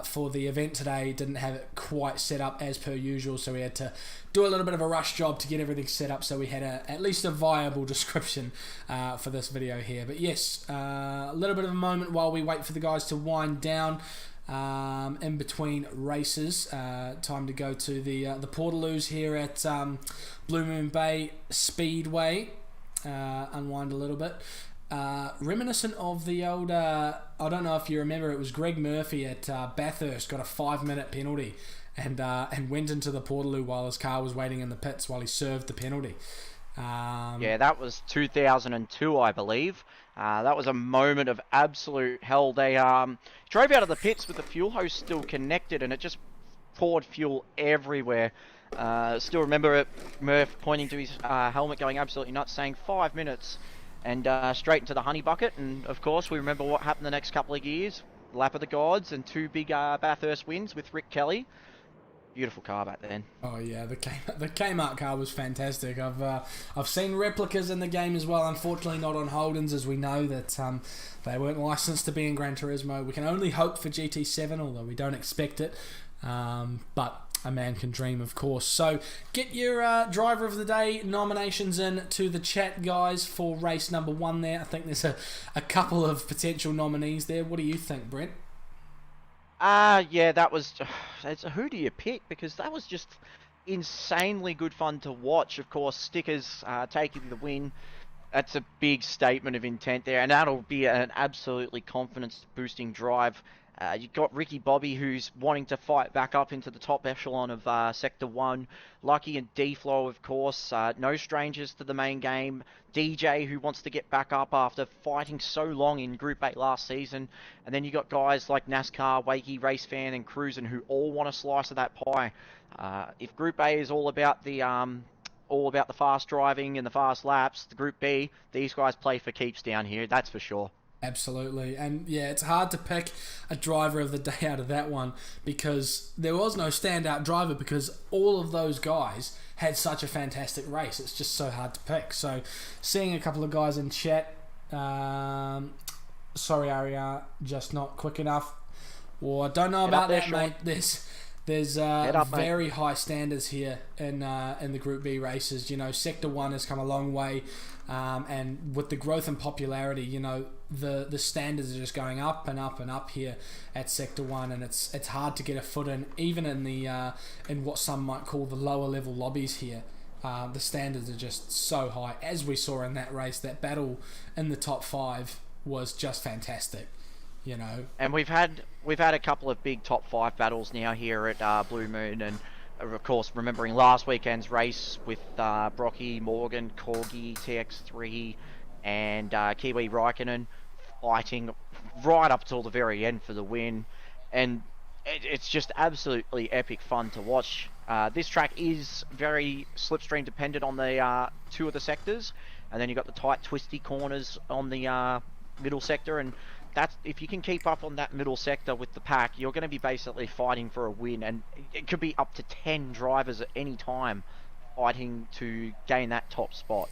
for the event today, didn't have it quite set up as per usual, so we had to do a little bit of a rush job to get everything set up so we had at least a viable description for this video here. But yes, a little bit of a moment while we wait for the guys to wind down. In between races, time to go to the Portaloos here at Blue Moon Bay Speedway, unwind a little bit, reminiscent of the old I don't know if you remember, it was Greg Murphy at Bathurst got a 5-minute penalty and went into the Portaloo while his car was waiting in the pits while he served the penalty. Yeah, that was 2002, I believe. That was a moment of absolute hell. They drove out of the pits with the fuel hose still connected, and it just poured fuel everywhere. Still remember it, Murph pointing to his helmet, going absolutely nuts, saying 5 minutes, and straight into the honey bucket. And of course, we remember what happened the next couple of years. Lap of the Gods and 2 big Bathurst wins with Rick Kelly. Beautiful car back then. Oh yeah, the Kmart car was fantastic. I've seen replicas in the game as well. Unfortunately, not on Holdens, as we know that they weren't licensed to be in Gran Turismo. We can only hope for GT7, although we don't expect it. But a man can dream, of course. So get your driver of the day nominations in to the chat, guys, for race number 1 there. I think there's a couple of potential nominees there. What do you think, Brent? Yeah, that was... who do you pick? Because that was just insanely good fun to watch. Of course, Stickers taking the win. That's a big statement of intent there, and that'll be an absolutely confidence-boosting drive. You've got Ricky Bobby, who's wanting to fight back up into the top echelon of Sector 1. Lucky and D-Flow, of course, no strangers to the main game. DJ, who wants to get back up after fighting so long in Group 8 last season. And then you got guys like NASCAR, Wakey, Race Fan, and Cruisin', who all want a slice of that pie. If Group A is all about the fast driving and the fast laps, the Group B, these guys play for keeps down here, that's for sure. Absolutely, and yeah, it's hard to pick a driver of the day out of that one because there was no standout driver because all of those guys had such a fantastic race. It's just so hard to pick. So seeing a couple of guys in chat, sorry Aria, just not quick enough. Well, I don't know about that, mate. There's very high standards here in the Group B races. You know, Sector 1 has come a long way, and with the growth and popularity, you know, the standards are just going up and up and up here at Sector 1, and it's hard to get a foot in, even in the in what some might call the lower level lobbies here. The standards are just so high, as we saw in that race. That battle in the top 5 was just fantastic. You know, and we've had a couple of big top 5 battles now here at Blue Moon, and of course remembering last weekend's race with Brocky, Morgan, Corgi, TX3, and Kiwi Raikkonen fighting right up till the very end for the win, and it's just absolutely epic fun to watch. This track is very slipstream dependent on the 2 of the sectors, and then you've got the tight twisty corners on the middle sector, and if you can keep up on that middle sector with the pack, you're going to be basically fighting for a win, and it could be up to 10 drivers at any time fighting to gain that top spot.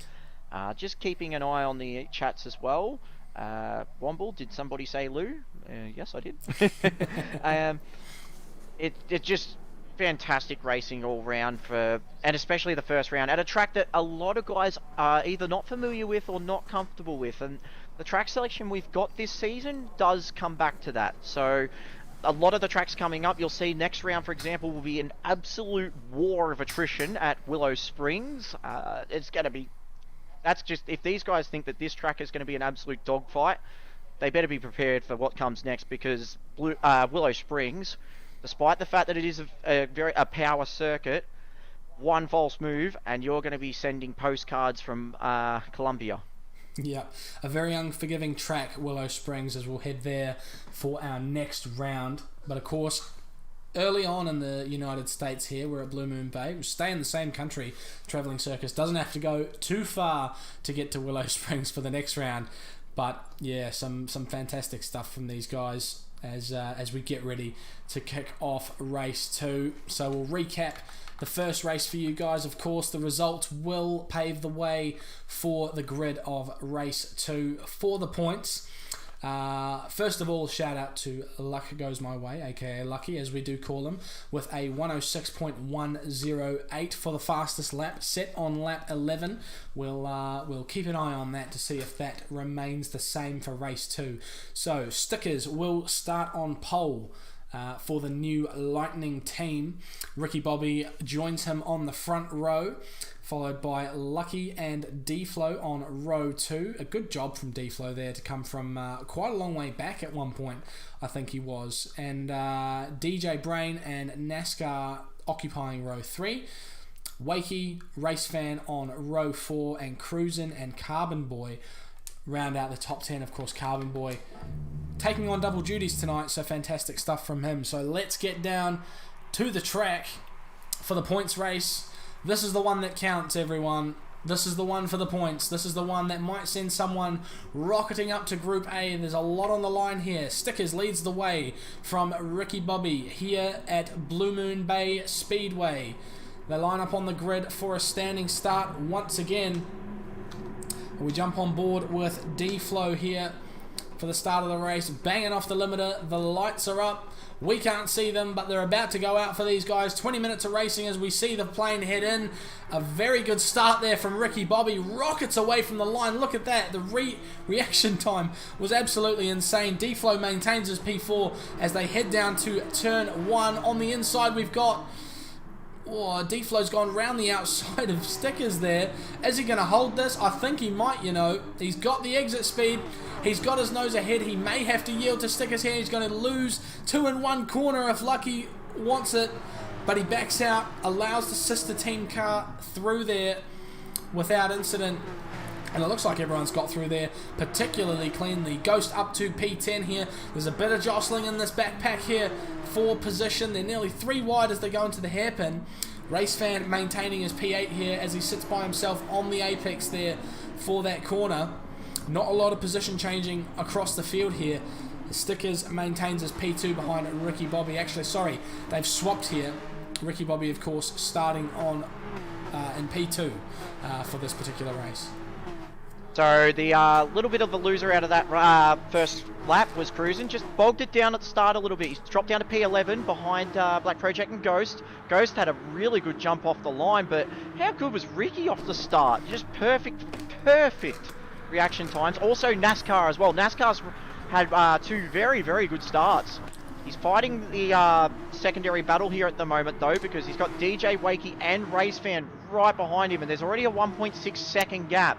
Just keeping an eye on the chats as well. Womble, did somebody say Lou? Yes, I did. It just fantastic racing all round and especially the first round at a track that a lot of guys are either not familiar with or not comfortable with, and the track selection we've got this season does come back to that. So a lot of the tracks coming up, you'll see next round, for example, will be an absolute war of attrition at Willow Springs. It's going to be... That's just... If these guys think that this track is going to be an absolute dogfight, they better be prepared for what comes next, because Willow Springs, despite the fact that it is a power circuit, one false move and you're going to be sending postcards from Colombia. Yeah, a very unforgiving track, Willow Springs, as we'll head there for our next round. But of course, early on in the United States here, we're at Blue Moon Bay. We stay in the same country. Travelling Circus doesn't have to go too far to get to Willow Springs for the next round. But yeah, some fantastic stuff from these guys as we get ready to kick off race 2. So we'll recap the first race for you guys. Of course, the results will pave the way for the grid of race 2 for the points. First of all, shout out to Luck Goes My Way, aka Lucky, as we do call him, with a 106.108 for the fastest lap, set on lap 11. We'll keep an eye on that to see if that remains the same for race 2. So Stickers will start on pole. For the new Lightning team. Ricky Bobby joins him on the front row, followed by Lucky and D-Flow on row 2. A good job from D-Flow there to come from quite a long way back at one point, I think he was. And DJ Brain and NASCAR occupying row 3. Wakey, Race Fan on row 4, and Cruisin' and Carbon Boy round out the top 10. Of course, Carbon Boy taking on double duties tonight, so fantastic stuff from him. So let's get down to the track for the points race. This is the one that counts, everyone. This is the one for the points. This is the one that might send someone rocketing up to Group A. There's a lot on the line here. Stickers leads the way from Ricky Bobby here at Blue Moon Bay Speedway. They line up on the grid for a standing start once again. We jump on board with D-Flow here for the start of the race. Banging off the limiter. The lights are up. We can't see them, but they're about to go out for these guys. 20 minutes of racing as we see the plane head in. A very good start there from Ricky Bobby. Rockets away from the line. Look at that. The reaction time was absolutely insane. D-Flow maintains his P4 as they head down to turn 1. On the inside, we've got... Oh, D-Flow's gone round the outside of Stickers there. Is he going to hold this? I think he might, you know. He's got the exit speed. He's got his nose ahead. He may have to yield to Stickers here. He's going to lose 2 in 1 corner if Lucky wants it. But he backs out, allows the sister team car through there without incident. And it looks like everyone's got through there particularly cleanly. Ghost up to P10 here. There's a bit of jostling in this backpack here for position. They're nearly 3 wide as they go into the hairpin. Race Fan maintaining his P8 here as he sits by himself on the apex there for that corner. Not a lot of position changing across the field here. Stickers maintains his P2 behind Ricky Bobby. Actually, sorry, they've swapped here. Ricky Bobby, of course, starting on in P2 for this particular race. So the little bit of a loser out of that first lap was Cruising. Just bogged it down at the start a little bit. He's dropped down to P11 behind Black Project and Ghost. Ghost had a really good jump off the line, but how good was Ricky off the start? Just perfect reaction times. Also NASCAR as well. NASCAR's had 2 very, very good starts. He's fighting the secondary battle here at the moment though, because he's got DJ, Wakey and Race Fan right behind him, and there's already a 1.6 second gap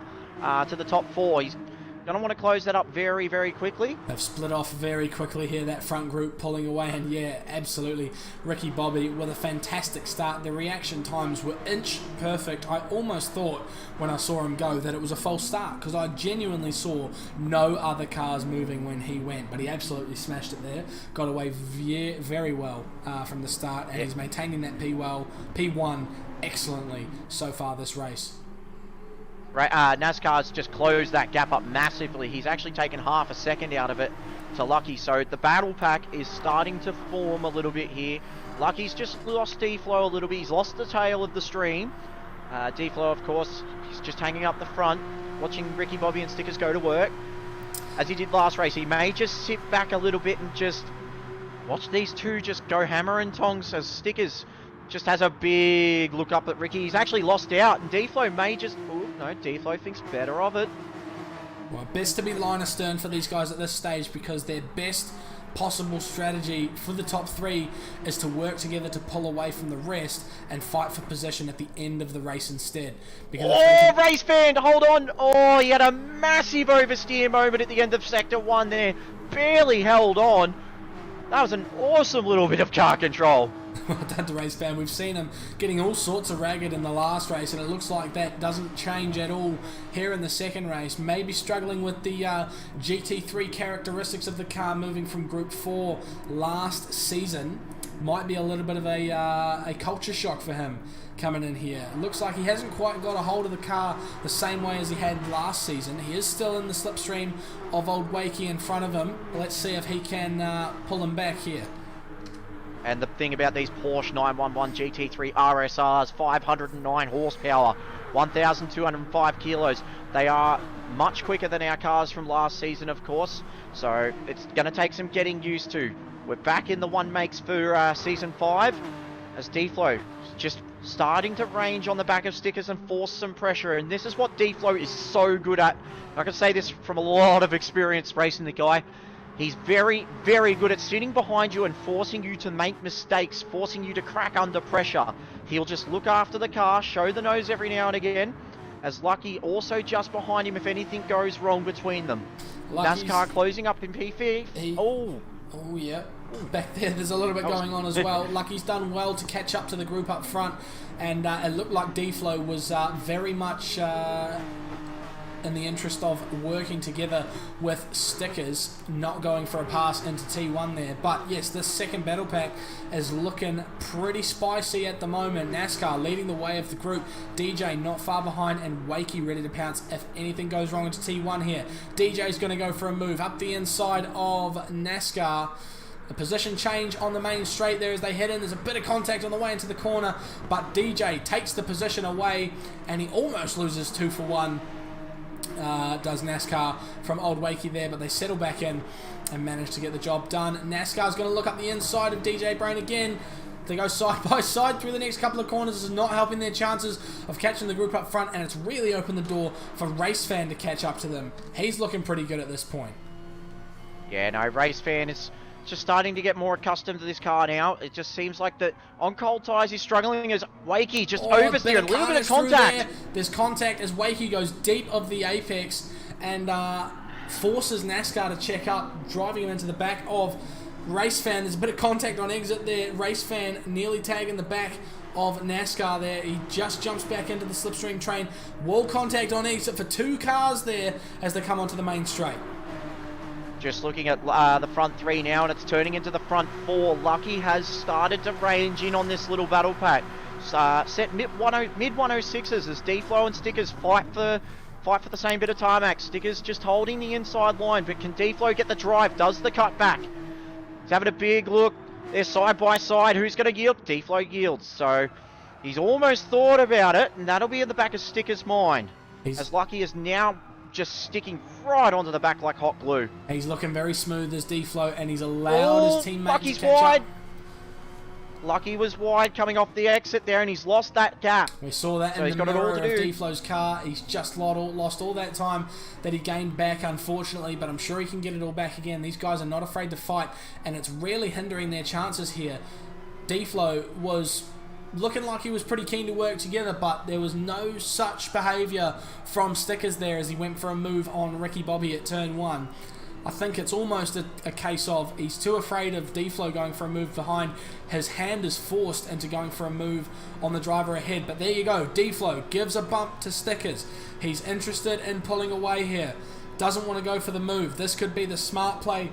to the top 4. He's going to want to close that up very, very quickly. They've split off very quickly here, that front group pulling away, and yeah, absolutely, Ricky Bobby with a fantastic start. The reaction times were inch perfect. I almost thought when I saw him go that it was a false start, because I genuinely saw no other cars moving when he went, but he absolutely smashed it there. Got away very well from the start, and he's maintaining that P1 excellently so far this race. Right, NASCAR's just closed that gap up massively. He's actually taken half a second out of it to Lucky. So the battle pack is starting to form a little bit here. Lucky's just lost D-Flow a little bit. He's lost the tail of the stream. D-Flow, of course, he's just hanging up the front, watching Ricky Bobby and Stickers go to work. As he did last race, he may just sit back a little bit and just watch these two just go hammer and tongs as Stickers just has a big look up at Ricky. He's actually lost out, and D-Flow may just... Oh, no, D-Flow thinks better of it. Well, best to be line astern for these guys at this stage, because their best possible strategy for the top 3 is to work together to pull away from the rest and fight for position at the end of the race instead. Because Race Fan, hold on. Oh, he had a massive oversteer moment at the end of Sector 1 there. Barely held on. That was an awesome little bit of car control. Well done to Race Fan. We've seen him getting all sorts of ragged in the last race, and it looks like that doesn't change at all here in the second race. Maybe struggling with the GT3 characteristics of the car, moving from Group 4 last season. Might be a little bit of a culture shock for him coming in here. It looks like he hasn't quite got a hold of the car the same way as he had last season. He is still in the slipstream of old Wakey in front of him. Let's see if he can pull him back here. And the thing about these Porsche 911 GT3 RSRs, 509 horsepower, 1,205 kilos. They are much quicker than our cars from last season, of course. So it's going to take some getting used to. We're back in the one makes for Season 5 as D-Flow just starting to range on the back of Stickers and force some pressure. And this is what D-Flow is so good at. I can say this from a lot of experience racing the guy. He's very, very good at sitting behind you and forcing you to make mistakes, forcing you to crack under pressure. He'll just look after the car, show the nose every now and again, as Lucky also just behind him if anything goes wrong between them. NASCAR closing up in P5. Oh, yeah. Back there's a little bit going on as well. Lucky's done well to catch up to the group up front, and it looked like D-Flow was very much in the interest of working together with Stickers, not going for a pass into T1 there. But yes, this second battle pack is looking pretty spicy at the moment. NASCAR leading the way of the group, DJ not far behind, and Wakey ready to pounce if anything goes wrong into T1 here. DJ's going to go for a move up the inside of NASCAR. A position change on the main straight there as they head in. There's a bit of contact on the way into the corner, but DJ takes the position away, and he almost loses 2 for 1. Does NASCAR from Old Wakey there, but they settle back in and manage to get the job done. NASCAR's going to look up the inside of DJ Brain again. They go side by side through the next couple of corners. This is not helping their chances of catching the group up front, and it's really opened the door for Race Fan to catch up to them. He's looking pretty good at this point. Yeah, no, Race Fan is just starting to get more accustomed to this car now. It just seems like that on cold tyres he's struggling as Wakey just oversteered. A little bit of contact. There's contact as Wakey goes deep of the apex and forces NASCAR to check up, driving him into the back of Race Fan. There's a bit of contact on exit there. Race Fan nearly tagging the back of NASCAR there. He just jumps back into the slipstream train. Wall contact on exit for 2 cars there as they come onto the main straight. Just looking at the front 3 now, and it's turning into the front 4. Lucky has started to range in on this little battle pack. Set mid 106s as D-Flow and Stickers fight for the same bit of tarmac. Stickers just holding the inside line, but can D-Flow get the drive? Does the cut back? He's having a big look. They're side by side. Who's going to yield? D-Flow yields. So he's almost thought about it, and that'll be in the back of Stickers' mind. As Lucky is now just sticking right onto the back like hot glue. He's looking very smooth as D-Flow, and he's allowed his teammate Lucky's to catch wide. up. Lucky was wide coming off the exit there, and he's lost that gap. We saw that in the mirror of D-Flow's car. He's just lost all that time that he gained back, unfortunately, but I'm sure he can get it all back again. These guys are not afraid to fight, and it's really hindering their chances here. D-Flow was looking like he was pretty keen to work together, but there was no such behaviour from Stickers there as he went for a move on Ricky Bobby at turn 1. I think it's almost a case of he's too afraid of D-Flow going for a move behind. His hand is forced into going for a move on the driver ahead. But there you go. D-Flow gives a bump to Stickers. He's interested in pulling away here. Doesn't want to go for the move. This could be the smart play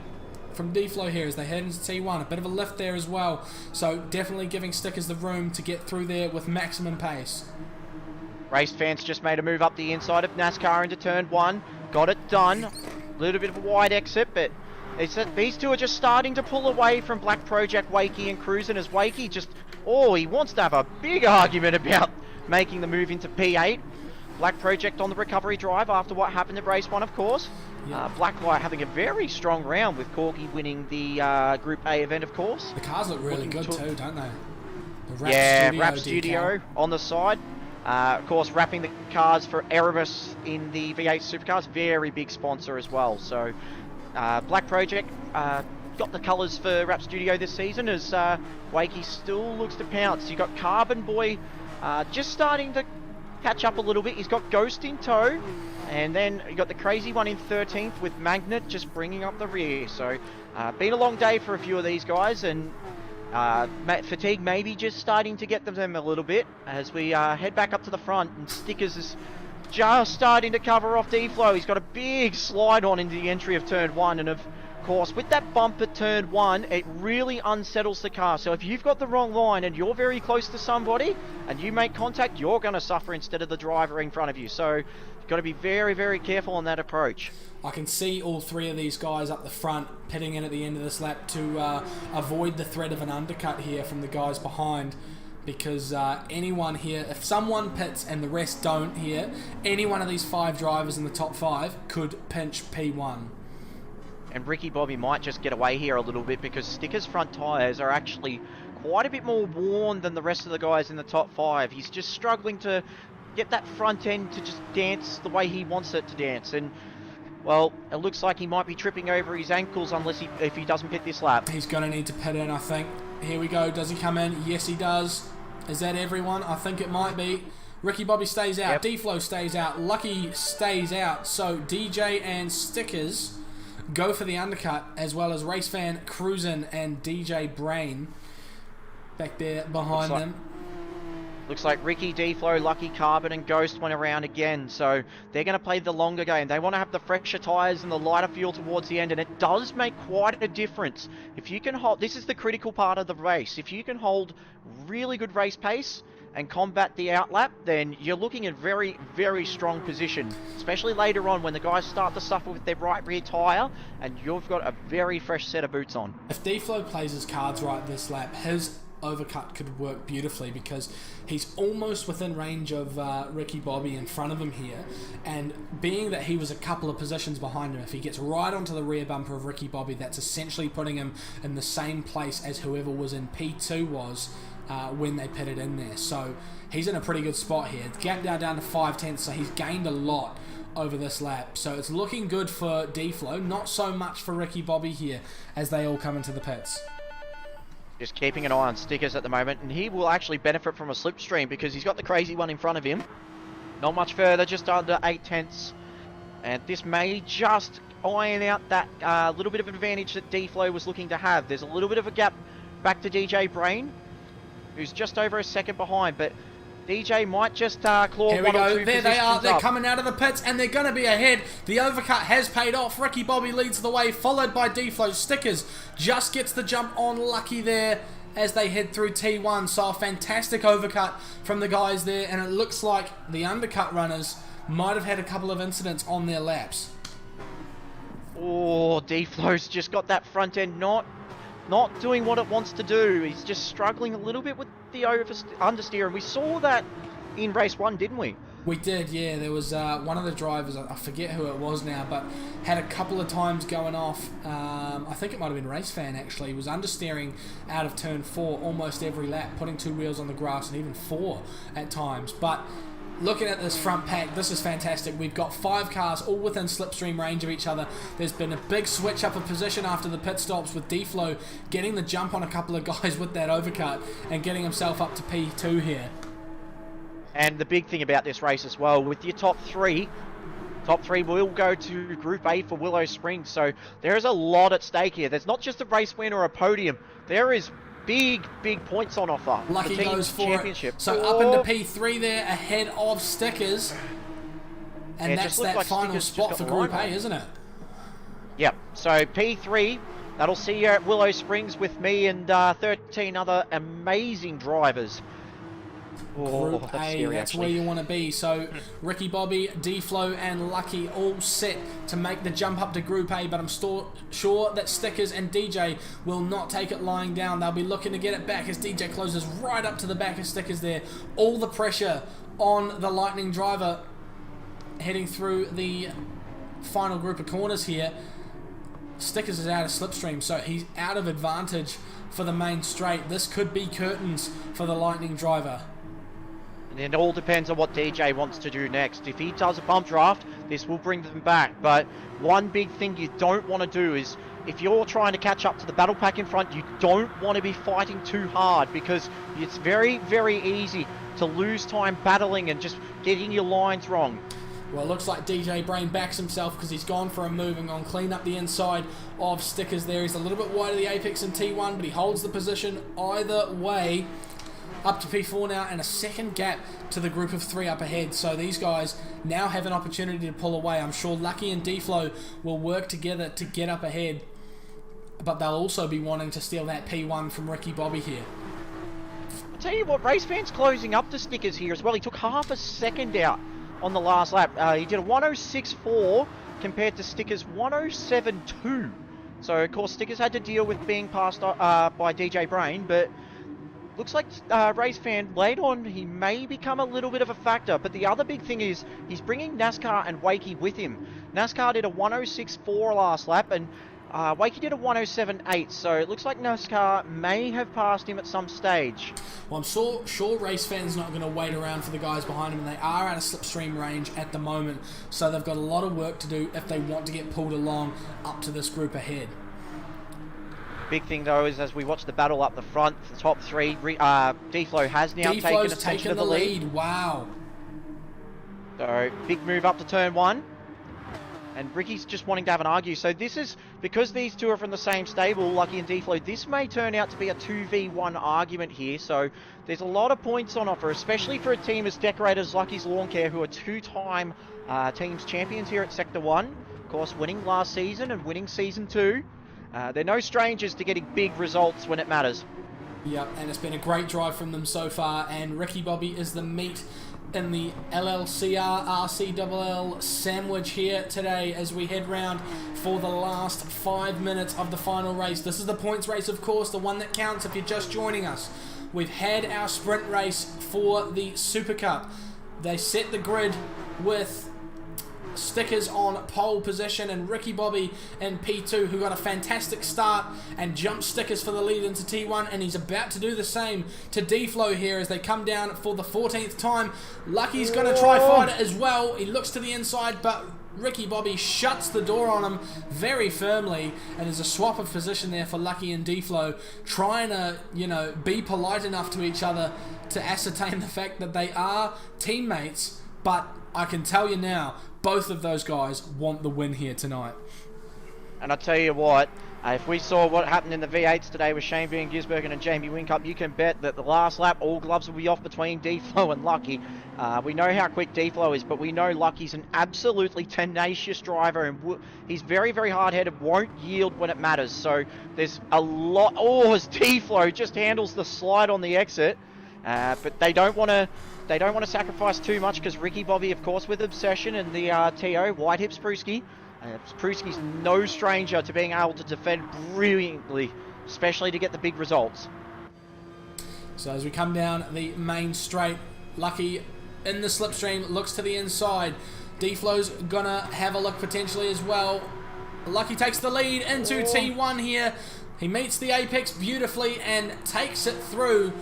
from D-Flow here as they head into T1. A bit of a lift there as well. So definitely giving Stickers the room to get through there with maximum pace. Race Fans just made a move up the inside of NASCAR into turn 1. Got it done. Little bit of a wide exit, but these two are just starting to pull away from Black Project, Wakey and Cruisin' as Wakey just, he wants to have a big argument about making the move into P8. Black Project on the recovery drive after what happened at race 1, of course. Yeah. Blacklight having a very strong round with Corky winning the Group A event, of course. The cars look really good too, don't they? The Rap Studio on the side. Of course, wrapping the cars for Erebus in the V8 Supercars, very big sponsor as well. So, Black Project got the colours for Rap Studio this season as Wakey still looks to pounce. You got Carbon Boy just starting to catch up a little bit. He's got Ghost in tow, and then you got the crazy one in 13th with Magnet just bringing up the rear. So, been a long day for a few of these guys, and fatigue maybe just starting to get them a little bit as we head back up to the front, and Stickers is just starting to cover off D-Flow. He's got a big slide on into the entry of turn 1, and of course with that bump at turn 1 it really unsettles the car. So if you've got the wrong line and you're very close to somebody and you make contact, you're going to suffer instead of the driver in front of you. So you've got to be very, very careful on that approach. I can see all 3 of these guys up the front pitting in at the end of this lap to avoid the threat of an undercut here from the guys behind, because anyone here, if someone pits and the rest don't here, any one of these 5 drivers in the top 5 could pinch P1. And Ricky Bobby might just get away here a little bit because Stickers' front tyres are actually quite a bit more worn than the rest of the guys in the top 5. He's just struggling to get that front end to just dance the way he wants it to dance. And well, it looks like he might be tripping over his ankles if he doesn't pit this lap. He's going to need to pit in, I think. Here we go. Does he come in? Yes, he does. Is that everyone? I think it might be. Ricky Bobby stays out. Yep. D-Flow stays out. Lucky stays out. So DJ and Stickers go for the undercut, as well as Race Fan, Cruisin' and DJ Brain back there behind them. Looks like Ricky, D-Flow, Lucky, Carbon and Ghost went around again. So they're going to play the longer game. They want to have the fresher tyres and the lighter fuel towards the end. And it does make quite a difference. If you can hold, this is the critical part of the race. If you can hold really good race pace and combat the outlap, then you're looking at very, very strong position. Especially later on when the guys start to suffer with their right rear tyre and you've got a very fresh set of boots on. If D-Flow plays his cards right this lap, his overcut could work beautifully because he's almost within range of Ricky Bobby in front of him here, and being that he was a couple of positions behind him, if he gets right onto the rear bumper of Ricky Bobby, that's essentially putting him in the same place as whoever was in P2 was when they pitted in there. So he's in a pretty good spot here. The gap now down to 5/10, so he's gained a lot over this lap. So it's looking good for D-Flow, not so much for Ricky Bobby here as they all come into the pits. Just keeping an eye on Stickers at the moment, and he will actually benefit from a slipstream because he's got the crazy one in front of him. Not much further, just under 8/10, and this may just iron out that little bit of advantage that D-Flow was looking to have. There's a little bit of a gap back to DJ Brain, who's just over a second behind, but DJ might just claw Here we one or go. two There they are. positions They're up. coming out of the pits, and they're going to be ahead. The overcut has paid off. Ricky Bobby leads the way, followed by D-Flow. Stickers just gets the jump on Lucky there as they head through T1. So a fantastic overcut from the guys there, and it looks like the undercut runners might have had a couple of incidents on their laps. Oh, D-Flow's just got that front end not doing what it wants to do. He's just struggling a little bit with the understeer, and we saw that in race 1, didn't we? We did, yeah. There was one of the drivers, I forget who it was now, but had a couple of times going off. I think it might have been Race Fan, actually. He was understeering out of turn 4 almost every lap, putting 2 wheels on the grass and even 4 at times. But looking at this front pack, this is fantastic. We've got 5 cars all within slipstream range of each other. There's been a big switch up of position after the pit stops, with D-Flow getting the jump on a couple of guys with that overcut and getting himself up to P2 here. And the big thing about this race as well, with your top three will go to Group A for Willow Springs. So there is a lot at stake here. There's not just a race win or a podium. There is big points on offer. Lucky the team goes for championship. it. So up into P3 there, ahead of Stickers. And Yeah, that's just looked that like final Stickers just spot got for the Group line A, right. isn't it? Yep, so P3, that'll see you at Willow Springs with me and 13 other amazing drivers. Oh, Group that's A, scary, that's actually. where you want to be. So Ricky Bobby, D-Flow and Lucky all set to make the jump up to Group A, but I'm sure that Stickers and DJ will not take it lying down. They'll be looking to get it back as DJ closes right up to the back of Stickers there. All the pressure on the Lightning driver heading through the final group of corners here. Stickers is out of slipstream, so he's out of advantage for the main straight. This could be curtains for the Lightning driver. And it all depends on what DJ wants to do next. If he does a bump draft, this will bring them back. But one big thing you don't want to do is, if you're trying to catch up to the battle pack in front, you don't want to be fighting too hard, because it's very easy to lose time battling and just getting your lines wrong. Well, it looks like DJ Brain backs himself because he's gone for a move and gone clean up the inside of Stickers there. He's a little bit wide of the apex in T1, but he holds the position either way. Up to P4 now, and a second gap to the group of 3 up ahead. So these guys now have an opportunity to pull away. I'm sure Lucky and D-Flow will work together to get up ahead, but they'll also be wanting to steal that P1 from Ricky Bobby here. I'll tell you what, Race Fan's closing up the Stickers here as well. He took half a second out on the last lap. He did a 106.4 compared to Stickers 107.2. So of course Stickers had to deal with being passed by DJ Brain, but looks like Race Fan late on, he may become a little bit of a factor. But the other big thing is he's bringing NASCAR and Wakey with him. NASCAR did a 106.4 last lap, and Wakey did a 107.8. So it looks like NASCAR may have passed him at some stage. Well, I'm sure Race Fan's not going to wait around for the guys behind him, and they are out of slipstream range at the moment. So they've got a lot of work to do if they want to get pulled along up to this group ahead. Big thing though is, as we watch the battle up the front, the top 3, D-Flow has now taken a section of the lead. Wow. So big move up to turn 1. And Ricky's just wanting to have an argue. So this is, because these two are from the same stable, Lucky and D-Flow, this may turn out to be a 2v1 argument here. So there's a lot of points on offer, especially for a team as decorated as Lucky's Lawn Care, who are two-time teams champions here at Sector 1. Of course, winning last season and winning Season 2. They're no strangers to getting big results when it matters. Yep, and it's been a great drive from them so far, and Ricky Bobby is the meat in the LLCR RCLL sandwich here today as we head round for the last 5 minutes of the final race. This is the points race, of course, the one that counts if you're just joining us. We've had our sprint race for the Super Cup. They set the grid with Stickers on pole position and Ricky Bobby in P2, who got a fantastic start and jumped Stickers for the lead into T1, and he's about to do the same to D-Flow here as they come down for the 14th time. Lucky's going to try fight it as well. He looks to the inside, but Ricky Bobby shuts the door on him very firmly, and there's a swap of position there for Lucky and D-Flow, trying to, you know, be polite enough to each other to ascertain the fact that they are teammates. But I can tell you now, both of those guys want the win here tonight. And I tell you what, if we saw what happened in the V8s today with Shane Van Gisbergen and Jamie Winkup, you can bet that the last lap, all gloves will be off between D-Flow and Lucky. We know how quick D-Flow is, but we know Lucky's an absolutely tenacious driver, and he's very, very hard-headed, won't yield when it matters. So there's a lot... Oh, as D-Flow just handles the slide on the exit. But they don't want to sacrifice too much, because Ricky Bobby, of course, with Obsession and the TO, White Hip Spruski. Spruski's no stranger to being able to defend brilliantly, especially to get the big results. So as we come down the main straight, Lucky in the slipstream looks to the inside. D-Flow's gonna have a look potentially as well. Lucky takes the lead into T1 here. He meets the apex beautifully and takes it through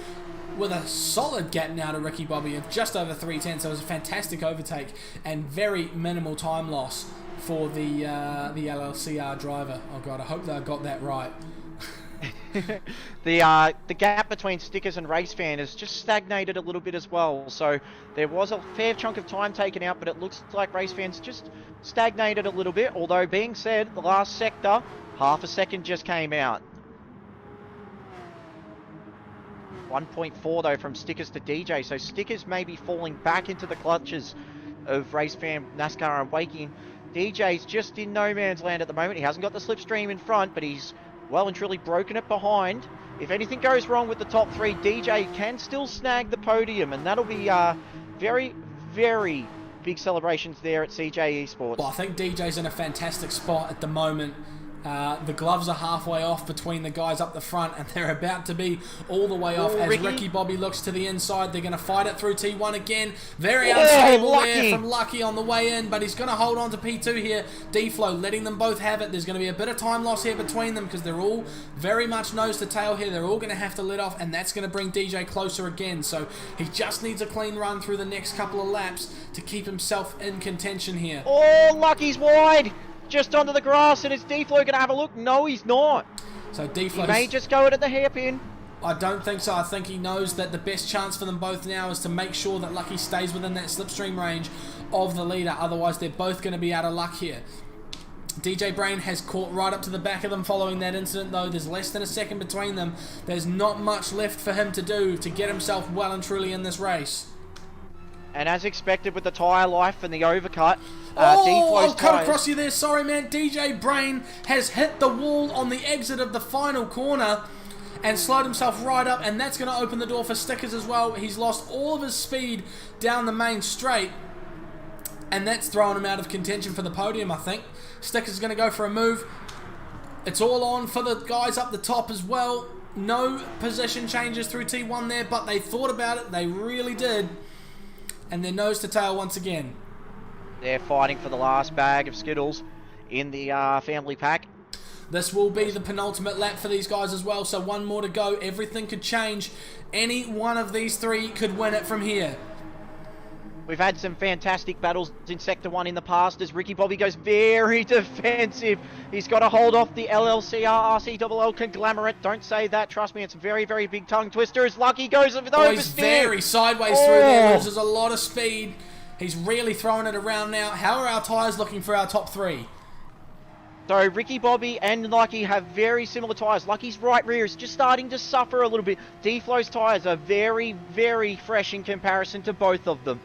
with a solid gap now to Ricky Bobby of just over 3:10, so it was a fantastic overtake and very minimal time loss for the LLCR driver. Oh god, I hope that I got that right. The gap between Stickers and Race Fan has just stagnated a little bit as well, so there was a fair chunk of time taken out, but it looks like Race Fan's just stagnated a little bit, although being said, the last sector, half a second just came out. 1.4 though from Stickers to DJ, so Stickers may be falling back into the clutches of Race Fan, NASCAR and Waking. DJ's just in no man's land at the moment. He hasn't got the slipstream in front, but he's well and truly broken it behind. If anything goes wrong with the top three, DJ can still snag the podium, and that'll be very, very big celebrations there at CJ Esports. Well, I think DJ's in a fantastic spot at the moment. The gloves are halfway off between the guys up the front, and they're about to be all the way off as Ricky Bobby looks to the inside. They're going to fight it through T1 again. Very unstable there from Lucky on the way in, but he's going to hold on to P2 here. D-Flow letting them both have it. There's going to be a bit of time loss here between them because they're all very much nose to tail here. They're all going to have to let off, and that's going to bring DJ closer again. So he just needs a clean run through the next couple of laps to keep himself in contention here. Oh, Lucky's wide! Just onto the grass, and is D-Flow going to have a look? No, he's not. So D-Flow may just go it at the hairpin. I don't think so. I think he knows that the best chance for them both now is to make sure that Lucky stays within that slipstream range of the leader. Otherwise, they're both going to be out of luck here. DJ Brain has caught right up to the back of them following that incident, though. There's less than a second between them. There's not much left for him to do to get himself well and truly in this race. And as expected with the tyre life and the overcut, I'll cut across you there. Sorry, man. DJ Brain has hit the wall on the exit of the final corner and slowed himself right up, and that's going to open the door for Stickers as well. He's lost all of his speed down the main straight, and that's thrown him out of contention for the podium, I think. Stickers is going to go for a move. It's all on for the guys up the top as well. No position changes through T1 there, but they thought about it. They really did. And they're nose to tail once again. They're fighting for the last bag of Skittles in the family pack. This will be the penultimate lap for these guys as well, so one more to go. Everything could change. Any one of these three could win it from here. We've had some fantastic battles in Sector 1 in the past as Ricky Bobby goes very defensive. He's got to hold off the LLCR RCLL conglomerate. Don't say that. Trust me, it's a very, very big tongue twister as Lucky goes over the oversteer. He's very sideways through there. Loses a lot of speed. He's really throwing it around now. How are our tyres looking for our top 3? So Ricky Bobby and Lucky have very similar tyres. Lucky's right rear is just starting to suffer a little bit. D-Flow's tyres are very, very fresh in comparison to both of them.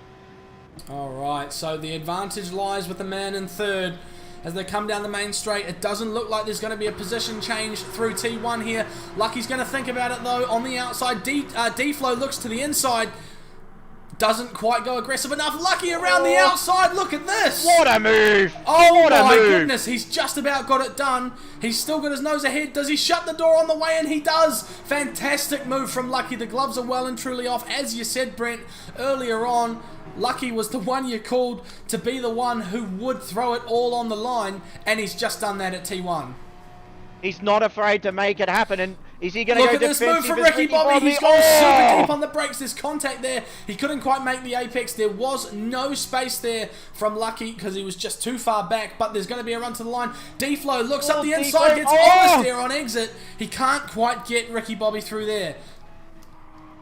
Alright, so the advantage lies with the man in third. As they come down the main straight, it doesn't look like there's going to be a position change through T1 here. Lucky's going to think about it though. On the outside, D-Flow looks to the inside. Doesn't quite go aggressive enough. Lucky around the outside. Look at this. What a move. Oh what my a move. goodness. He's just about got it done. He's still got his nose ahead. Does he shut the door on the way in? He does. Fantastic move from Lucky. The gloves are well and truly off. As you said, Brent, earlier on, Lucky was the one you called to be the one who would throw it all on the line, and he's just done that at T1. He's not afraid to make it happen, and is he going to go defensive? Look at this move from Ricky Bobby. He's gone super deep on the brakes. There's contact there. He couldn't quite make the apex. There was no space there from Lucky because he was just too far back, but there's going to be a run to the line. D-Flow looks up the inside, gets almost there on exit. He can't quite get Ricky Bobby through there.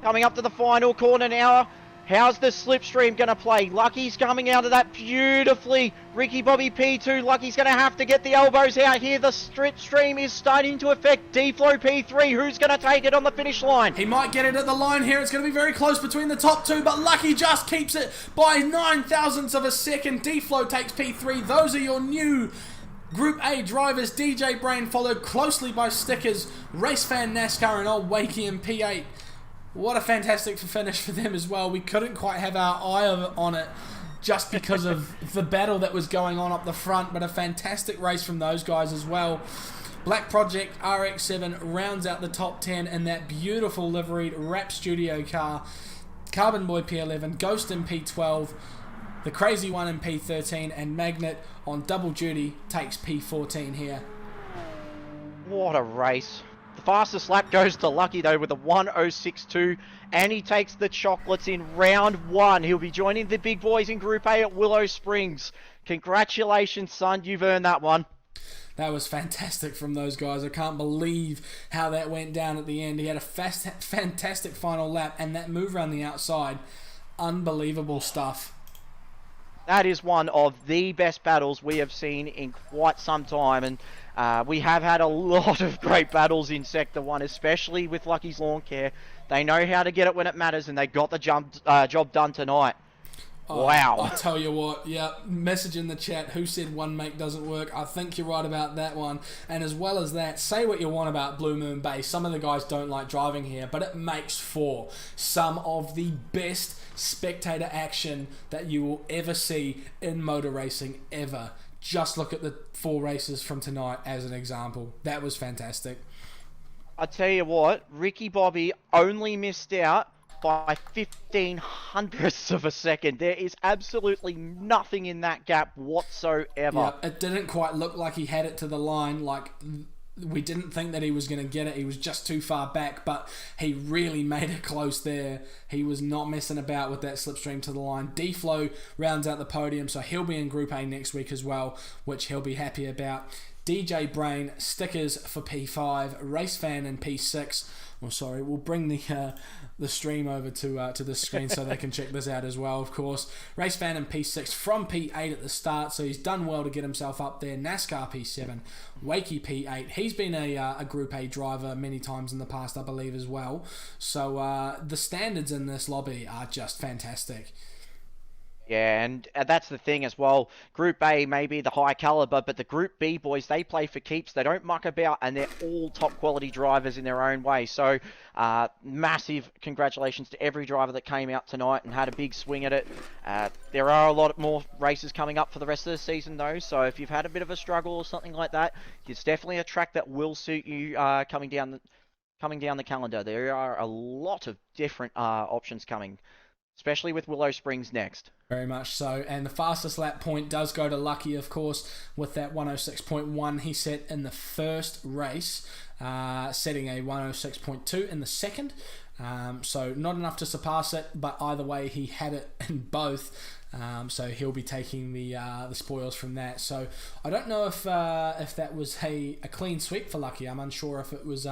Coming up to the final corner now. How's the slipstream going to play? Lucky's coming out of that beautifully. Ricky Bobby P2. Lucky's going to have to get the elbows out here. The slipstream is starting to affect D-Flow P3. Who's going to take it on the finish line? He might get it at the line here. It's going to be very close between the top two, but Lucky just keeps it by 9 thousandths of a second. D-Flow takes P3. Those are your new Group A drivers. DJ Brain followed closely by Stickers, Race Fan NASCAR, and Old Wakey in P8. What a fantastic finish for them as well. We couldn't quite have our eye on it just because of the battle that was going on up the front, but a fantastic race from those guys as well. Black Project RX-7 rounds out the top 10 in that beautiful liveried Rap Studio car. Carbon Boy P11, Ghost in P12, the Crazy One in P13, and Magnet on double duty takes P14 here. What a race. The fastest lap goes to Lucky though with a 1:06.2, and he takes the chocolates in round 1. He'll be joining the big boys in Group A at Willow Springs. Congratulations, son. You've earned that one. That was fantastic from those guys. I can't believe how that went down at the end. He had a fantastic final lap, and that move around the outside, unbelievable stuff. That is one of the best battles we have seen in quite some time, and we have had a lot of great battles in Sector 1, especially with Lucky's Lawn Care. They know how to get it when it matters, and they got the job done tonight. Wow. I'll tell you what, yeah, message in the chat, who said one make doesn't work? I think you're right about that one. And as well as that, say what you want about Blue Moon Bay. Some of the guys don't like driving here, but it makes for some of the best spectator action that you will ever see in motor racing ever. Just look at the 4 races from tonight as an example. That was fantastic. I tell you what, Ricky Bobby only missed out by 15 hundredths of a second. There is absolutely nothing in that gap whatsoever. Yeah, it didn't quite look like he had it to the line. Like, we didn't think that he was going to get it. He was just too far back, but he really made it close there. He was not messing about with that slipstream to the line. D-Flow rounds out the podium, so he'll be in Group A next week as well, which he'll be happy about. DJ Brain, Stickers for P5, Race Fan in P6. Well, sorry, we'll bring the stream over to the screen so they can check this out as well, of course. Race Fan in P6 from P8 at the start, so he's done well to get himself up there. NASCAR P7, Wakey P8. He's been a Group A driver many times in the past, I believe, as well. So the standards in this lobby are just fantastic. Yeah, and that's the thing as well. Group A may be the high caliber, but the Group B boys, they play for keeps. They don't muck about, and they're all top quality drivers in their own way. So, massive congratulations to every driver that came out tonight and had a big swing at it. There are a lot more races coming up for the rest of the season, though. So, if you've had a bit of a struggle or something like that, it's definitely a track that will suit you coming down the calendar. There are a lot of different options coming, especially with Willow Springs next. Very much so, and the fastest lap point does go to Lucky, of course, with that 106.1 he set in the first race, setting a 106.2 in the second. So not enough to surpass it, but either way he had it in both. So he'll be taking the spoils from that. So I don't know if that was a clean sweep for Lucky. I'm unsure if it was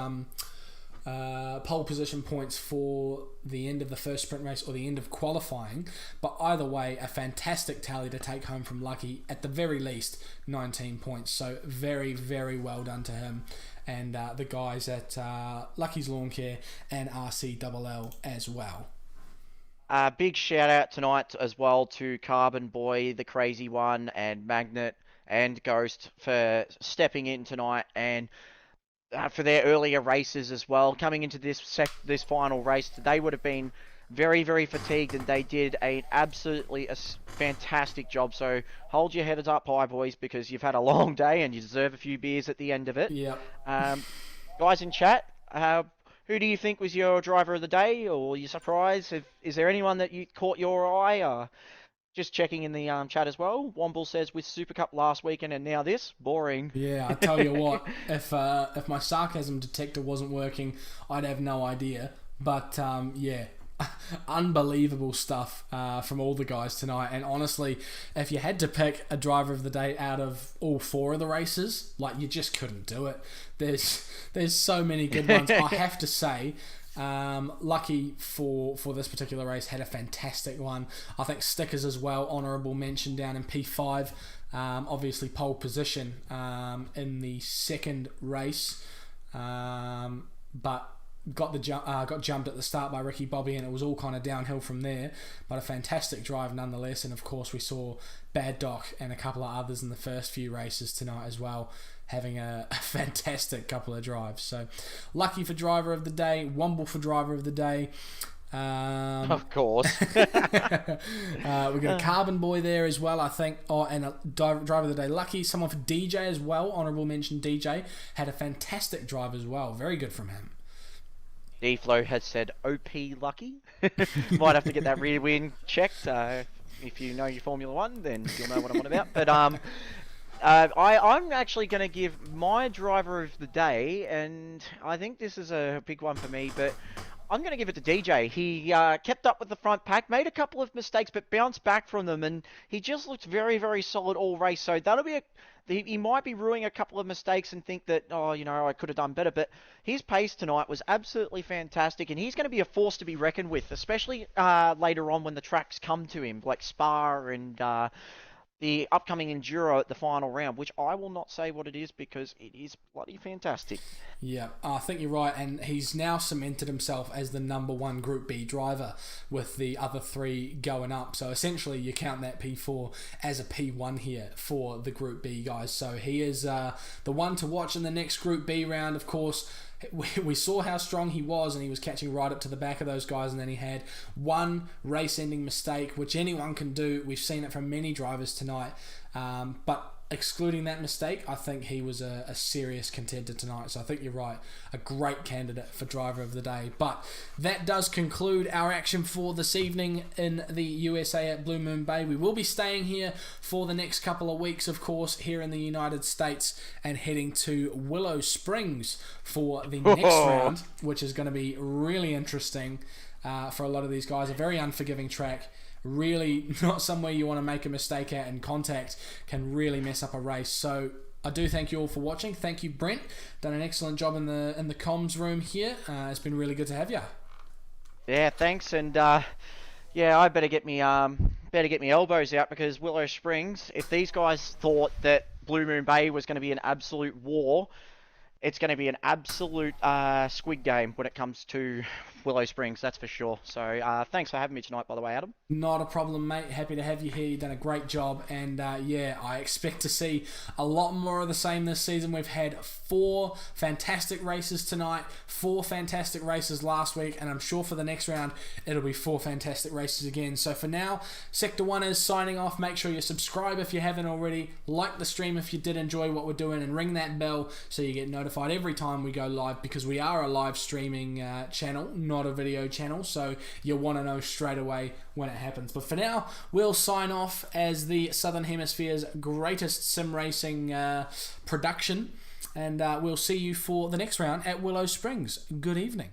pole position points for the end of the first sprint race or the end of qualifying, but either way, a fantastic tally to take home from Lucky, at the very least 19 points. So very, very well done to him and the guys at Lucky's Lawn Care and RCLL as well. Big shout out tonight as well to Carbon Boy, the Crazy One, and Magnet and Ghost for stepping in tonight and for their earlier races as well. Coming into this final race, they would have been very, very fatigued, and they did an absolutely fantastic job. So hold your heads up high, boys, because you've had a long day and you deserve a few beers at the end of it. Yeah. Guys in chat, who do you think was your driver of the day, or you surprised? Is there anyone that you caught your eye? Just checking in the chat as well. Womble says, with Supercup last weekend and now this, boring. Yeah, I tell you what, if my sarcasm detector wasn't working, I'd have no idea. But yeah, unbelievable stuff from all the guys tonight. And honestly, if you had to pick a driver of the day out of all 4 of the races, like, you just couldn't do it. There's so many good ones. I have to say, Lucky for this particular race had a fantastic one. I think Stickers as well, honourable mention down in P5. Obviously pole position in the second race, but got jumped at the start by Ricky Bobby, and it was all kind of downhill from there, but a fantastic drive nonetheless. And of course we saw Bad Doc and a couple of others in the first few races tonight as well, having a fantastic couple of drives. So Lucky for driver of the day, Womble for driver of the day. Of course. We got a Carbon Boy there as well, I think. Oh, and a driver of the day, Lucky. Someone for DJ as well, honourable mention. DJ had a fantastic drive as well. Very good from him. D-Flow has said OP Lucky. Might have to get that rear wing checked. If you know your Formula 1, then you'll know what I'm on about. But I'm actually going to give my driver of the day, and I think this is a big one for me, but I'm going to give it to DJ. He kept up with the front pack, made a couple of mistakes, but bounced back from them, and he just looked very, very solid all race. So that'll be he might be ruining a couple of mistakes and think that, oh, you know, I could have done better, but his pace tonight was absolutely fantastic, and he's going to be a force to be reckoned with, especially later on when the tracks come to him, like Spa and the upcoming Enduro at the final round, which I will not say what it is because it is bloody fantastic. Yeah, I think you're right, and he's now cemented himself as the #1 Group B driver with the other 3 going up. So essentially you count that P4 as a P1 here for the Group B guys. So he is the one to watch in the next Group B round. Of course, we saw how strong he was, and he was catching right up to the back of those guys, and then he had one race-ending mistake, which anyone can do. We've seen it from many drivers tonight, but excluding that mistake, I think he was a serious contender tonight. So I think you're right, a great candidate for driver of the day. But that does conclude our action for this evening in the USA at Blue Moon Bay. We will be staying here for the next couple of weeks, of course, here in the United States, and heading to Willow Springs for the next round, which is going to be really interesting for a lot of these guys. A very unforgiving track. Really not somewhere you want to make a mistake at, and contact can really mess up a race. So I do thank you all for watching. Thank you, Brent. Done an excellent job in the comms room here. It's been really good to have you. Yeah, thanks. And yeah, I better get me elbows out, because Willow Springs, if these guys thought that Blue Moon Bay was going to be an absolute war, it's going to be an absolute squid game when it comes to Willow Springs, that's for sure. So thanks for having me tonight, by the way, Adam. Not a problem, mate. Happy to have you here. You've done a great job. And yeah, I expect to see a lot more of the same this season. We've had 4 fantastic races tonight, 4 fantastic races last week, and I'm sure for the next round it'll be 4 fantastic races again. So for now, Sector 1 is signing off. Make sure you subscribe if you haven't already, like the stream if you did enjoy what we're doing, and ring that bell so you get notified every time we go live, because we are a live streaming channel, not a video channel, so you'll want to know straight away when it happens. But for now, we'll sign off as the Southern Hemisphere's greatest sim racing production, and we'll see you for the next round at Willow Springs. Good evening.